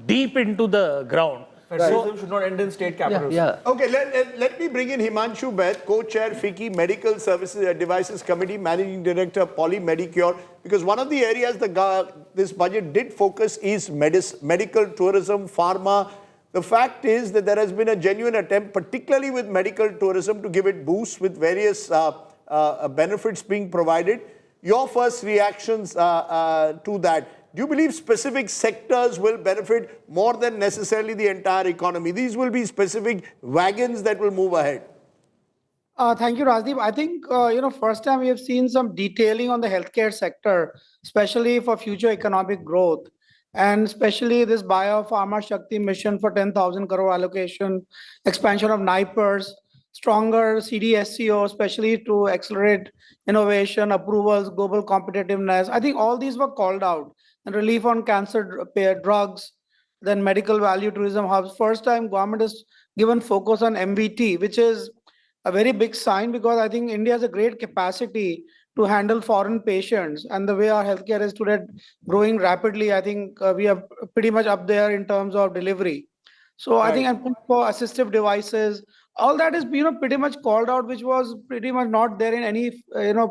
Speaker 4: deep into the ground.
Speaker 6: Federalism should not end in state capitals.
Speaker 3: Okay, let me bring in Himanshu Baid, co-chair FICCI Medical Services Devices Committee, Managing Director Poly Medicure, because one of the areas this budget did focus is medical tourism, pharma. The fact is that there has been a genuine attempt, particularly with medical tourism, to give it boosts with various benefits being provided. Your first reactions to that? do you believe specific sectors will benefit more than necessarily the entire economy? These will be specific wagons that will move ahead.
Speaker 20: Thank you, Rajdeep. I think, first time we have seen some detailing on the healthcare sector, especially for future economic growth. And especially this Biopharma Shakti mission for 10,000 crore allocation, expansion of NIPERS, stronger CDSCO, especially to accelerate innovation, approvals, global competitiveness. I think all these were called out. And relief on cancer drugs, then medical value tourism hubs. First time government has given focus on MVT, which is a very big sign because I think India has a great capacity to handle foreign patients, and the way our healthcare is today growing rapidly, I think we are pretty much up there in terms of delivery. So I think I'm for assistive devices, all that is pretty much called out, which was pretty much not there in any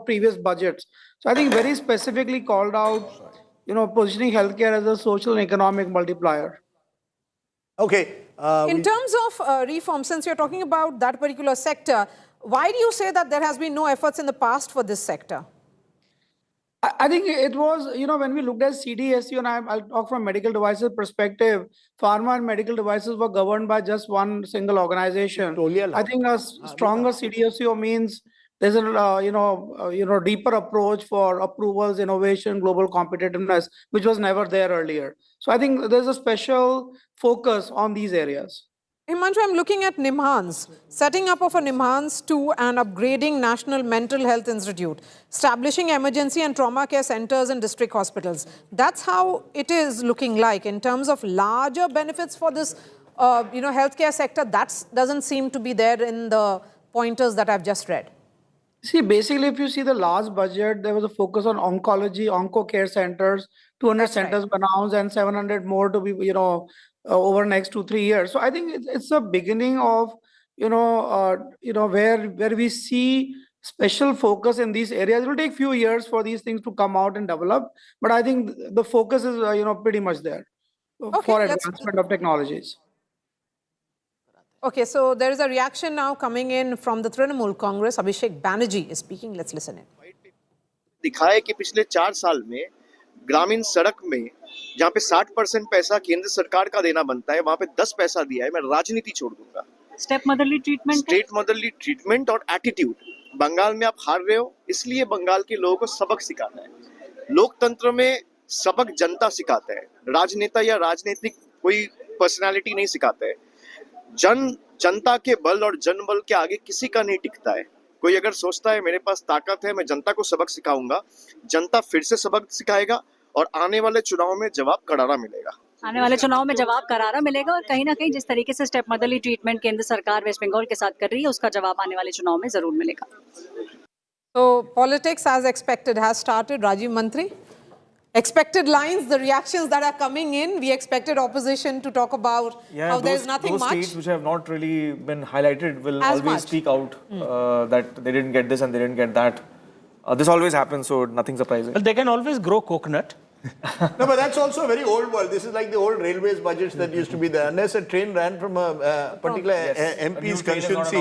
Speaker 20: previous budgets. So I think very specifically called out, positioning healthcare as a social and economic multiplier.
Speaker 3: Okay.
Speaker 10: In terms of reform, since you're talking about that particular sector, why do you say that there has been no efforts in the past for this sector?
Speaker 20: I think it was, when we looked at CDSCO, and I'll talk from medical devices perspective, pharma and medical devices were governed by just one single organization. I think a stronger CDSCO means there's a deeper approach for approvals, innovation, global competitiveness, which was never there earlier. So I think there's a special focus on these areas.
Speaker 10: Himanshu, I'm looking at NIMHANS, setting up of a NIMHANS 2 and upgrading National Mental Health Institute, establishing emergency and trauma care centers in district hospitals. That's how it is looking like in terms of larger benefits for this, healthcare sector. That doesn't seem to be there in the pointers that I've just read.
Speaker 20: See, basically, if you see the last budget, there was a focus on oncology, onco care centers, 200 centers were announced and 700 more to be, over next 2-3 years. So I think it's a beginning of, where we see special focus in these areas. It will take few years for these things to come out and develop, but I think the focus is, pretty much there for advancement of technologies.
Speaker 10: Okay, so there is a reaction now coming in from the Trinamool Congress. Abhishek Banerjee is speaking. Let's listen in.
Speaker 21: दिखाए कि पिछले 4 साल में ग्रामीण सड़क में जहाँ पे 60% पैसा केंद्र सरकार का देना बनता है, वहाँ पे 10 पैसा दिया है. मैं राजनीति छोड़ दूंगा. Step motherly treatment, state motherly treatment और एटीट्यूड. बंगाल में आप हार रहे हो, इसलिए बंगाल के लोगों को सबक सिखाना है. लोकतंत्र में सबक जनता सिखाता है, राजनेता या राजनीतिक कोई पर्सनालिटी नहीं सिखाता है. जनता के बल और जनबल के आगे किसी का नहीं टिकता है. कोई अगर सोचता है मेरे पास ताकत है, मैं जनता को सबक सिखाऊंगा, जनता फिर से सबक सिखाएगा और आने वाले चुनाव में जवाब करारा मिलेगा.
Speaker 22: आने वाले चुनाव में जवाब करारा मिलेगा और कहीं ना कहीं जिस तरीके से स्टेप मदरली ट्रीटमेंट केंद्र सरकार वेस्ट बंगाल के साथ कर रही है, उसका जवाब आने वाले चुनाव में जरूर मिलेगा.
Speaker 10: So politics as expected has started. Rajiv Mantri, expected lines, the reactions that are coming in. We expected opposition to talk about how there is nothing
Speaker 6: those
Speaker 10: much.
Speaker 6: States which have not really been highlighted will
Speaker 10: As
Speaker 6: always
Speaker 10: much.
Speaker 6: speak out that they didn't get this and they didn't get that. This always happens, so nothing surprising.
Speaker 4: Well, they can always grow coconut.
Speaker 3: No, but that's also a very old world. This is like the old railways budgets that used to be there. Unless a train ran from a particular MP's constituency,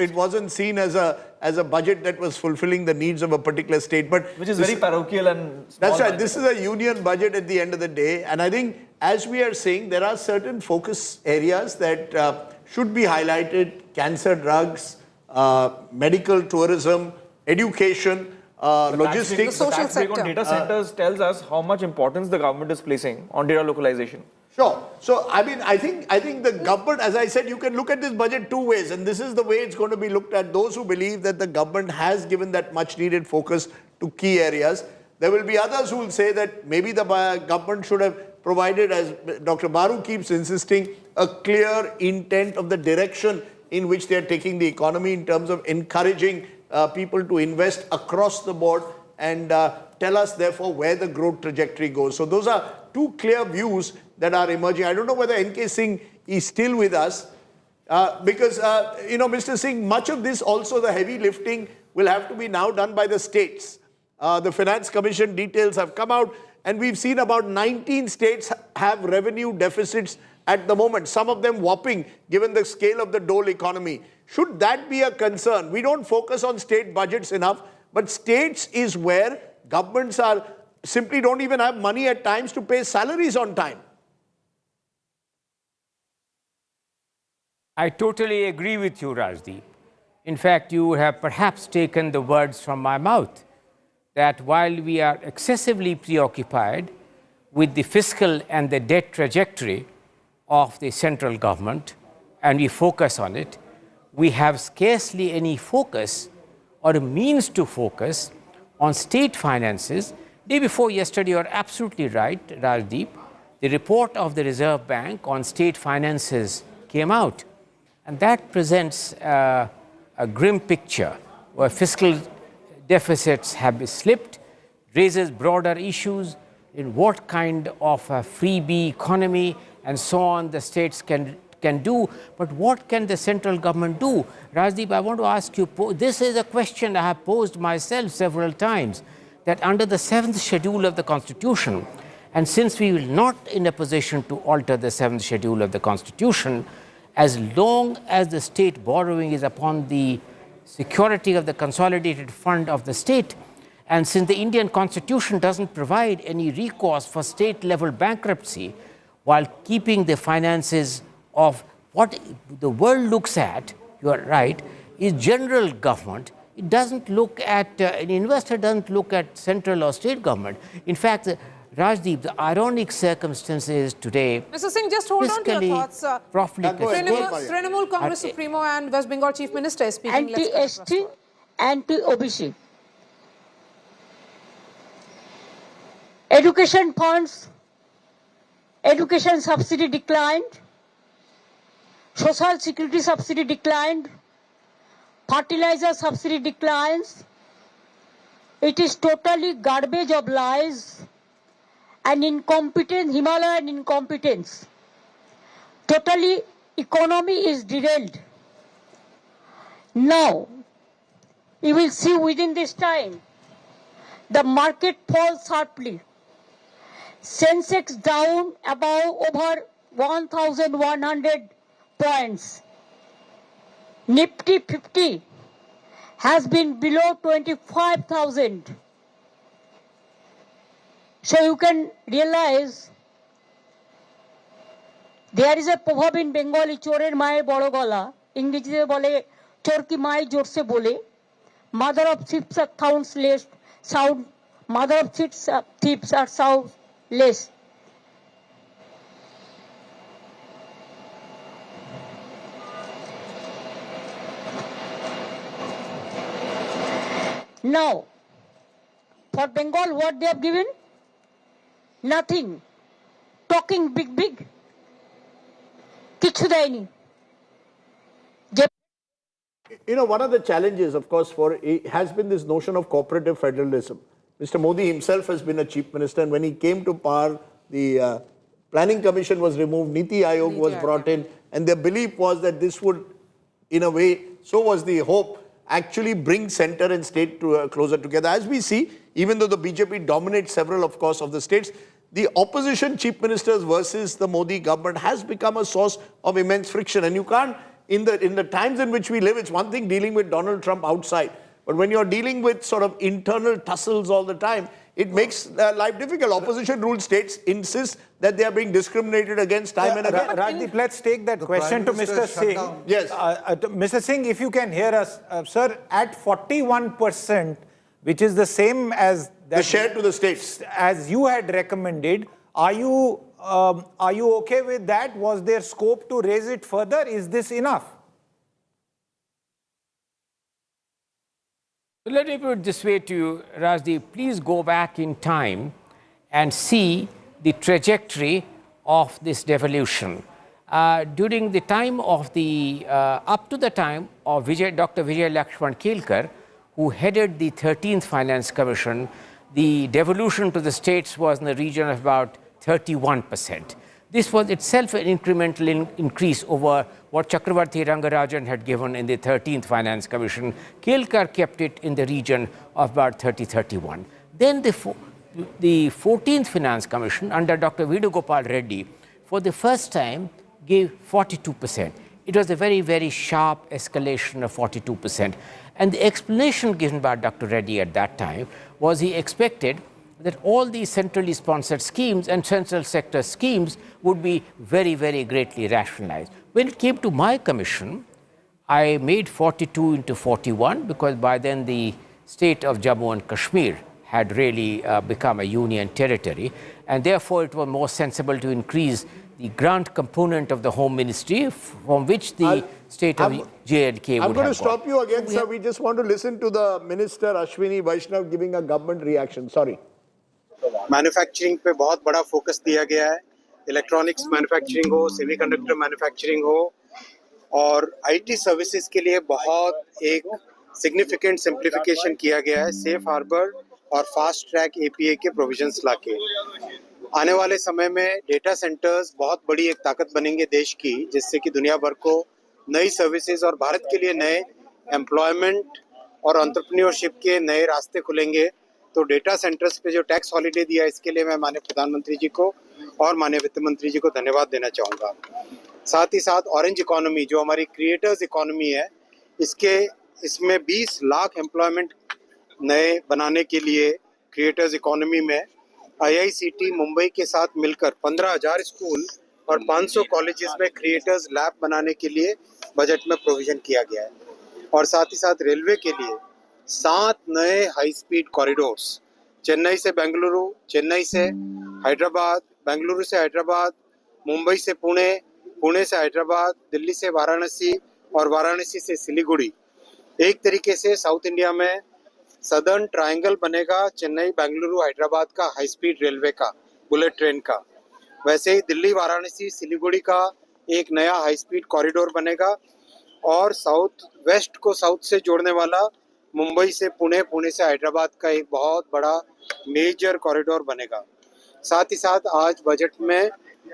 Speaker 3: it wasn't seen as a budget that was fulfilling the needs of a particular state. But
Speaker 6: which is very parochial and small.
Speaker 3: That's right. This is a union budget at the end of the day. And I think, as we are saying, there are certain focus areas that should be highlighted. Cancer drugs, medical tourism, education, logistics.
Speaker 6: The tax break on data centers tells us how much importance the government is placing on data localization.
Speaker 3: Sure. So, I mean, I think the government, as I said, you can look at this budget two ways, and this is the way it's going to be looked at. Those who believe that the government has given that much needed focus to key areas. There will be others who will say that maybe the government should have provided, as Dr. Baru keeps insisting, a clear intent of the direction in which they are taking the economy in terms of encouraging people to invest across the board and tell us, therefore, where the growth trajectory goes. So those are two clear views that are emerging. I don't know whether N.K. Singh is still with us because, Mr. Singh, much of this also, the heavy lifting will have to be now done by the states. The Finance Commission details have come out and we've seen about 19 states have revenue deficits at the moment, some of them whopping given the scale of the dole economy. Should that be a concern? We don't focus on state budgets enough, but states is where governments are simply don't even have money at times to pay salaries on time.
Speaker 19: I totally agree with you, Rajdeep. In fact, you have perhaps taken the words from my mouth, that while we are excessively preoccupied with the fiscal and the debt trajectory of the central government, and we focus on it, we have scarcely any focus or a means to focus on state finances. Day before yesterday, you are absolutely right, Rajdeep. The report of the Reserve Bank on state finances came out, and that presents a grim picture where fiscal deficits have slipped, raises broader issues in what kind of a freebie economy and so on the states can do. But what can the central government do? Rajdeep, I want to ask you, this is a question I have posed myself several times, that under the 7th schedule of the Constitution, and since we will not in a position to alter the 7th schedule of the Constitution, as long as the state borrowing is upon the security of the consolidated fund of the state, and since the Indian Constitution doesn't provide any recourse for state-level bankruptcy, while keeping the finances of what the world looks at, you are right, is general government. It doesn't look at, an investor doesn't look at central or state government. In fact, Rajdeep, the ironic circumstance is today,
Speaker 10: Mr. Singh, just hold on to your thoughts. Trinamool Congress Supremo and West Bengal Chief Minister is speaking.
Speaker 1: Anti-ST, anti-OBC. Education funds, education subsidy declined, social security subsidy declined, fertilizer subsidy declines. It is totally garbage of lies and incompetence, Himalayan incompetence. Totally economy is derailed. Now, you will see within this time, the market falls sharply. Sensex down about over 1,100 points. Nifty 50 has been below 25,000. So you can realize there is a proverb in Bengali, chorer maye boro gola, English bole chor ki mai jor se bole, mother of thieves are sounds less, sound, mother of thieves are sound less. Now, for Bengal, what they have given? Nothing. Talking big. Kichu daini.
Speaker 3: You know, one of the challenges, of course, has been this notion of cooperative federalism. Mr. Modi himself has been a chief minister, and when he came to power, the Planning Commission was removed, Niti Aayog was brought in, and their belief was that this would, in a way, so was the hope, actually bring center and state closer together. As we see, even though the BJP dominates several, of course, of the states, the opposition chief ministers versus the Modi government has become a source of immense friction. And you can't, in the times in which we live, it's one thing dealing with Donald Trump outside. But when you're dealing with sort of internal tussles all the time, it makes life difficult. Opposition-ruled states insist that they are being discriminated against time and again.
Speaker 9: Rajdeep, let's take that question to Mr. Singh.
Speaker 3: Yes.
Speaker 9: Mr. Singh, if you can hear us, sir, at 41%, which is the same as
Speaker 3: the share to the states,
Speaker 9: as you had recommended, are you okay with that? Was there scope to raise it further? Is this enough?
Speaker 19: Let me put it this way to you, Rajdeep. Please go back in time and see the trajectory of this devolution. During the time of up to the time of Dr. Vijay Lakshman Kelkar, who headed the 13th Finance Commission, the devolution to the states was in the region of about 31%. This was itself an incremental increase over what Chakravarti Rangarajan had given in the 13th Finance Commission. Kelkar kept it in the region of about 30-31. Then the 14th Finance Commission under Dr. Vedugopal Reddy, for the first time, gave 42%. It was a very, very sharp escalation of 42%. And the explanation given by Dr. Reddy at that time was he expected that all these centrally sponsored schemes and central sector schemes would be very, very greatly rationalized. When it came to my commission, I made 42 into 41 because by then the state of Jammu and Kashmir had really become a union territory, and therefore it was more sensible to increase the grant component of the Home Ministry from which the state of J&K would have
Speaker 3: I'm going to
Speaker 19: gone.
Speaker 3: stop you again, sir. We just want to listen to the Minister Ashwini Vaishnav giving a government reaction. Sorry.
Speaker 2: Manufacturing पे बहुत बड़ा focus दिया गया है. Electronics manufacturing हो, semiconductor manufacturing हो, और IT services के लिए बहुत एक सिग्निफिकेंट सिंप्लीफिकेशन किया गया है. सेफ हार्बर और फास्ट ट्रैक एपीए के प्रोविजंस लाके आने वाले समय में डेटा सेंटर्स बहुत बड़ी एक ताकत बनेंगे देश की, जिससे कि दुनिया भर को नई सर्विसेज और भारत के लिए नए एम्प्लॉयमेंट और एंटरप्रेन्योरशिप के नए रास्ते खुलेंगे. तो डेटा सेंटर्स पे जो टैक्स हॉलिडे दिया, इसके लिए मैं माननीय प्रधानमंत्री जी को और माननीय वित्त मंत्री जी को धन्यवाद देना चाहूँगा. साथ ही साथ ऑरेंज इकोनॉमी जो हमारी क्रिएटर्स इकोनॉमी है, इसमें 20 लाख एम्प्लॉयमेंट नए बनाने के लिए क्रिएटर्स इकोनॉमी में आईआईसीटी मुंबई के साथ मिलकर 15,000 स्कूल और 500 कॉलेजेस में क्रिएटर्स लैब बनाने के लिए बजट में प्रोविजन किया गया है. और साथ ही साथ रेलवे के लिए 7 नए हाई स्पीड कॉरिडोर्स, चेन्नई से बेंगलुरु, चेन्नई से हैदराबाद, बेंगलुरु से हैदराबाद, मुंबई से पुणे, पुणे से हैदराबाद, दिल्ली से वाराणसी और वाराणसी से सिलीगुड़ी. एक तरीके से साउथ इंडिया में सदर्न ट्रायंगल बनेगा चेन्नई, बेंगलुरु, हैदराबाद का हाई स्पीड रेलवे का, बुलेट ट्रेन का. वैसे ही दिल्ली, वाराणसी, सिलीगुड़ी का एक नया हाई स्पीड कॉरिडोर बनेगा और साउथ वेस्ट को साउथ से जोड़ने वाला मुंबई से पुणे, पुणे से हैदराबाद का एक बहुत बड़ा मेजर कॉरिडोर बनेगा. साथ ही साथ आज बजट में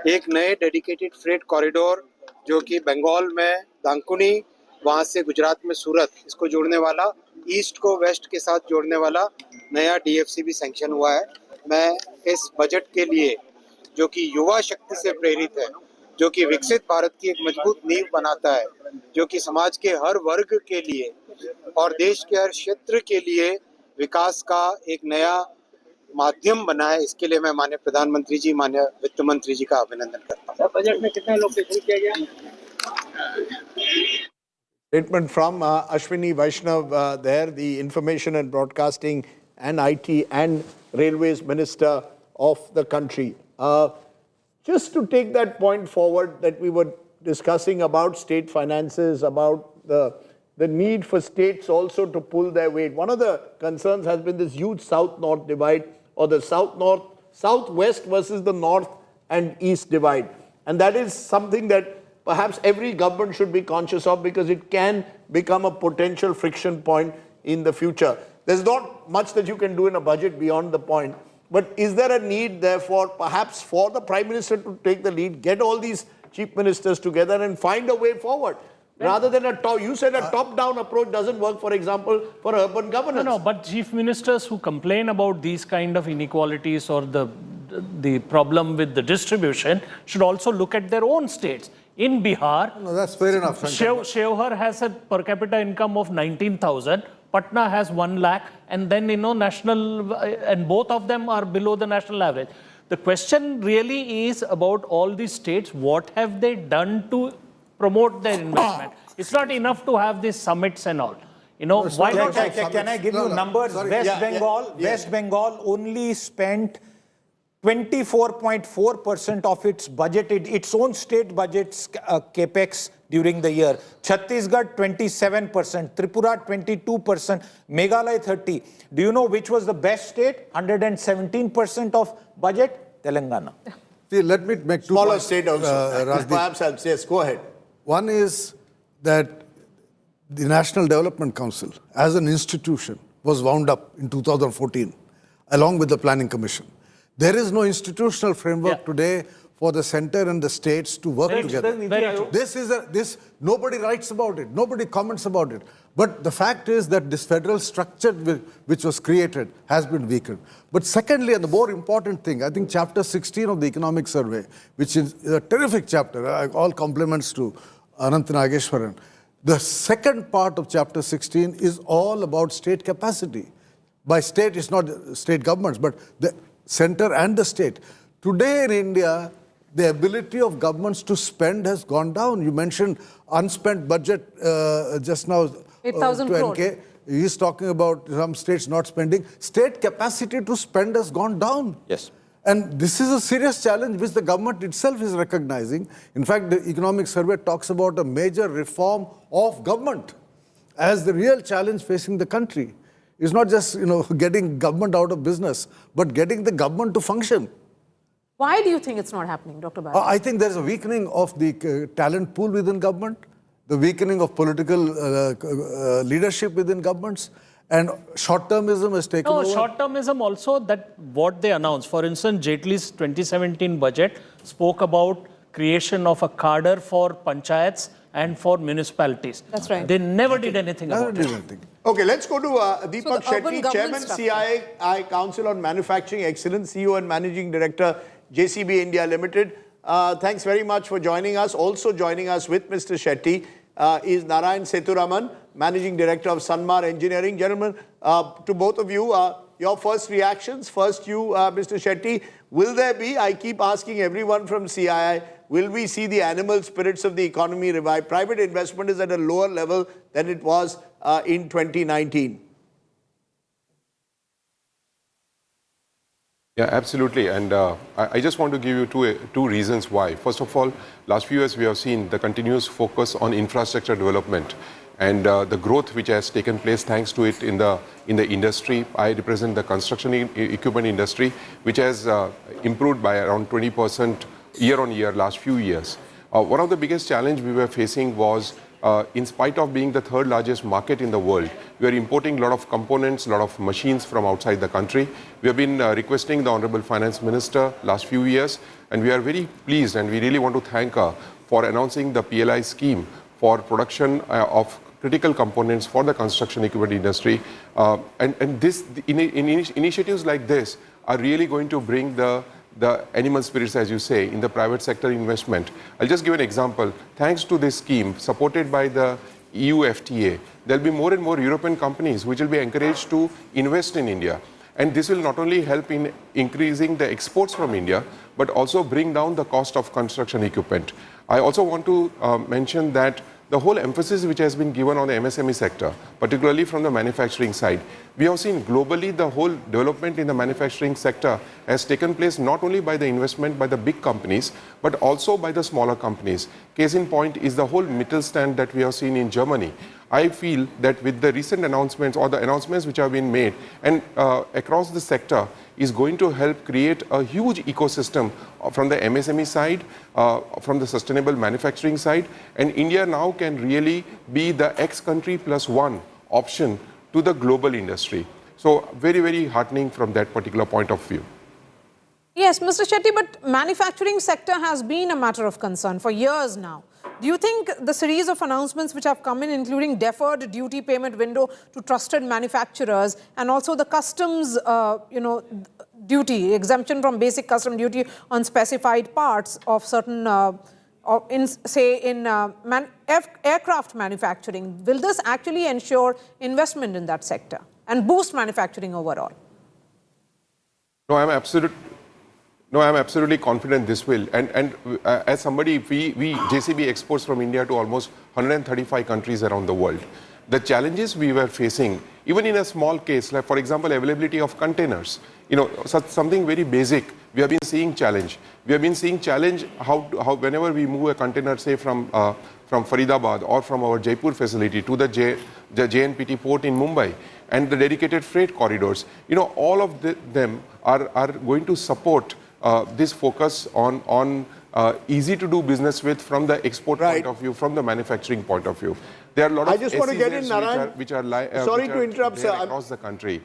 Speaker 2: एक नए डेडिकेटेड फ्रेट कॉरिडोर जो कि बंगाल में दांकुनी, वहाँ से गुजरात में सूरत, इसको जोड़ने वाला, ईस्ट को वेस्ट के साथ जोड़ने वाला नया डीएफसी भी सैंक्शन हुआ है. मैं इस बजट के लिए जो कि युवा शक्ति से प्रेरित है, जो कि विकसित भारत की एक मजबूत नींव बनाता है, जो कि समाज के हर वर्ग के लिए और देश के हर क्षेत्र के लिए विकास का एक नया माध्यम बना है, इसके लिए मैं माननीय प्रधानमंत्री जी, माननीय वित्त मंत्री जी का अभिनंदन करता हूँ. बजट में कितना लोकेशन किया गया?
Speaker 3: Statement from Ashwini Vaishnav there, the Information and Broadcasting and IT and Railways Minister of the country. Just to take that point forward that we were discussing about state finances, about the need for states also to pull their weight. One of the concerns has been this huge South-North divide, or the South-West versus the North and East divide. And that is something that perhaps every government should be conscious of, because it can become a potential friction point in the future. There's not much that you can do in a budget beyond the point. But is there a need, therefore, perhaps for the Prime Minister to take the lead, get all these chief ministers together and find a way forward? Rather than you said a top-down approach doesn't work, for example, for urban governance.
Speaker 4: No, but chief ministers who complain about these kind of inequalities or the problem with the distribution should also look at their own states. In Bihar,
Speaker 5: No, that's fair enough.
Speaker 4: Shevhar has a per capita income of 19,000. Patna has 1 lakh, and then national, and both of them are below the national average. The question really is about all these states. What have they done to promote their investment? It's not enough to have these summits and all. Why not?
Speaker 9: Can I give you numbers? West Bengal only spent 24.4% of its budget, its own state budget's capex during the year. Chhattisgarh 27%, Tripura 22%, Meghalaya 30%. Do you know which was the best state? 117% of budget? Telangana.
Speaker 5: See, let me make two
Speaker 3: Smaller
Speaker 5: points,
Speaker 3: state also. Perhaps helps. Yes, go ahead.
Speaker 5: One is that the National Development Council, as an institution, was wound up in 2014, along with the Planning Commission. There is no institutional framework today for the center and the states to work together. Nobody writes about it, nobody comments about it. But the fact is that this federal structure which was created has been weakened. But secondly, and the more important thing, I think chapter 16 of the Economic Survey, which is a terrific chapter, all compliments to Anant Nageshwaran. The second part of chapter 16 is all about state capacity. By state, it's not state governments, but the center and the state. Today in India, the ability of governments to spend has gone down. You mentioned unspent budget just now.
Speaker 10: 8,000 crore.
Speaker 5: He's talking about some states not spending. State capacity to spend has gone down.
Speaker 9: Yes.
Speaker 5: And this is a serious challenge which the government itself is recognizing. In fact, the economic survey talks about a major reform of government as the real challenge facing the country. It's not just, getting government out of business, but getting the government to function.
Speaker 10: Why do you think it's not happening, Dr. Bhatt?
Speaker 5: I think there's a weakening of the talent pool within government, the weakening of political leadership within governments, and short-termism has taken over.
Speaker 4: Short-termism also, that what they announced. For instance, Jaitley's 2017 budget spoke about creation of a cadre for panchayats and for municipalities.
Speaker 10: That's right.
Speaker 4: They never did anything about it.
Speaker 3: Okay, let's go to Deepak
Speaker 10: So the urban
Speaker 3: Shetty,
Speaker 10: government
Speaker 3: Chairman,
Speaker 10: structure.
Speaker 3: CII Council on Manufacturing Excellence, CEO and Managing Director, JCB India Limited. Thanks very much for joining us. Also joining us with Mr. Shetty is Narayan Sethuraman, Managing Director of Sanmar Engineering. Gentlemen, to both of you, your first reactions. First you, Mr. Shetty, will there be, I keep asking everyone from CII, will we see the animal spirits of the economy revive? Private investment is at a lower level than it was in 2019.
Speaker 8: Yeah, absolutely. And I just want to give you two reasons why. First of all, last few years we have seen the continuous focus on infrastructure development and the growth which has taken place thanks to it in the industry. I represent the construction equipment industry, which has improved by around 20% year on year last few years. One of the biggest challenges we were facing was in spite of being the third largest market in the world, we are importing a lot of components, a lot of machines from outside the country. We have been requesting the Honorable Finance Minister last few years, and we are very pleased and we really want to thank her for announcing the PLI scheme for production of critical components for the construction equipment industry. Initiatives like this are really going to bring the animal spirits, as you say, in the private sector investment. I'll just give an example. Thanks to this scheme, supported by the EU FTA, there'll be more and more European companies which will be encouraged to invest in India. And this will not only help in increasing the exports from India, but also bring down the cost of construction equipment. I also want to mention that the whole emphasis which has been given on the MSME sector, particularly from the manufacturing side, we have seen globally the whole development in the manufacturing sector has taken place not only by the investment by the big companies, but also by the smaller companies. Case in point is the whole Mittelstand that we have seen in Germany. I feel that with the recent announcements or the announcements which have been made and across the sector is going to help create a huge ecosystem from the MSME side, from the sustainable manufacturing side, and India now can really be the X country plus one option to the global industry. So very, very heartening from that particular point of view.
Speaker 10: Yes, Mr. Shetty, but manufacturing sector has been a matter of concern for years now. Do you think the series of announcements which have come in, including deferred duty payment window to trusted manufacturers and also the customs, duty, exemption from basic custom duty on specified parts of certain, aircraft manufacturing, will this actually ensure investment in that sector and boost manufacturing overall?
Speaker 8: No, I'm absolutely confident this will. And as somebody, we JCB exports from India to almost 135 countries around the world. The challenges we were facing, even in a small case, like for example, availability of containers, something very basic, we have been seeing challenge. We have been seeing challenge how whenever we move a container, say from Faridabad or from our Jaipur facility to the JNPT port in Mumbai, and the dedicated freight corridors, all of them are going to support this focus on easy to do business with from the export point of view, from the manufacturing point of view. There are a lot of
Speaker 3: just want to get in, Narayan. Sorry to interrupt, sir.
Speaker 8: Across the country.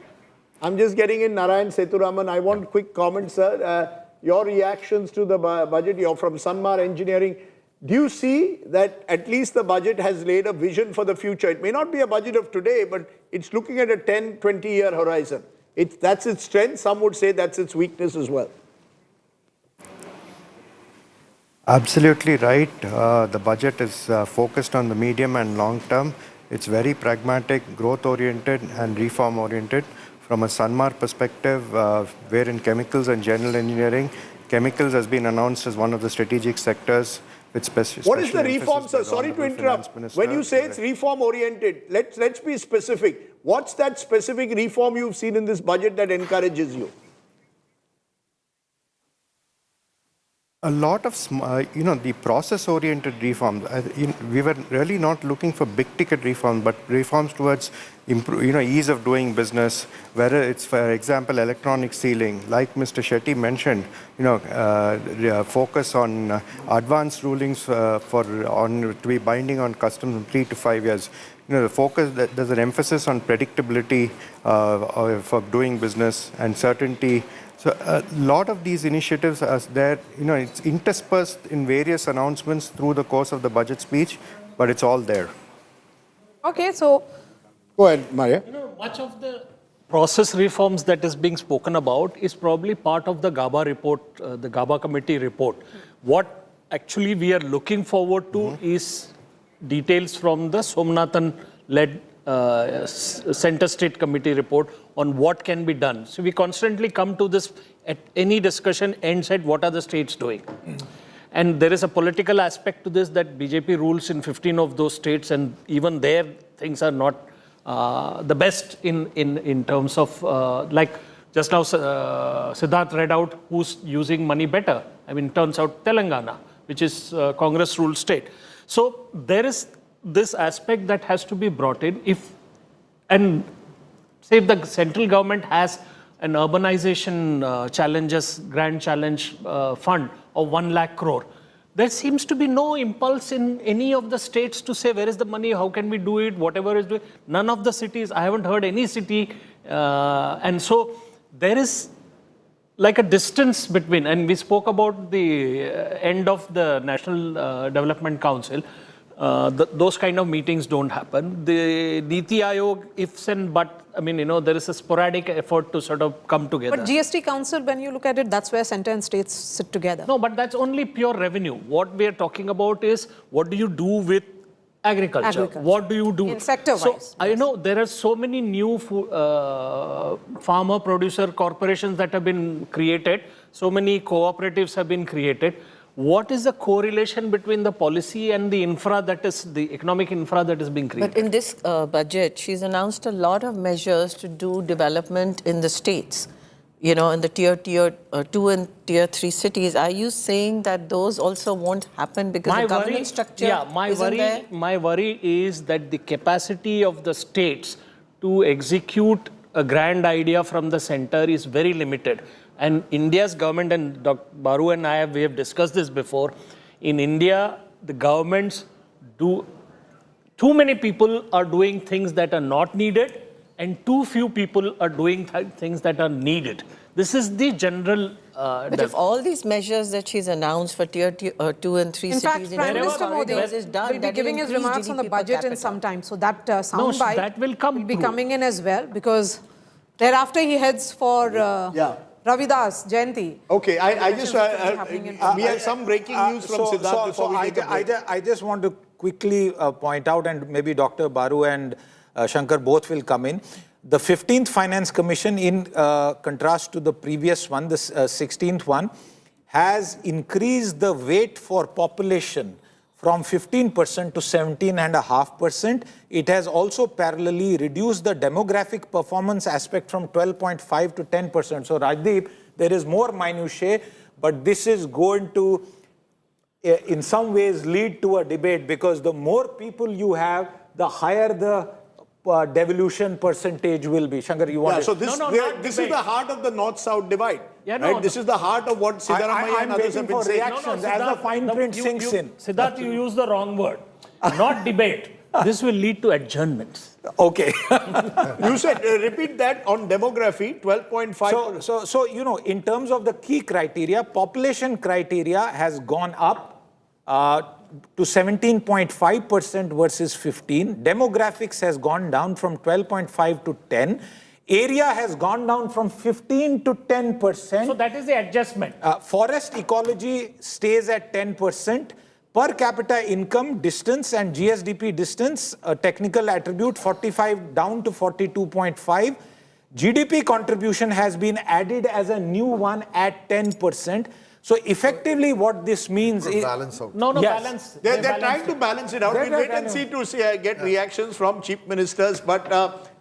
Speaker 3: I'm just getting in, Narayan Sethuraman. I want quick comments, sir. Your reactions to the budget. You're from Sanmar Engineering. Do you see that at least the budget has laid a vision for the future? It may not be a budget of today, but it's looking at a 10, 20-year horizon. That's its strength. Some would say that's its weakness as well.
Speaker 11: Absolutely right. The budget is focused on the medium and long term. It's very pragmatic, growth-oriented and reform-oriented. From a Sanmar perspective, where in chemicals and general engineering, chemicals has been announced as one of the strategic sectors with special.
Speaker 3: What is the reform, sir? Sorry to interrupt. When you say it's reform oriented, let's be specific. What's that specific reform you've seen in this budget that encourages you?
Speaker 11: A lot of, the process-oriented reforms. We were really not looking for big-ticket reforms, but reforms towards, ease of doing business. Whether it's, for example, electronic sealing, like Mr. Shetty mentioned, focus on advanced rulings to be binding on customs in 3 to 5 years. The focus, there's an emphasis on predictability for doing business and certainty. So a lot of these initiatives are there, it's interspersed in various announcements through the course of the budget speech, but it's all there.
Speaker 10: Okay, so...
Speaker 3: Go ahead, Maria.
Speaker 4: Much of the process reforms that is being spoken about is probably part of the GABA report, the GABA committee report. What actually we are looking forward to is details from the Somnathan-led Center State Committee report on what can be done. So we constantly come to this, at any discussion ends at what are the states doing. And there is a political aspect to this that BJP rules in 15 of those states, and even there things are not the best in terms of, like just now Siddharth read out who's using money better. I mean, turns out Telangana, which is Congress ruled state. So there is this aspect that has to be brought in. If the central government has an urbanization grand challenge fund of 1 lakh crore, there seems to be no impulse in any of the states to say where is the money, how can we do it, whatever is doing. None of the cities, I haven't heard any city, and so there is like a distance between, and we spoke about the end of the National Development Council. Those kind of meetings don't happen. The Niti Aayog, ifs and but, there is a sporadic effort to sort of come together.
Speaker 10: But GST Council, when you look at it, that's where centre and states sit together.
Speaker 4: No, but that's only pure revenue. What we are talking about is, what do you do with agriculture? What do you do?
Speaker 10: In sector-wise.
Speaker 4: So, I know there are so many new farmer producer corporations that have been created. So many cooperatives have been created. What is the correlation between the policy and the infra that is, the economic infra that is being created?
Speaker 7: But in this budget, she's announced a lot of measures to do development in the states, in the tier 2 and tier 3 cities. Are you saying that those also won't happen because the government structure isn't there?
Speaker 4: My worry is that the capacity of the states to execute a grand idea from the center is very limited. And India's government, and Dr. Baru and we have discussed this before, in India, the governments too many people are doing things that are not needed, and too few people are doing things that are needed. This is the general...
Speaker 7: But if all these measures that she's announced for tier 2 and 3
Speaker 10: in
Speaker 7: cities...
Speaker 10: fact, Prime Minister Modi will be giving his remarks on the budget in some time. So that soundbite will be coming in as well, because thereafter he heads for... Ravidas Jayanti.
Speaker 3: Okay, we have some breaking news from Siddharth.
Speaker 9: So I just want to quickly point out, and maybe Dr. Baru and Shankar both will come in. The 15th Finance Commission, in contrast to the previous one, the 16th one, has increased the weight for population from 15% to 17.5%. It has also parallelly reduced the demographic performance aspect from 12.5 to 10%. So Rajdeep, there is more minutiae, but this is going to, in some ways, lead to a debate, because the more people you have, the higher the devolution percentage will be. Shankar, you want
Speaker 3: to... So this is the heart of the North-South divide. This is the heart of what Sitharaman and others have been saying.
Speaker 9: Reactions as the fine print sinks in.
Speaker 4: Siddharth, you use the wrong word. Not debate. This will lead to adjournments.
Speaker 9: Okay.
Speaker 3: You said, repeat that on demography, 12.5.
Speaker 9: So, in terms of the key criteria, population criteria has gone up to 17.5% versus 15. Demographics has gone down from 12.5 to 10. Area has gone down from 15 to 10%.
Speaker 4: So that is the adjustment.
Speaker 9: Forest ecology stays at 10%. Per capita income, distance and GSDP distance, a technical attribute, 45 down to 42.5. GDP contribution has been added as a new one at 10%. So effectively what this means is...
Speaker 5: balance out.
Speaker 4: No,
Speaker 9: Yes.
Speaker 4: balance.
Speaker 3: They're trying to balance it out.
Speaker 9: They're
Speaker 3: We'll wait
Speaker 9: trying
Speaker 3: and
Speaker 9: to-
Speaker 3: see get reactions from chief ministers, but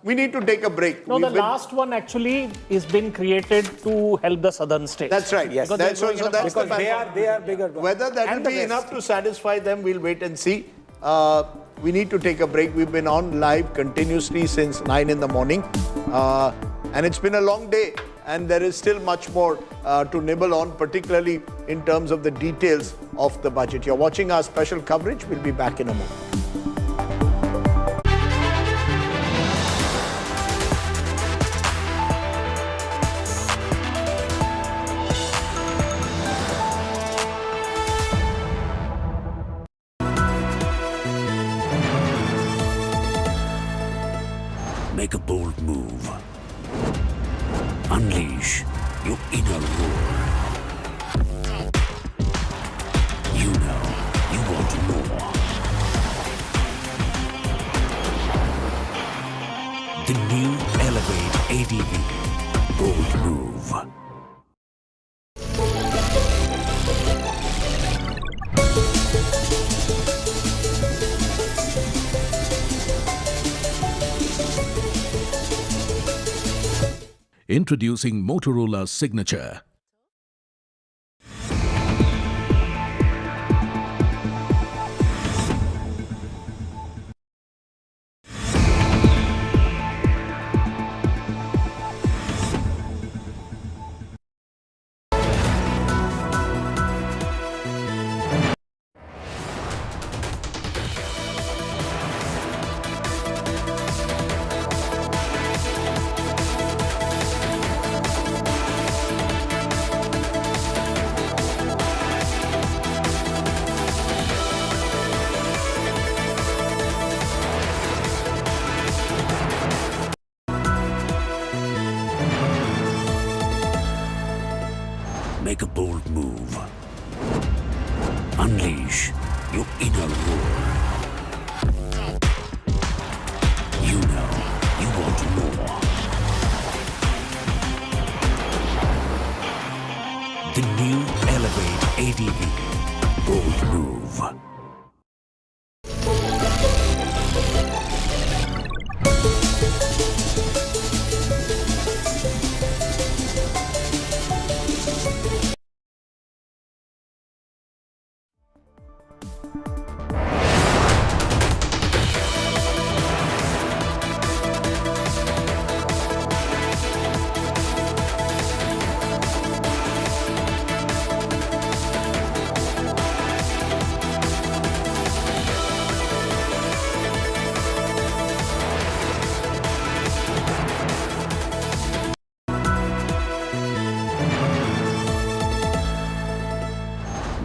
Speaker 3: we need to take a break.
Speaker 4: No, the last one actually is been created to help the southern states.
Speaker 3: That's right.
Speaker 9: Yes.
Speaker 4: Because
Speaker 3: That's,
Speaker 4: they're
Speaker 3: so
Speaker 4: going
Speaker 3: that's the
Speaker 9: because they are bigger.
Speaker 3: Whether that will
Speaker 9: And the
Speaker 3: be
Speaker 9: West.
Speaker 3: enough to satisfy them, we'll wait and see. We need to take a break. We've been on live continuously since 9 in the morning. And it's been a long day. And there is still much more to nibble on, particularly in terms of the details of the budget. You're watching our special coverage. We'll be back in a moment.
Speaker 12: Make a bold move. Unleash your inner roar. You know you want more. The new Elevate ADV Bold Move.
Speaker 14: Introducing Motorola's signature.
Speaker 12: Make a bold move. Unleash your inner roar. You know you want more. The new Elevate ADV Bold Move.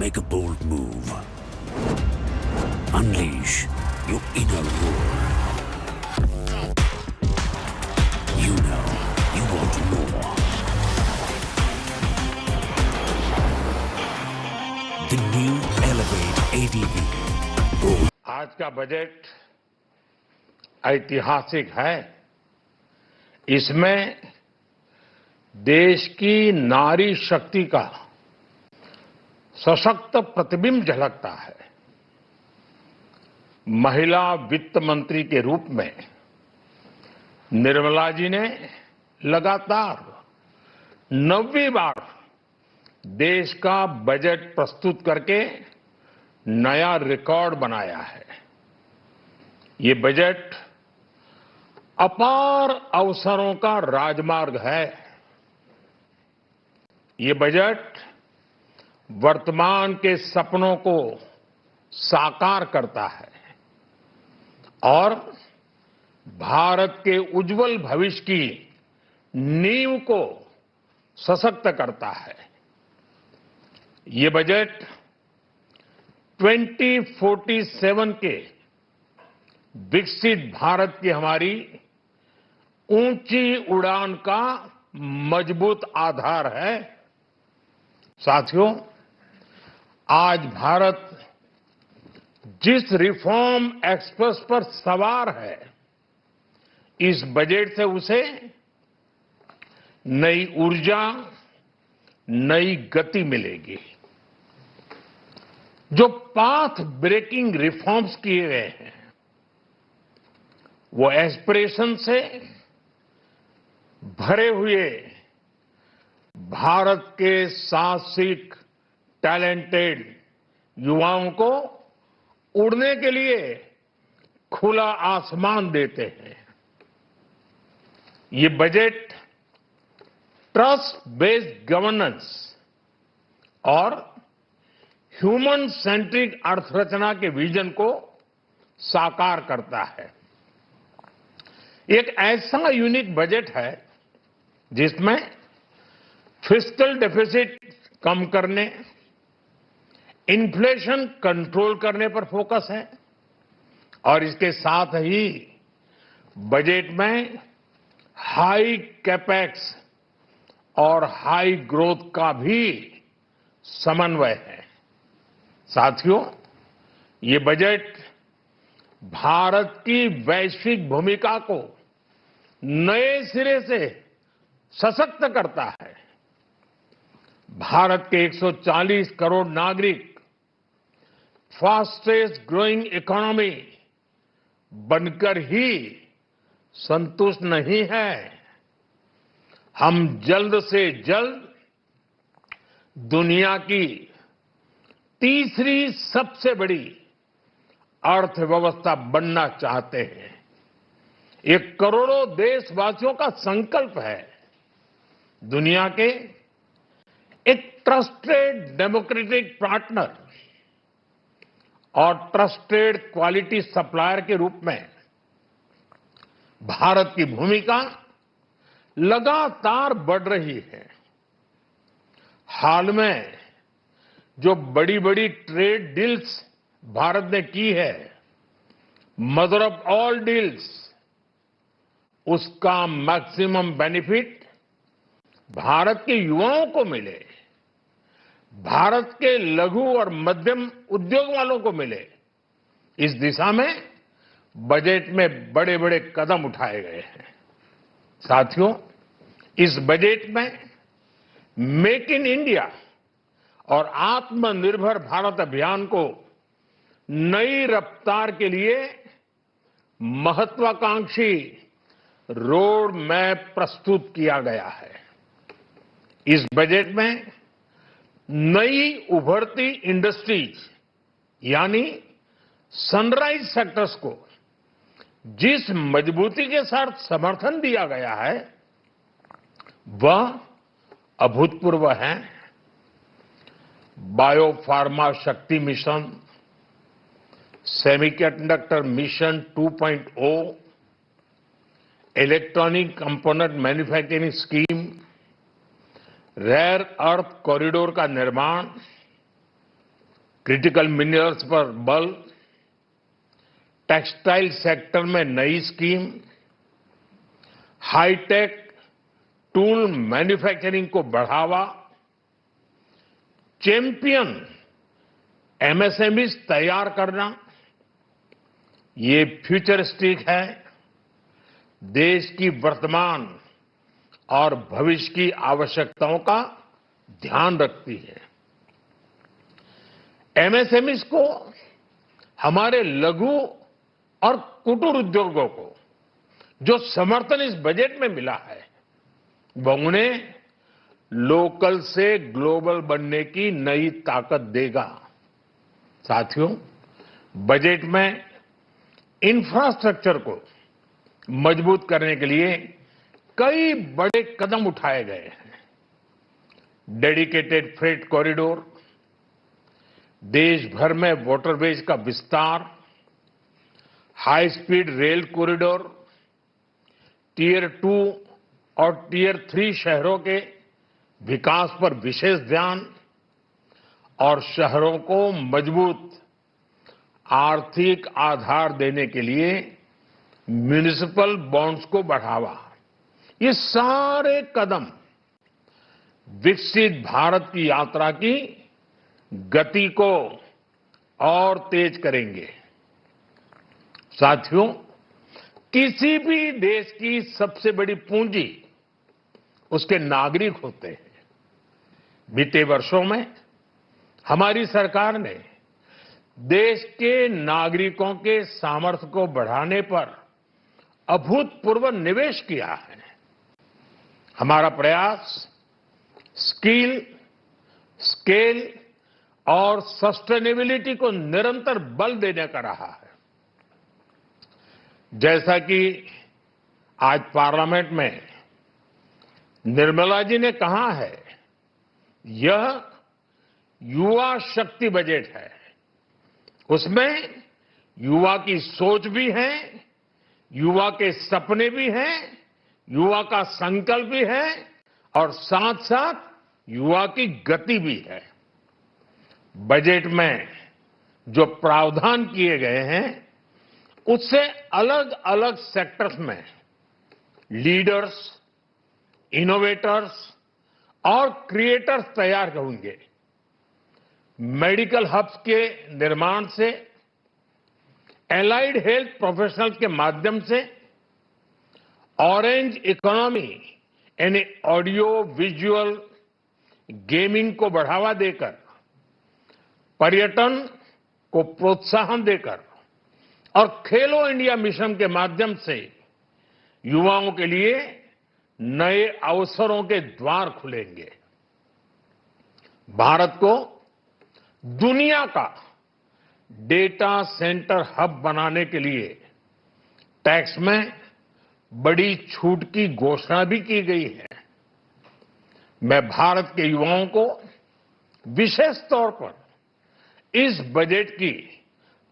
Speaker 12: Make a bold move. Unleash your inner roar. You know you want more. The new Elevate ADV Bold.
Speaker 23: आज का budget ऐतिहासिक है। इसमें देश की नारी शक्ति का सशक्त प्रतिबिंब झलकता है। महिला वित्त मंत्री के रूप में निर्मला जी ने लगातार 9वीं बार देश का बजट प्रस्तुत करके नया रिकॉर्ड बनाया है। ये बजट अपार अवसरों का राजमार्ग है। ये बजट वर्तमान के सपनों को साकार करता है और भारत के उज्जवल भविष्य की नींव को सशक्त करता है। ये बजट 2047 के विकसित भारत की हमारी ऊंची उड़ान का मजबूत आधार है। साथियों, आज भारत जिस रिफॉर्म एक्सप्रेस पर सवार है, इस बजट से उसे नई ऊर्जा, नई गति मिलेगी। जो पाथ ब्रेकिंग रिफॉर्म्स किए गए हैं, वो एस्पिरेशन से भरे हुए भारत के साहसिक, टैलेंटेड युवाओं को उड़ने के लिए खुला आसमान देते हैं। ये बजट ट्रस्ट बेस्ड गवर्नेंस और ह्यूमन सेंट्रिक अर्थरचना के विजन को साकार करता है। एक ऐसा यूनिक बजट है जिसमें फिस्कल डेफिसिट कम करने, इन्फ्लेशन कंट्रोल करने पर फोकस है और इसके साथ ही बजट में हाई कैपेक्स और हाई ग्रोथ का भी समन्वय है। साथियों, ये बजट भारत की वैश्विक भूमिका को नए सिरे से सशक्त करता है। भारत के 140 करोड़ नागरिक फास्टेस्ट ग्रोइंग इकोनॉमी बनकर ही संतुष्ट नहीं है। हम जल्द से जल्द दुनिया की तीसरी सबसे बड़ी अर्थव्यवस्था बनना चाहते हैं। ये करोड़ों देशवासियों का संकल्प है। दुनिया के एक ट्रस्टेड डेमोक्रेटिक पार्टनर और ट्रस्टेड क्वालिटी सप्लायर के रूप में भारत की भूमिका लगातार बढ़ रही है। हाल में जो बड़ी बड़ी ट्रेड डील्स भारत ने की है, मदर ऑफ ऑल डील्स, उसका मैक्सिमम बेनिफिट भारत के युवाओं को मिले, भारत के लघु और मध्यम उद्योग वालों को मिले। इस दिशा में बजट में बड़े बड़े कदम उठाए गए हैं। साथियों, इस बजट में मेक इन इंडिया और आत्मनिर्भर भारत अभियान को नई रफ्तार के लिए महत्वाकांक्षी रोड मैप प्रस्तुत किया गया है। इस बजट में नई उभरती इंडस्ट्रीज यानी सनराइज सेक्टर्स को जिस मजबूती के साथ समर्थन दिया गया है, वह अभूतपूर्व है। Biopharma Shakti mission, semiconductor mission 2.0, electronic component manufacturing scheme, rare earth corridor का निर्माण, क्रिटिकल मिनरल्स पर बल, टेक्सटाइल सेक्टर में नई स्कीम, हाईटेक टूल मैन्युफैक्चरिंग को बढ़ावा, चैंपियन एमएसएमईज तैयार करना, ये फ्यूचरिस्टिक है, देश की वर्तमान और भविष्य की आवश्यकताओं का ध्यान रखती है। एमएसएमईज को, हमारे लघु और कुटीर उद्योगों को जो समर्थन इस बजट में मिला है, वह उन्हें लोकल से ग्लोबल बनने की नई ताकत देगा। साथियों, बजट में इंफ्रास्ट्रक्चर को मजबूत करने के लिए कई बड़े कदम उठाए गए हैं। डेडिकेटेड फ्रेट कॉरिडोर, देश भर में वाटरवेज का विस्तार, high speed rail corridor, tier 2 और टियर 3 शहरों के विकास पर विशेष ध्यान और शहरों को मजबूत आर्थिक आधार देने के लिए म्युनिसिपल बॉन्ड्स को बढ़ावा। ये सारे कदम विकसित भारत की यात्रा की गति को और तेज करेंगे। साथियों, किसी भी देश की सबसे बड़ी पूंजी उसके नागरिक होते हैं। बीते वर्षों में हमारी सरकार ने देश के नागरिकों के सामर्थ्य को बढ़ाने पर अभूतपूर्व निवेश किया है। हमारा प्रयास स्किल, स्केल और सस्टेनेबिलिटी को निरंतर बल देने का रहा है। जैसा कि आज पार्लियामेंट में निर्मला जी ने कहा है, यह युवा शक्ति बजट है। उसमें युवा की सोच भी है, युवा के सपने भी हैं, युवा का संकल्प भी है और साथ साथ युवा की गति भी है। बजट में जो प्रावधान किए गए हैं उससे अलग अलग सेक्टर्स में लीडर्स, इनोवेटर्स और क्रिएटर्स तैयार होंगे। मेडिकल हब्स के निर्माण से, एलाइड हेल्थ प्रोफेशनल्स के माध्यम से, ऑरेंज इकोनॉमी यानी ऑडियो विजुअल गेमिंग को बढ़ावा देकर, पर्यटन को प्रोत्साहन देकर और खेलो इंडिया मिशन के माध्यम से युवाओं के लिए नए अवसरों के द्वार खुलेंगे। भारत को दुनिया का डेटा सेंटर हब बनाने के लिए टैक्स में बड़ी छूट की घोषणा भी की गई है। मैं भारत के युवाओं को विशेष तौर पर इस बजट की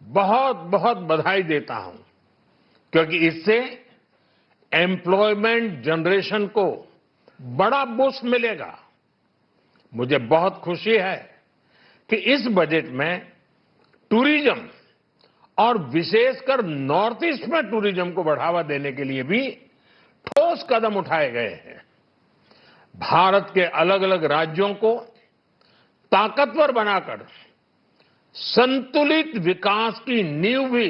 Speaker 23: बहुत बहुत बधाई देता हूं, क्योंकि इससे एम्प्लॉयमेंट जनरेशन को बड़ा बूस्ट मिलेगा। मुझे बहुत खुशी है कि इस बजट में टूरिज्म और विशेषकर नॉर्थ ईस्ट में टूरिज्म को बढ़ावा देने के लिए भी ठोस कदम उठाए गए हैं। भारत के अलग अलग राज्यों को ताकतवर बनाकर संतुलित विकास की नींव भी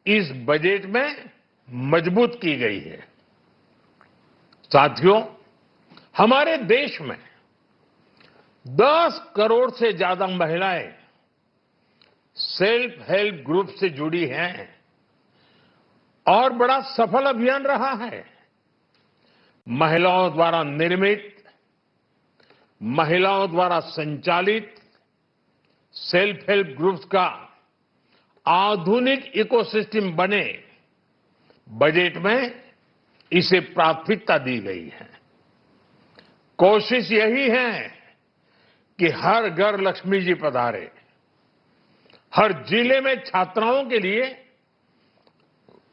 Speaker 23: इस बजट में मजबूत की गई है। साथियों, हमारे देश में 10 करोड़ से ज्यादा महिलाएं सेल्फ हेल्प ग्रुप से जुड़ी हैं और बड़ा सफल अभियान रहा है। महिलाओं द्वारा निर्मित, महिलाओं द्वारा संचालित सेल्फ हेल्प ग्रुप्स का आधुनिक इकोसिस्टम बने, बजट में इसे प्राथमिकता दी गई है। कोशिश यही है कि हर घर लक्ष्मी जी पधारे। हर जिले में छात्राओं के लिए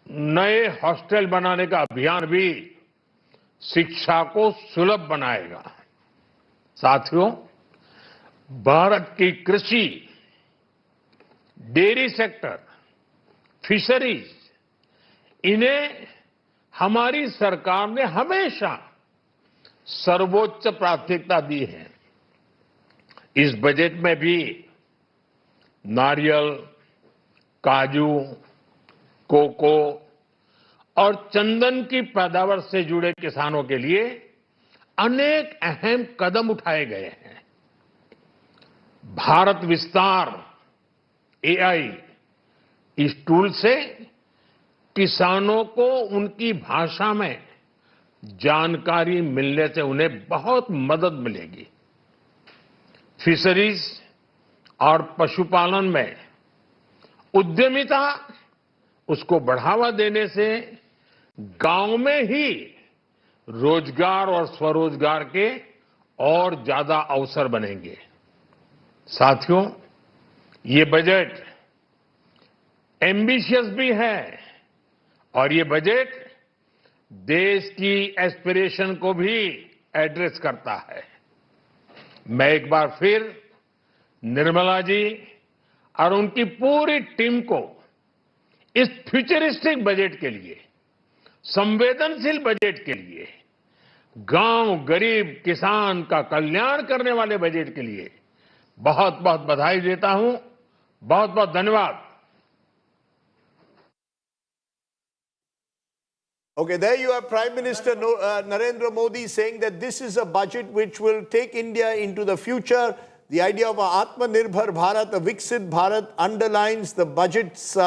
Speaker 23: नए हॉस्टल बनाने का अभियान भी शिक्षा को सुलभ बनाएगा। साथियों, भारत की कृषि, डेयरी सेक्टर, फिशरीज, इन्हें हमारी सरकार ने हमेशा सर्वोच्च प्राथमिकता दी है। इस बजट में भी नारियल, काजू, कोको और चंदन की पैदावार से जुड़े किसानों के लिए अनेक अहम कदम उठाए गए हैं। भारत विस्तार एआई, इस टूल से किसानों को उनकी भाषा में जानकारी मिलने से उन्हें बहुत मदद मिलेगी। फिशरीज और पशुपालन में उद्यमिता, उसको बढ़ावा देने से गांव में ही रोजगार और स्वरोजगार के और ज्यादा अवसर बनेंगे। साथियों, ये बजट एम्बिशियस भी है और ये बजट देश की एस्पिरेशन को भी एड्रेस करता है। मैं एक बार फिर निर्मला जी और उनकी पूरी टीम को इस फ्यूचरिस्टिक बजट के लिए, संवेदनशील बजट के लिए, गांव, गरीब, किसान का कल्याण करने वाले बजट के लिए बहुत बहुत बधाई देता हूं। बहुत बहुत धन्यवाद।
Speaker 3: Okay, there you have Prime Minister Narendra Modi saying that this is a budget which will take India into the future. The idea of a Atmanirbhar Bharat, a Viksit Bharat, underlines the budget's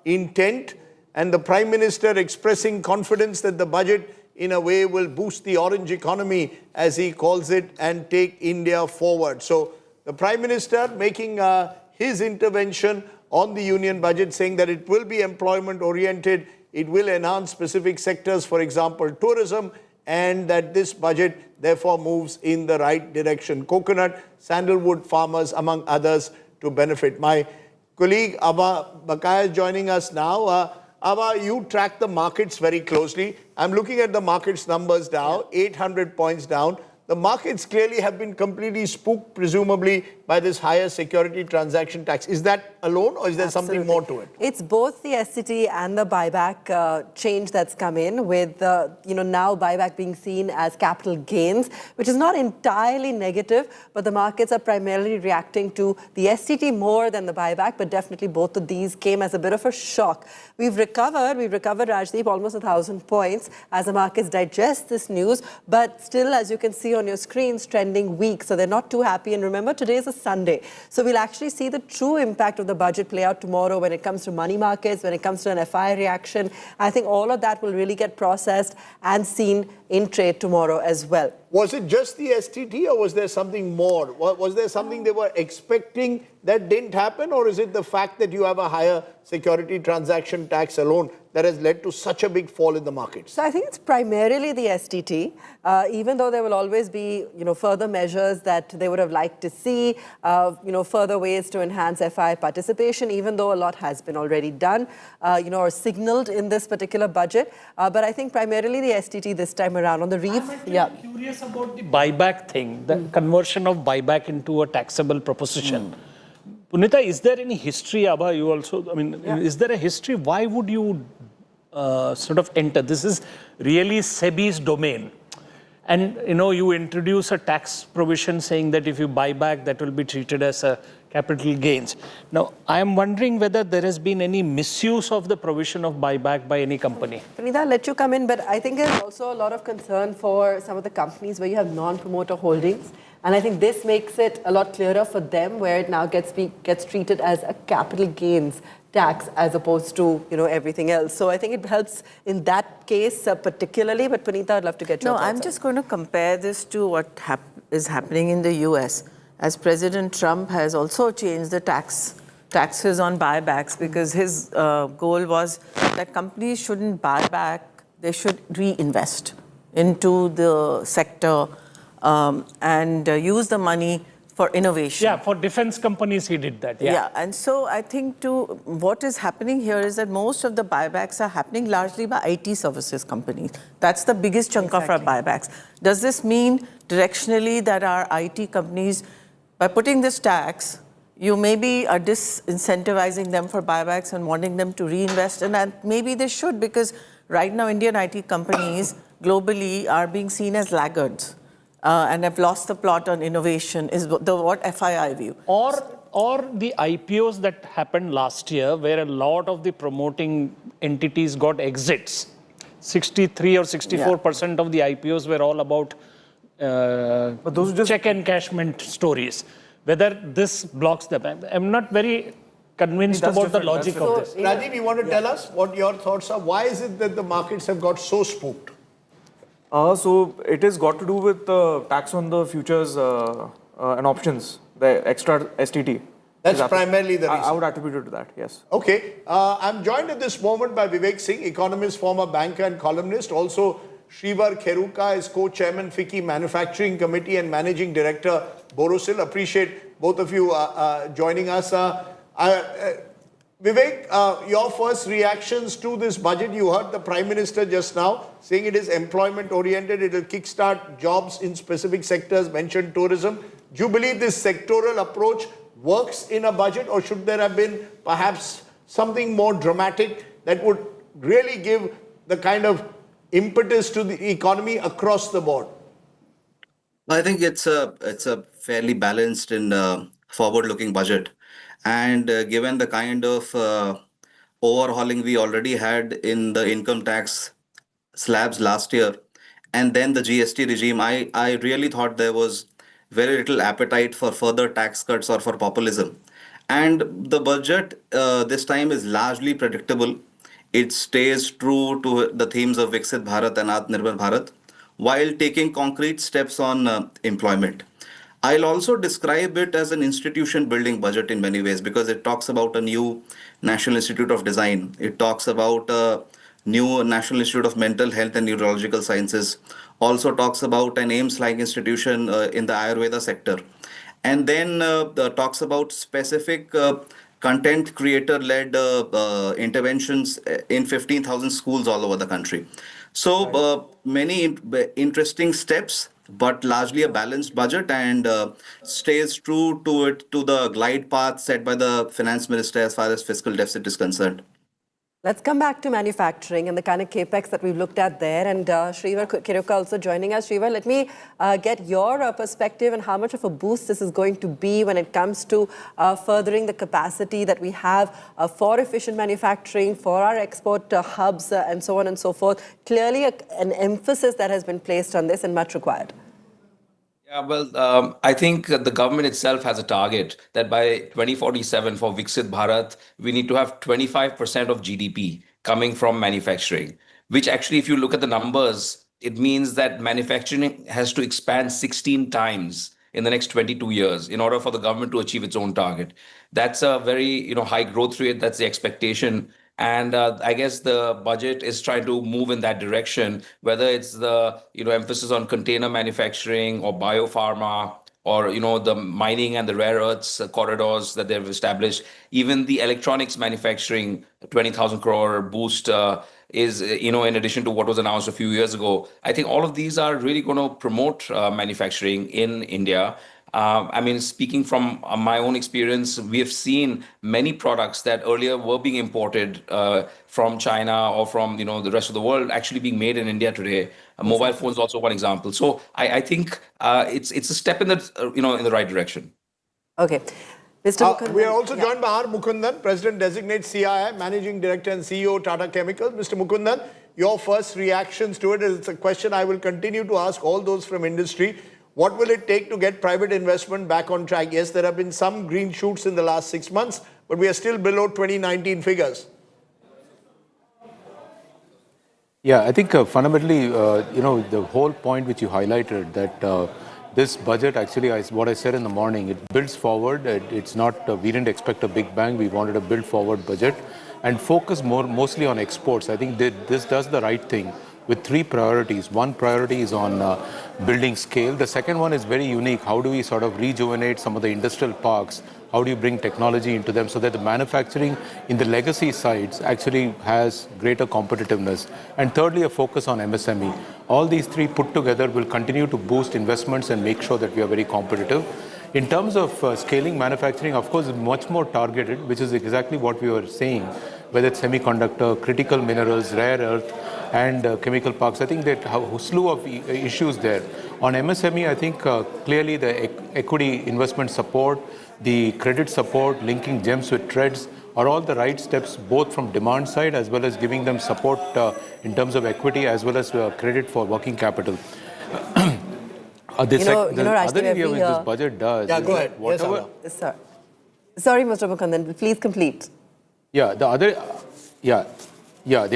Speaker 3: intent, and the Prime Minister expressing confidence that the budget in a way will boost the orange economy, as he calls it, and take India forward. So the Prime Minister making his intervention on the union budget, saying that it will be employment oriented, it will enhance specific sectors, for example, tourism, and that this budget therefore moves in the right direction. Coconut, sandalwood farmers, among others, to benefit. My colleague Abha Bakaya is joining us now. Abha, you track the markets very closely. I'm looking at the markets numbers now, 800 points down. The markets clearly have been completely spooked, presumably, by this higher security transaction tax. Is that alone, or is there something more to it?
Speaker 13: It's both the STT and the buyback change that's come in, with now buyback being seen as capital gains, which is not entirely negative, but the markets are primarily reacting to the STT more than the buyback, but definitely both of these came as a bit of a shock. We've recovered, Rajdeep, almost 1,000 points as the markets digest this news, but still, as you can see on your screens, trending weak, so they're not too happy. And remember, today is a Sunday, so we'll actually see the true impact of the budget play out tomorrow when it comes to money markets, when it comes to an FI reaction. I think all of that will really get processed and seen in trade tomorrow as well.
Speaker 3: Was it just the STT, or was there something more? Was there something they were expecting that didn't happen, or is it the fact that you have a higher security transaction tax alone that has led to such a big fall in the markets?
Speaker 13: So I think it's primarily the STT, even though there will always be, further measures that they would have liked to see, further ways to enhance FI participation, even though a lot has been already done, or signaled in this particular budget. But I think primarily the STT this time around on the reef.
Speaker 4: I'm curious about the buyback thing, the conversion of buyback into a taxable proposition. Punita, is there any history, Abha, you also, is there a history? Why would you sort of enter? This is really SEBI's domain. And, you introduce a tax provision saying that if you buy back, that will be treated as a capital gains. Now, I am wondering whether there has been any misuse of the provision of buyback by any company.
Speaker 13: Punita, I'll let you come in, but I think there's also a lot of concern for some of the companies where you have non-promoter holdings. And I think this makes it a lot clearer for them, where it now gets treated as a capital gains tax as opposed to everything else. So I think it helps in that case particularly. But Punita, I'd love to get your thoughts.
Speaker 7: No, I'm just going to compare this to what is happening in the US, as President Trump has also changed the taxes on buybacks, because his goal was that companies shouldn't buy back, they should reinvest into the sector and use the money for innovation.
Speaker 4: Yeah, for defense companies he did that.
Speaker 7: Yeah, and so I think what is happening here is that most of the buybacks are happening largely by IT services companies. That's the biggest chunk of our buybacks. Does this mean directionally that our IT companies, by putting this tax, you maybe are disincentivizing them for buybacks and wanting them to reinvest? And maybe they should, because right now Indian IT companies globally are being seen as laggards. And have lost the plot on innovation, is what FII view.
Speaker 4: Or the IPOs that happened last year, where a lot of the promoting entities got exits. 63 or 64% of the IPOs were all about
Speaker 6: but those are just
Speaker 4: check encashment stories. Whether this blocks them, I'm not very convinced about the logic of this.
Speaker 3: Rajiv, you want to tell us what your thoughts are? Why is it that the markets have got so spooked?
Speaker 6: So it has got to do with the tax on the futures and options, the extra STT.
Speaker 3: That's primarily the reason.
Speaker 6: I would attribute it to that, yes.
Speaker 3: Okay. I'm joined at this moment by Vivek Singh, economist, former banker and columnist. Also, Shrivar Kheruka is co-chairman, FICCI Manufacturing Committee and Managing Director, Borosil. Appreciate both of you joining us. Vivek, your first reactions to this budget. You heard the Prime Minister just now saying it is employment oriented, it will kickstart jobs in specific sectors, mentioned tourism. Do you believe this sectoral approach works in a budget, or should there have been perhaps something more dramatic that would really give the kind of impetus to the economy across the board?
Speaker 15: I think it's a fairly balanced and forward-looking budget. And given the kind of overhauling we already had in the income tax slabs last year, and then the GST regime, I really thought there was very little appetite for further tax cuts or for populism. And the budget this time is largely predictable. It stays true to the themes of Viksit Bharat and Atmanirbhar Bharat, while taking concrete steps on employment. I'll also describe it as an institution building budget in many ways, because it talks about a new National Institute of Design. It talks about a new National Institute of Mental Health and Neurological Sciences. Also talks about an AIIMS-like institution in the Ayurveda sector. And then talks about specific content creator-led interventions in 15,000 schools all over the country. So many interesting steps, but largely a balanced budget, and stays true to the glide path set by the finance minister as far as fiscal deficit is concerned.
Speaker 13: Let's come back to manufacturing and the kind of capex that we've looked at there. And Shrivar Kiruka also joining us. Shrivar, let me get your perspective on how much of a boost this is going to be when it comes to furthering the capacity that we have for efficient manufacturing, for our export hubs, and so on and so forth. Clearly, an emphasis that has been placed on this and much required.
Speaker 16: Yeah, well, I think the government itself has a target that by 2047 for Viksit Bharat, we need to have 25% of GDP coming from manufacturing, which actually, if you look at the numbers, it means that manufacturing has to expand 16 times in the next 22 years in order for the government to achieve its own target. That's a very high growth rate. That's the expectation. And I guess the budget is trying to move in that direction, whether it's the emphasis on container manufacturing or biopharma, or the mining and the rare earths corridors that they've established. Even the electronics manufacturing 20,000 crore boost is in addition to what was announced a few years ago. I think all of these are really going to promote manufacturing in India. I mean, speaking from my own experience, we have seen many products that earlier were being imported from China or from the rest of the world actually being made in India today. Mobile phones also one example. So I think it's a step in the in the right direction.
Speaker 13: Okay. Mr. Mukundan,
Speaker 3: we are also joined by R. Mukundan, President Designate CII, Managing Director and CEO Tata Chemicals. Mr. Mukundan, your first reactions to it is a question I will continue to ask all those from industry. What will it take to get private investment back on track? Yes, there have been some green shoots in the last 6 months, but we are still below 2019 figures.
Speaker 17: Yeah, I think fundamentally, the whole point which you highlighted, that this budget actually, what I said in the morning, it builds forward. It's not, we didn't expect a big bang. We wanted a build forward budget and focus mostly on exports. I think this does the right thing with three priorities. One priority is on building scale. The second one is very unique. How do we sort of rejuvenate some of the industrial parks? How do you bring technology into them so that the manufacturing in the legacy sites actually has greater competitiveness? And thirdly, a focus on MSME. All these three put together will continue to boost investments and make sure that we are very competitive. In terms of scaling manufacturing, of course, it's much more targeted, which is exactly what we were saying, whether it's semiconductor, critical minerals, rare earth, and chemical parks. I think that a slew of issues there. On MSME, I think clearly the equity investment support, the credit support, linking gems with threads are all the right steps, both from demand side as well as giving them support in terms of equity as well as credit for working capital. The other area which this budget does.
Speaker 3: Yeah, go ahead.
Speaker 13: Yes, sir. Sorry, Mr. Mukundan, please complete.
Speaker 17: Yeah, the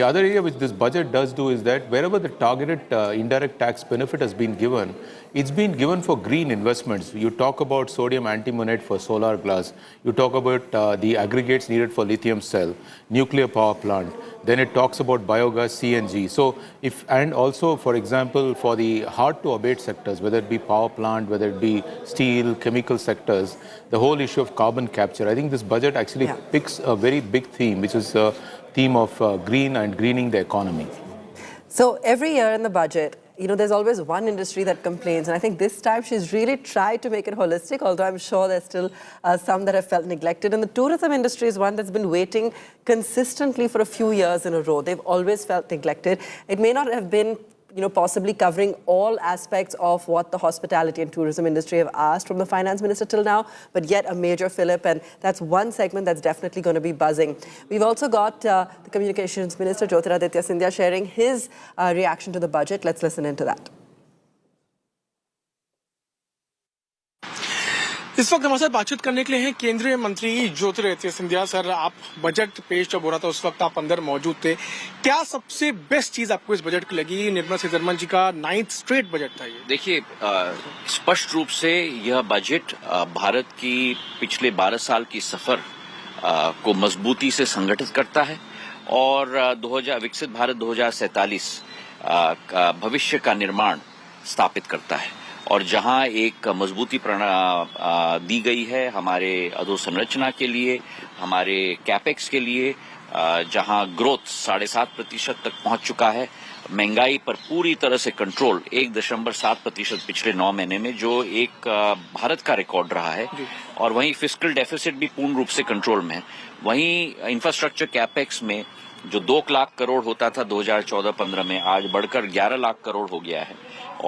Speaker 17: other area which this budget does do is that wherever the targeted indirect tax benefit has been given, it's been given for green investments. You talk about sodium antimonate for solar glass. You talk about the aggregates needed for lithium cell, nuclear power plant. Then it talks about biogas, CNG. So and also, for example, for the hard to abate sectors, whether it be power plant, whether it be steel, chemical sectors, the whole issue of carbon capture. I think this budget actually picks a very big theme, which is a theme of green and greening the economy.
Speaker 13: So every year in the budget, there's always one industry that complains. And I think this time she's really tried to make it holistic, although I'm sure there's still some that have felt neglected. And the tourism industry is one that's been waiting consistently for a few years in a row. They've always felt neglected. It may not have been possibly covering all aspects of what the hospitality and tourism industry have asked from the finance minister till now, but yet a major fillip, and that's one segment that's definitely going to be buzzing. We've also got the communications minister, Jyotiraditya Scindia, sharing his reaction to the budget. Let's listen into that.
Speaker 18: इस वक्त हमारे साथ बातचीत करने के लिए हैं केंद्रीय मंत्री ज्योतिरादित्य सिंधिया। सर, आप बजट पेश जब हो रहा था उस वक्त आप अंदर मौजूद थे, क्या सबसे बेस्ट चीज आपको इस बजट की लगी? निर्मला सीतारमण जी का 9th स्ट्रेट बजट था ये।
Speaker 20: देखिए, स्पष्ट रूप से यह बजट भारत की पिछले 12 साल की सफर को मजबूती से संगठित करता है और विकसित भारत 2047 भविष्य का निर्माण स्थापित करता है। और जहां एक मजबूती दी गई है हमारे अधोसंरचना के लिए, हमारे कैपेक्स के लिए, जहां ग्रोथ 7.5% तक पहुंच चुका है, महंगाई पर पूरी तरह से कंट्रोल 1.7% पिछले 9 महीने में, जो एक भारत का रिकॉर्ड रहा है, और वहीं फिस्कल डेफिसिट भी पूर्ण रूप से कंट्रोल में है। वहीं इंफ्रास्ट्रक्चर कैपेक्स में जो 2 लाख करोड़ होता था 2014-15 में, आज बढ़कर 11 लाख करोड़ हो गया है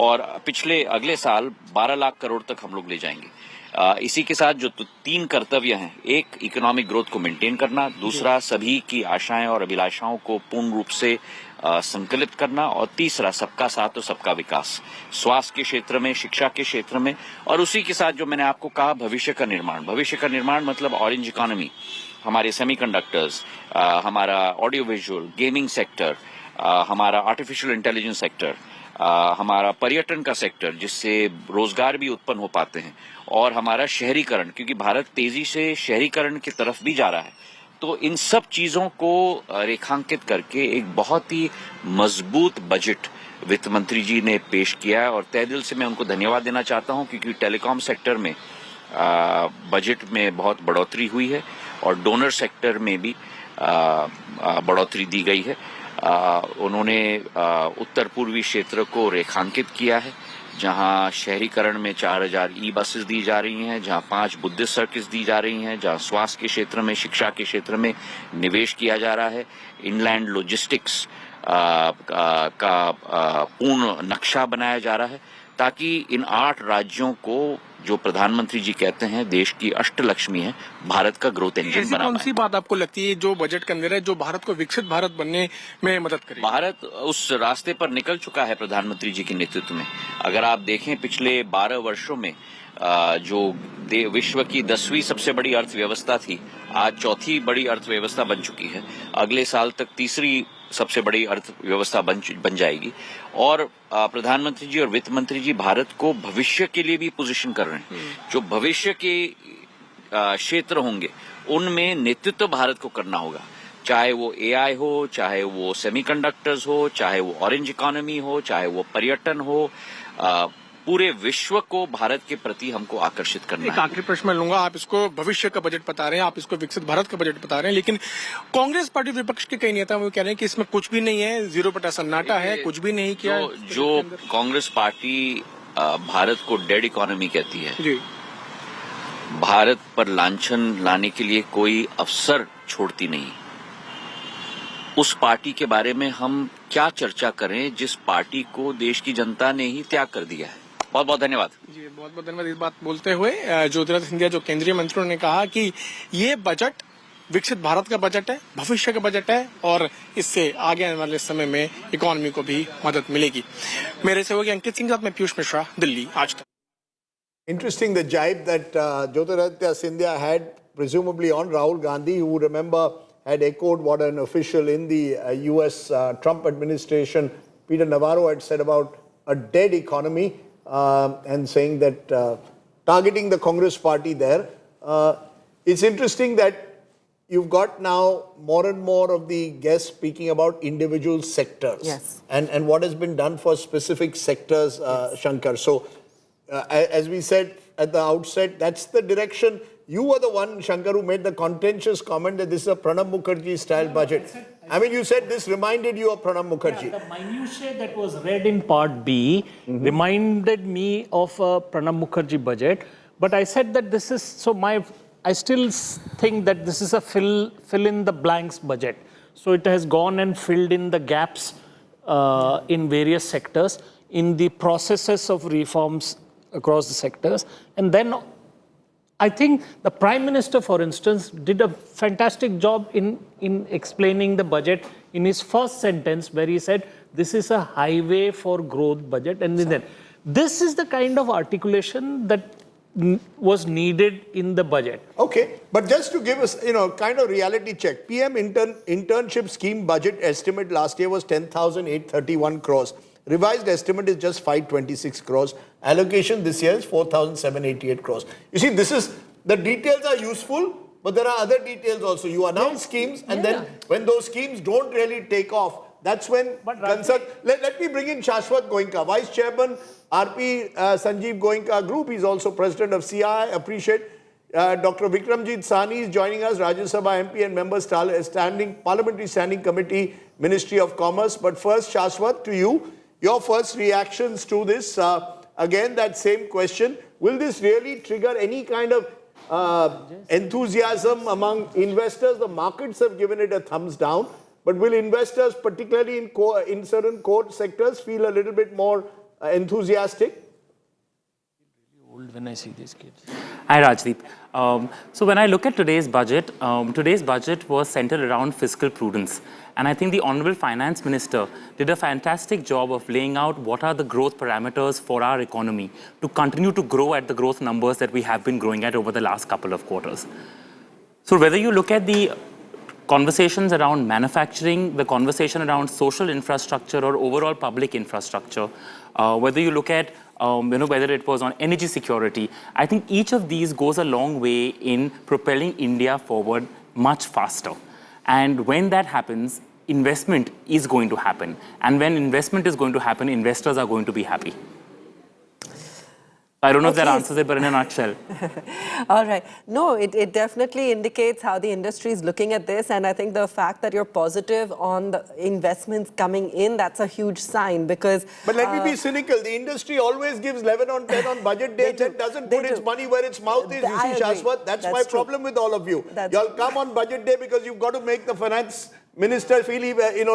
Speaker 20: और अगले साल 12 लाख करोड़ तक हम लोग ले जाएंगे। इसी के साथ जो 3 कर्तव्य हैं, एक इकोनॉमिक ग्रोथ को मेंटेन करना, दूसरा सभी की आशाएं और अभिलाषाओं को पूर्ण रूप से संकलित करना, और तीसरा सबका साथ और सबका विकास, स्वास्थ्य के क्षेत्र में, शिक्षा के क्षेत्र में, और उसी के साथ जो मैंने आपको कहा भविष्य का निर्माण। भविष्य का निर्माण मतलब ऑरेंज इकोनॉमी, हमारे सेमीकंडक्टर्स, हमारा ऑडियो विजुअल, गेमिंग सेक्टर, हमारा आर्टिफिशियल इंटेलिजेंस सेक्टर, हमारा पर्यटन का सेक्टर जिससे रोजगार भी उत्पन्न हो पाते हैं, और हमारा शहरीकरण, क्योंकि भारत तेजी से शहरीकरण की तरफ भी जा रहा है। तो इन सब चीजों को रेखांकित करके एक बहुत ही मजबूत बजट वित्त मंत्री जी ने पेश किया है, और तहे दिल से मैं उनको धन्यवाद देना चाहता हूं, क्योंकि टेलीकॉम सेक्टर में बजट में बहुत बढ़ोतरी हुई है और डोनर सेक्टर में भी बढ़ोतरी दी गई है। उन्होंने उत्तर पूर्वी क्षेत्र को रेखांकित किया है, जहां शहरीकरण में 4000 ई बसेस दी जा रही हैं, जहां 5 बुद्धिस्ट सर्किट्स दी जा रही हैं, जहां स्वास्थ्य के क्षेत्र में, शिक्षा के क्षेत्र में निवेश किया जा रहा है, इनलैंड लॉजिस्टिक्स का पूर्ण नक्शा बनाया जा रहा है, ताकि इन 8 राज्यों को, जो प्रधानमंत्री जी कहते हैं देश की अष्टलक्ष्मी है, भारत का ग्रोथ इंजन बना।
Speaker 18: कौन सी बात आपको लगती है जो बजट के अंदर है जो भारत को विकसित भारत बनने में मदद करेगी?
Speaker 20: भारत उस रास्ते पर निकल चुका है प्रधानमंत्री जी के नेतृत्व में। अगर आप देखें पिछले 12 वर्षों में जो विश्व की 10वीं सबसे बड़ी अर्थव्यवस्था थी, आज 4थी बड़ी अर्थव्यवस्था बन चुकी है। अगले साल तक 3री सबसे बड़ी अर्थव्यवस्था बन जाएगी, और प्रधानमंत्री जी और वित्त मंत्री जी भारत को भविष्य के लिए भी पोजीशन कर रहे हैं। जो भविष्य के क्षेत्र होंगे उनमें नेतृत्व भारत को करना होगा, चाहे वो एआई हो, चाहे वो सेमीकंडक्टर्स हो, चाहे वो ऑरेंज इकोनॉमी हो, चाहे वो पर्यटन हो, पूरे विश्व को भारत के प्रति हमको आकर्षित करना है।
Speaker 18: एक आखिरी प्रश्न मैं लूंगा, आप इसको भविष्य का बजट बता रहे हैं, आप इसको विकसित भारत का बजट बता रहे हैं, लेकिन कांग्रेस पार्टी विपक्ष के कई नेता वो कह रहे हैं कि इसमें कुछ भी नहीं है, 0% सन्नाटा है, कुछ भी नहीं किया।
Speaker 20: जो कांग्रेस पार्टी भारत को डेड इकोनॉमी कहती है जी, भारत पर लांछन लाने के लिए कोई अवसर छोड़ती नहीं। उस पार्टी के बारे में हम क्या चर्चा करें जिस पार्टी को देश की जनता ने ही त्याग कर दिया है। बहुत बहुत धन्यवाद
Speaker 18: जी, बहुत बहुत धन्यवाद। इस बात बोलते हुए ज्योतिरादित्य सिंधिया जो केंद्रीय मंत्री ने कहा कि ये बजट विकसित भारत का बजट है, भविष्य का बजट है, और इससे आगे आने वाले समय में इकोनॉमी को भी मदद मिलेगी। मेरे से होगी अंकित सिंह, साथ में पीयूष मिश्रा, दिल्ली आज तक।
Speaker 3: Interesting the jibe that Jyotiraditya Scindia had presumably on Rahul Gandhi, who remember had echoed what an official in the US Trump administration, Peter Navarro, had said about a dead economy, and saying that targeting the Congress party there. It's interesting that you've got now more and more of the guests speaking about individual sectors.
Speaker 13: Yes.
Speaker 3: And what has been done for specific sectors, Shankar. So, as we said at the outset, that's the direction. You were the one, Shankar, who made the contentious comment that this is a Pranab Mukherjee style budget. I mean, you said this reminded you of Pranab Mukherjee.
Speaker 4: Yeah, the minutiae that was read in part B reminded me of a Pranab Mukherjee budget. But I said that this is, I still think that this is a fill in the blanks budget. So it has gone and filled in the gaps in various sectors, in the processes of reforms across the sectors. And then I think the Prime Minister, for instance, did a fantastic job in explaining the budget in his first sentence, where he said, this is a highway for growth budget. And then this is the kind of articulation that was needed in the budget.
Speaker 3: Okay, but just to give us, kind of reality check, PM internship scheme budget estimate last year was 10,831 crores. Revised estimate is just 526 crores. Allocation this year is 4,788 crores. You see, the details are useful, but there are other details also. You announce schemes, and then when those schemes don't really take off, that's when concern. Let me bring in Shashwat Goenka, Vice Chairman, RP Sanjeev Goenka Group. He's also President of CI. Appreciate Dr. Vikramjit Sahni is joining us, Rajya Sabha MP and member Parliamentary Standing Committee, Ministry of Commerce. But first, Shashwat, to you, your first reactions to this. Again, that same question. Will this really trigger any kind of enthusiasm among investors? The markets have given it a thumbs down. But will investors, particularly in certain core sectors, feel a little bit more enthusiastic?
Speaker 4: Old when I see these kids.
Speaker 1: Hi, Rajdeep. So when I look at today's budget was centered around fiscal prudence. And I think the Honorable Finance Minister did a fantastic job of laying out what are the growth parameters for our economy to continue to grow at the growth numbers that we have been growing at over the last couple of quarters. So whether you look at the conversations around manufacturing, the conversation around social infrastructure or overall public infrastructure, whether you look at whether it was on energy security, I think each of these goes a long way in propelling India forward much faster. And when that happens, investment is going to happen. And when investment is going to happen, investors are going to be happy. I don't know if that answers it, but in a nutshell.
Speaker 13: All right. No, it definitely indicates how the industry is looking at this. And I think the fact that you're positive on the investments coming in, that's a huge sign because...
Speaker 3: But let me be cynical. The industry always gives 11 on 10 on budget day and doesn't put its money where its mouth is. You see, Shashwat, that's my problem with all of you. Y'all come on budget day because you've got to make the finance minister feel,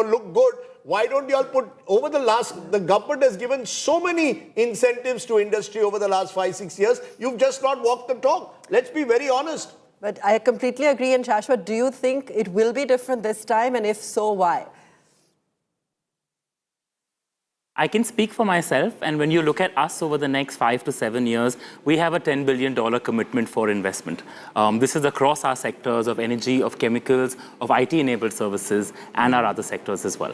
Speaker 3: look good. Why don't you all put, the government has given so many incentives to industry over the last 5-6 years. You've just not walked the talk. Let's be very honest.
Speaker 13: But I completely agree. And Shashwat, do you think it will be different this time? And if so, why?
Speaker 1: I can speak for myself. And when you look at us over the next 5 to 7 years, we have a $10 billion commitment for investment. This is across our sectors of energy, of chemicals, of IT-enabled services, and our other sectors as well.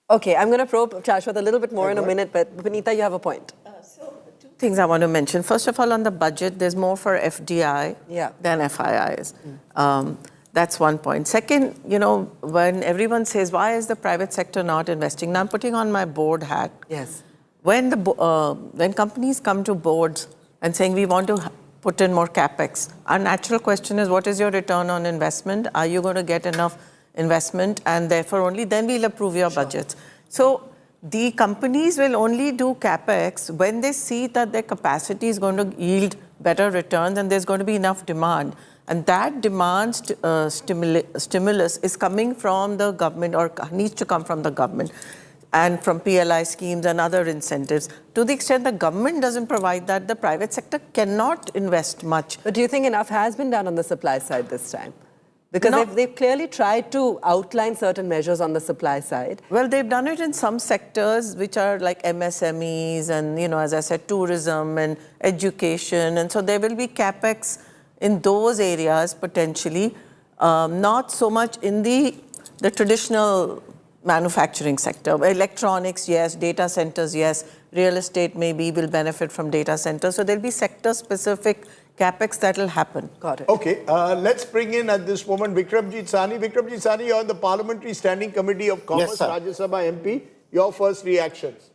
Speaker 13: Okay, I'm going to probe Shashwat a little bit more in a minute, but Vineeta, you have a point.
Speaker 7: So, two things I want to mention. First of all, on the budget, there's more for FDI than FIIs. That's one point. Second, when everyone says, why is the private sector not investing? Now, I'm putting on my board hat.
Speaker 13: Yes.
Speaker 7: When companies come to boards and saying, we want to put in more capex, our natural question is, what is your return on investment? Are you going to get enough investment? And therefore, only then we'll approve your budgets. So the companies will only do capex when they see that their capacity is going to yield better returns and there's going to be enough demand. And that demand stimulus is coming from the government or needs to come from the government and from PLI schemes and other incentives. To the extent the government doesn't provide that, the private sector cannot invest much.
Speaker 13: But do you think enough has been done on the supply side this time? Because they've clearly tried to outline certain measures on the supply side.
Speaker 7: Well, they've done it in some sectors which are like MSMEs and, as I said, tourism and education. And so there will be capex in those areas potentially, not so much in the traditional manufacturing sector. Electronics, yes. Data centers, yes. Real estate maybe will benefit from data centers. So there'll be sector-specific capex that will happen.
Speaker 13: Got it.
Speaker 3: Okay, let's bring in at this moment Vikramjit Sahni. Vikramjit Sahni, you're on the Parliamentary Standing Committee of Commerce, Rajya Sabha MP. Your first reactions.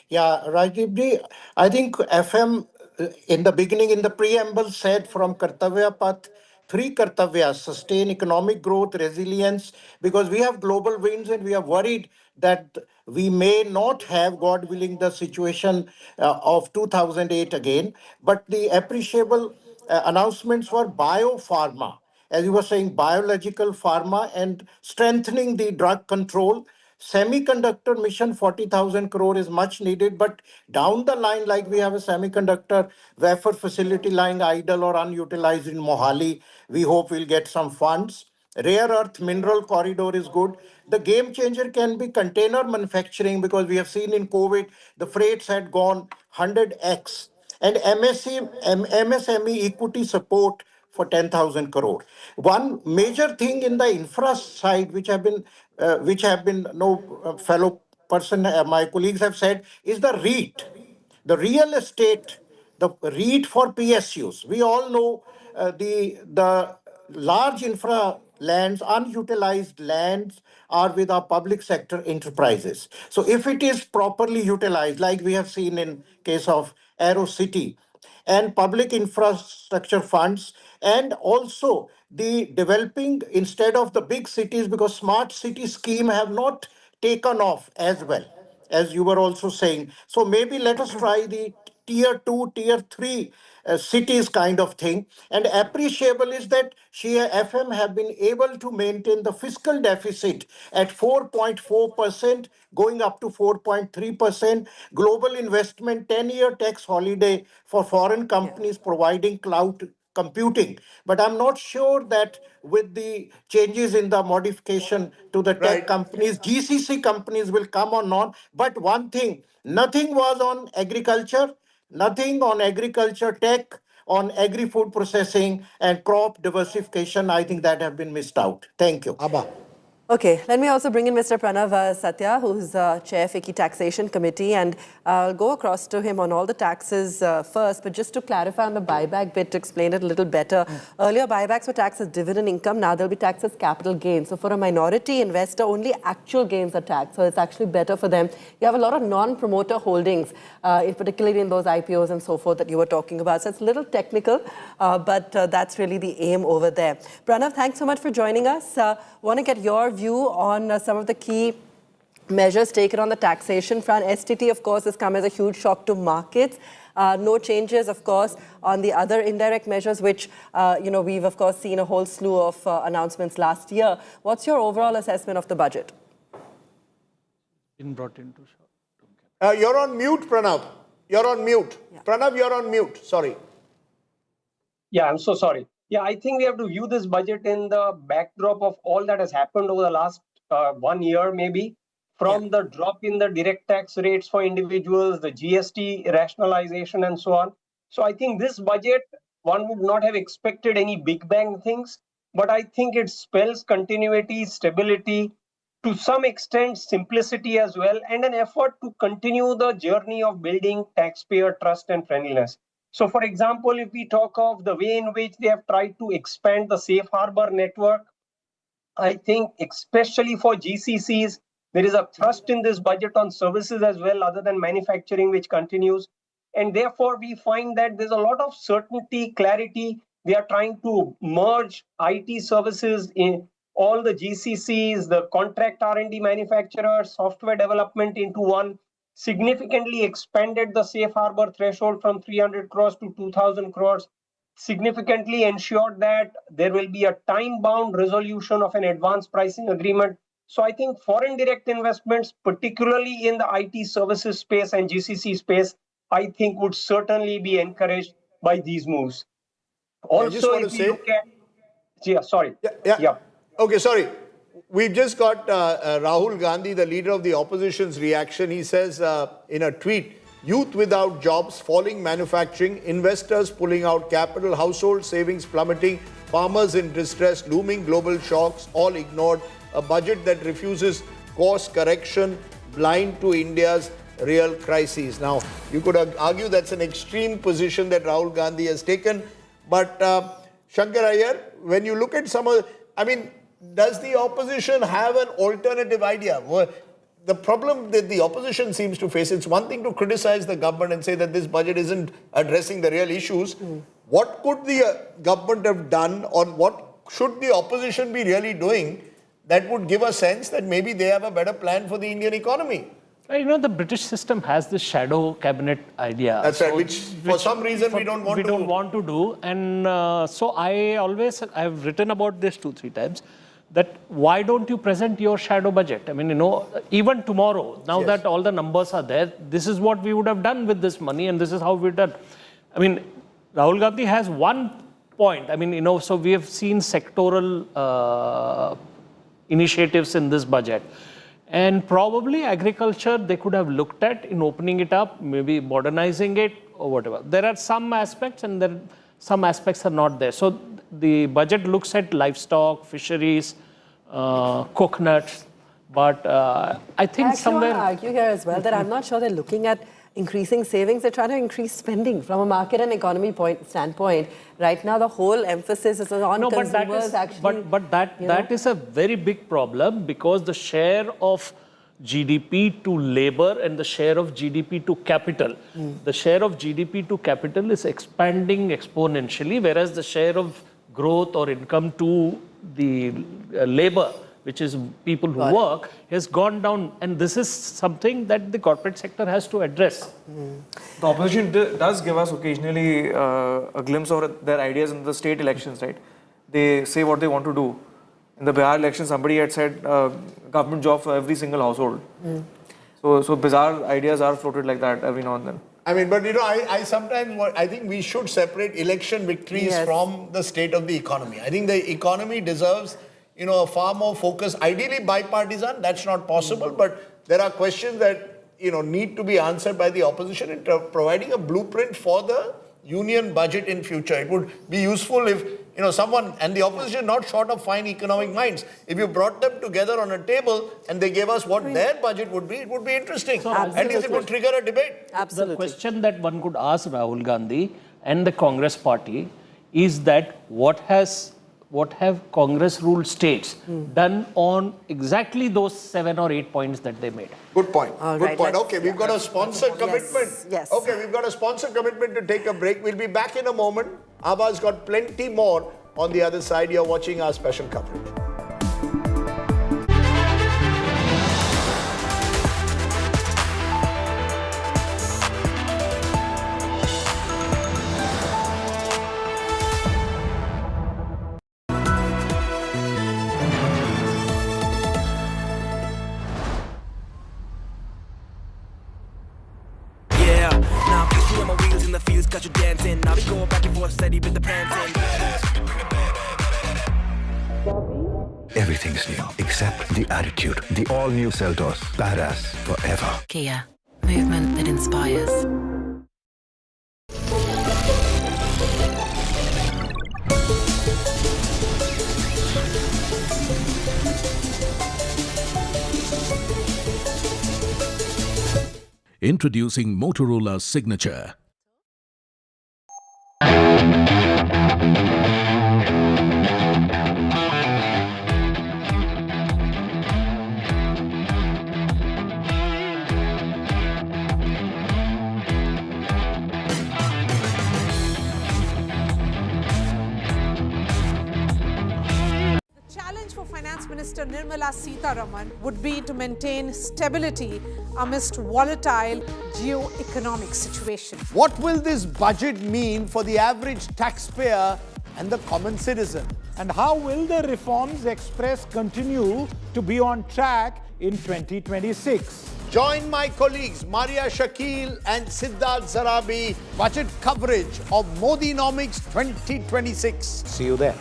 Speaker 21: Yeah, Rajdeep, I think FM in the beginning, in the preamble said from Kartavya Path, 3 Kartavyas: sustain economic growth, resilience, because we have global winds and we are worried that we may not have, God willing, the situation of 2008 again. But the appreciable announcements for biopharma, as you were saying, biological pharma and strengthening the drug control. Semiconductor mission 40,000 crore is much needed, but down the line, like we have a semiconductor wafer facility lying idle or unutilized in Mohali, we hope we'll get some funds. Rare earth mineral corridor is good. The game changer can be container manufacturing, because we have seen in COVID, the freights had gone 100x. And MSME equity support for 10,000 crore. One major thing in the infra side, which have been no fellow person, my colleagues have said, is the REIT, the real estate, the REIT for PSUs. We all know the large infra lands, unutilized lands are with our public sector enterprises. So if it is properly utilized, like we have seen in case of Aero City, and public infrastructure funds, and also the developing instead of the big cities, because smart city scheme have not taken off as well, as you were also saying. So maybe let us try the tier 2, tier 3 cities kind of thing. And appreciable is that Shia FM have been able to maintain the fiscal deficit at 4.4%, going up to 4.3%. Global investment, 10-year tax holiday for foreign companies providing cloud computing. But I'm not sure that with the changes in the modification to the tech companies, GCC companies will come or not. But one thing, nothing was on agriculture, nothing on agriculture tech, on agri-food processing and crop diversification. I think that have been missed out. Thank you.
Speaker 3: Abba.
Speaker 13: Okay, let me also bring in Mr. Pranav Satya, who's Chair FICCI Taxation Committee, and I'll go across to him on all the taxes first, but just to clarify on the buyback bit, to explain it a little better. Earlier, buybacks were taxed as dividend income, now they'll be taxed as capital gains. So for a minority investor, only actual gains are taxed, so it's actually better for them. You have a lot of non-promoter holdings, particularly in those IPOs and so forth that you were talking about. So it's a little technical, but that's really the aim over there. Pranav, thanks so much for joining us. Want to get your view on some of the key measures taken on the taxation front. STT, of course, has come as a huge shock to markets. No changes, of course, on the other indirect measures, which, we've, of course, seen a whole slew of announcements last year. What's your overall assessment of the budget?
Speaker 4: Been brought into shock.
Speaker 3: You're on mute, Pranav. You're on mute. Yeah. Pranav, you're on mute. Sorry.
Speaker 2: Yeah, I'm so sorry. Yeah, I think we have to view this budget in the backdrop of all that has happened over the last 1 year, maybe, from the drop in the direct tax rates for individuals, the GST rationalization, and so on. So I think this budget, one would not have expected any big bang things, but I think it spells continuity, stability, to some extent simplicity as well, and an effort to continue the journey of building taxpayer trust and friendliness. So, for example, if we talk of the way in which they have tried to expand the safe harbor network, I think especially for GCCs, there is a thrust in this budget on services as well, other than manufacturing, which continues. And therefore, we find that there's a lot of certainty, clarity. They are trying to merge IT services in all the GCCs, the contract R&D manufacturers, software development into one. Significantly expanded the safe harbor threshold from 300 crores to 2,000 crores, significantly ensured that there will be a time-bound resolution of an advanced pricing agreement. So I think foreign direct investments, particularly in the IT services space and GCC space, I think would certainly be encouraged by these moves. Also, if you look at... Yeah, sorry.
Speaker 3: Yeah. Okay, sorry. We've just got Rahul Gandhi, the leader of the opposition's reaction. He says in a tweet, youth without jobs, falling manufacturing, investors pulling out capital, household savings plummeting, farmers in distress, looming global shocks, all ignored, a budget that refuses course correction, blind to India's real crises. Now, you could argue that's an extreme position that Rahul Gandhi has taken, but Shankar Iyer, when you look at some of, does the opposition have an alternative idea? The problem that the opposition seems to face, it's one thing to criticize the government and say that this budget isn't addressing the real issues. What could the government have done, or what should the opposition be really doing that would give a sense that maybe they have a better plan for the Indian economy?
Speaker 4: The British system has this shadow cabinet idea.
Speaker 3: That's right, which for some reason we don't want to
Speaker 4: do. And so I've written about this 2-3 times. that why don't you present your shadow budget? I mean, even tomorrow, now that all the numbers are there, this is what we would have done with this money and this is how we've done. I mean, Rahul Gandhi has one point. I mean, so we have seen sectoral initiatives in this budget. And probably agriculture, they could have looked at in opening it up, maybe modernizing it or whatever. There are some aspects and some aspects are not there. So the budget looks at livestock, fisheries, coconuts, but I think somewhere...
Speaker 13: I want to argue here as well that I'm not sure they're looking at increasing savings. They're trying to increase spending from a market and economy standpoint. Right now, the whole emphasis is on consumers actually.
Speaker 4: But that is a very big problem because the share of GDP to labor and the share of GDP to capital. The share of GDP to capital is expanding exponentially, whereas the share of growth or income to the labor, which is people who work, has gone down. And this is something that the corporate sector has to address.
Speaker 6: The opposition does give us occasionally a glimpse of their ideas in the state elections, right? They say what they want to do. In the Bihar election, somebody had said government job for every single household. So bizarre ideas are floated like that every now and then.
Speaker 3: I mean, but I sometimes, I think we should separate election victories from the state of the economy. I think the economy deserves, a far more focus, ideally bipartisan. That's not possible, but there are questions that, need to be answered by the opposition in providing a blueprint for the union budget in future. It would be useful if, someone, and the opposition not short of fine economic minds, if you brought them together on a table and they gave us what their budget would be, it would be interesting. At least it would trigger a debate.
Speaker 4: The question that one could ask Rahul Gandhi and the Congress party is that what have Congress ruled states done on exactly those 7 or 8 points that they made?
Speaker 3: Good point. Good point. Okay, we've got a sponsor commitment. Yes. Okay, we've got a sponsor commitment to take a break. We'll be back in a moment. Abha's got plenty more on the other side. You're watching our special coverage.
Speaker 8: Got you dancing, now we go back and forth steady with the panting.
Speaker 19: Everything's new except the attitude. The all-new Seltos, badass forever.
Speaker 22: Kia, movement that inspires.
Speaker 14: Introducing Motorola's signature.
Speaker 10: Minister Nirmala Sitharaman would be to maintain stability amidst volatile geo-economic situation.
Speaker 3: What will this budget mean for the average taxpayer and the common citizen?
Speaker 24: And how will the reforms expressed continue to be on track in 2026?
Speaker 3: Join my colleagues Maria Shakil and Siddharth Zarabi. Budget coverage of Modinomics 2026.
Speaker 9: See you there.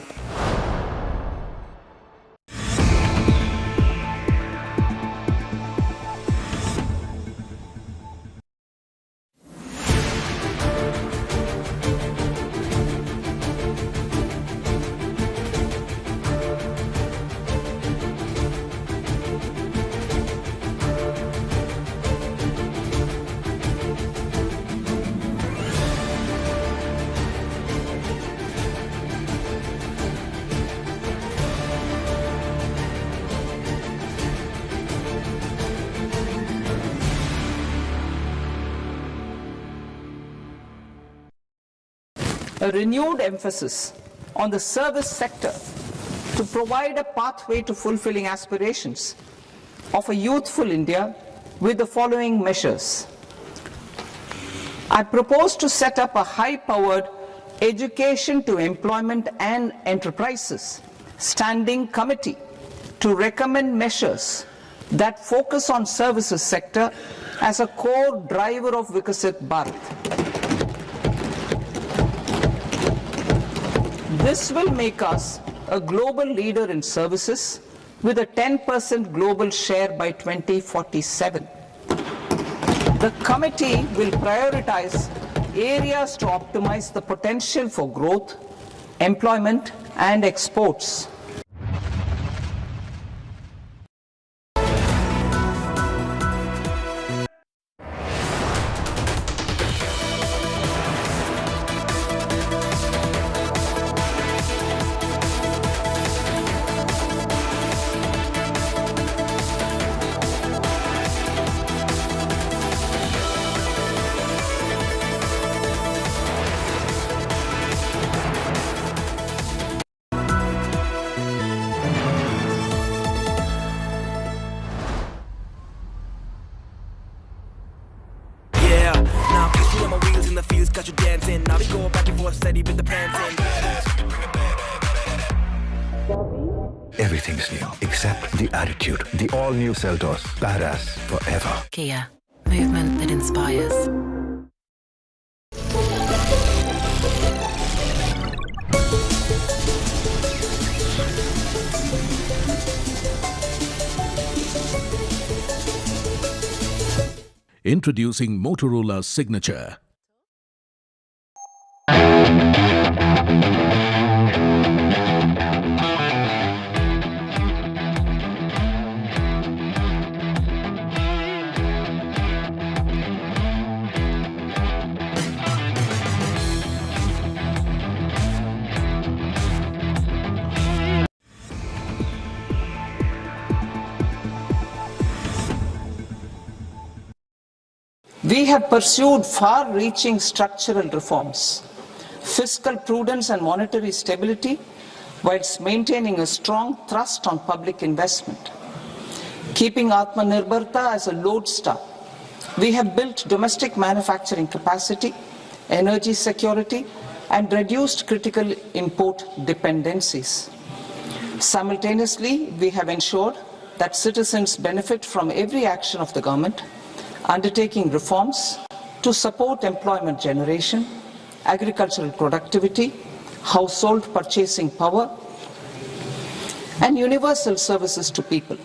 Speaker 25: A renewed emphasis on the service sector to provide a pathway to fulfilling aspirations of a youthful India with the following measures. I propose to set up a high-powered Education to Employment and Enterprises Standing Committee to recommend measures that focus on services sector as a core driver of Viksit Bharat. This will make us a global leader in services with a 10% global share by 2047. The committee will prioritize areas to optimize the potential for growth, employment, and exports.
Speaker 8: Now I see on my wheels in the fields, got you dancing. Now we go back and forth steady with the prancing.
Speaker 19: Everything's new except the attitude. The all-new Seltos. Badass forever.
Speaker 22: Kia, movement that inspires.
Speaker 14: Introducing Motorola's signature.
Speaker 25: We have pursued far-reaching structural reforms, fiscal prudence and monetary stability, whilst maintaining a strong thrust on public investment. Keeping Atmanirbharta as a lodestar, we have built domestic manufacturing capacity, energy security, and reduced critical import dependencies. Simultaneously, we have ensured that citizens benefit from every action of the government, undertaking reforms to support employment generation, agricultural productivity, household purchasing power, and universal services to people.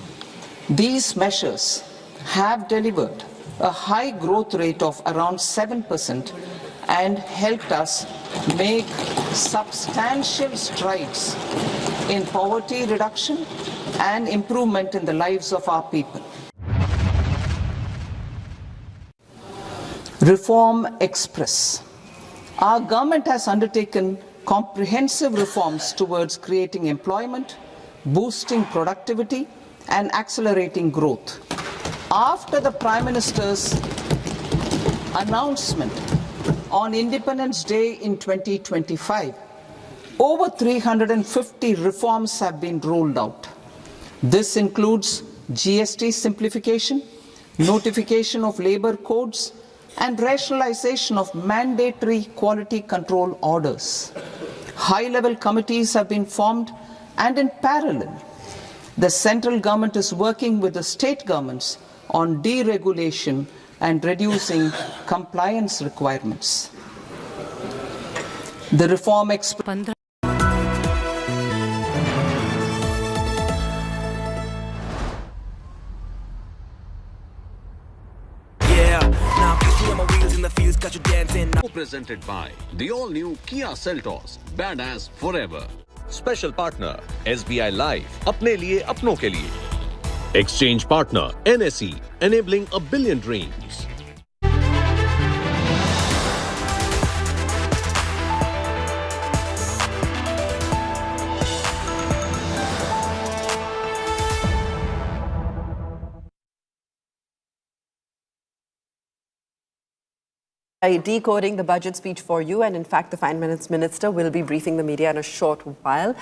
Speaker 25: These measures have delivered a high growth rate of around 7% and helped us make substantial strides in poverty reduction and improvement in the lives of our people. Reform Express. Our government has undertaken comprehensive reforms towards creating employment, boosting productivity, and accelerating growth. After the Prime Minister's announcement on Independence Day in 2025, over 350 reforms have been rolled out. This includes GST simplification, notification of labor codes, and rationalization of mandatory quality control orders. High-level committees have been formed, and in parallel, the central government is working with the state governments on deregulation and reducing compliance requirements. The reform
Speaker 5: Presented by the all-new Kia Seltos, badass forever. Special partner SBI Life, अपने लिए अपनों के लिए. Exchange partner NSE, enabling a billion dreams.
Speaker 13: Decoding the budget speech for you, and in fact the Finance Minister will be briefing the media in a short while,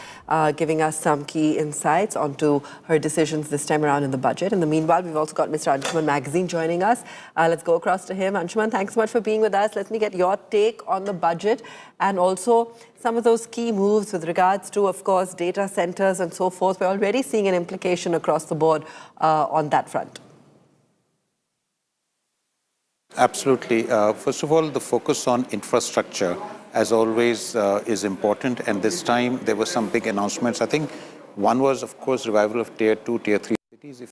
Speaker 13: giving us some key insights onto her decisions this time around in the budget. In the meanwhile, we've also got Mr. Anshuman Magazine joining us. Let's go across to him. Anshuman, thanks so much for being with us. Let me get your take on the budget and also some of those key moves with regards to, of course, data centers and so forth. We're already seeing an implication across the board on that front.
Speaker 11: Absolutely. First of all, the focus on infrastructure, as always, is important. And this time, there were some big announcements. I think one was, of course, revival of Tier 2, Tier 3 cities. If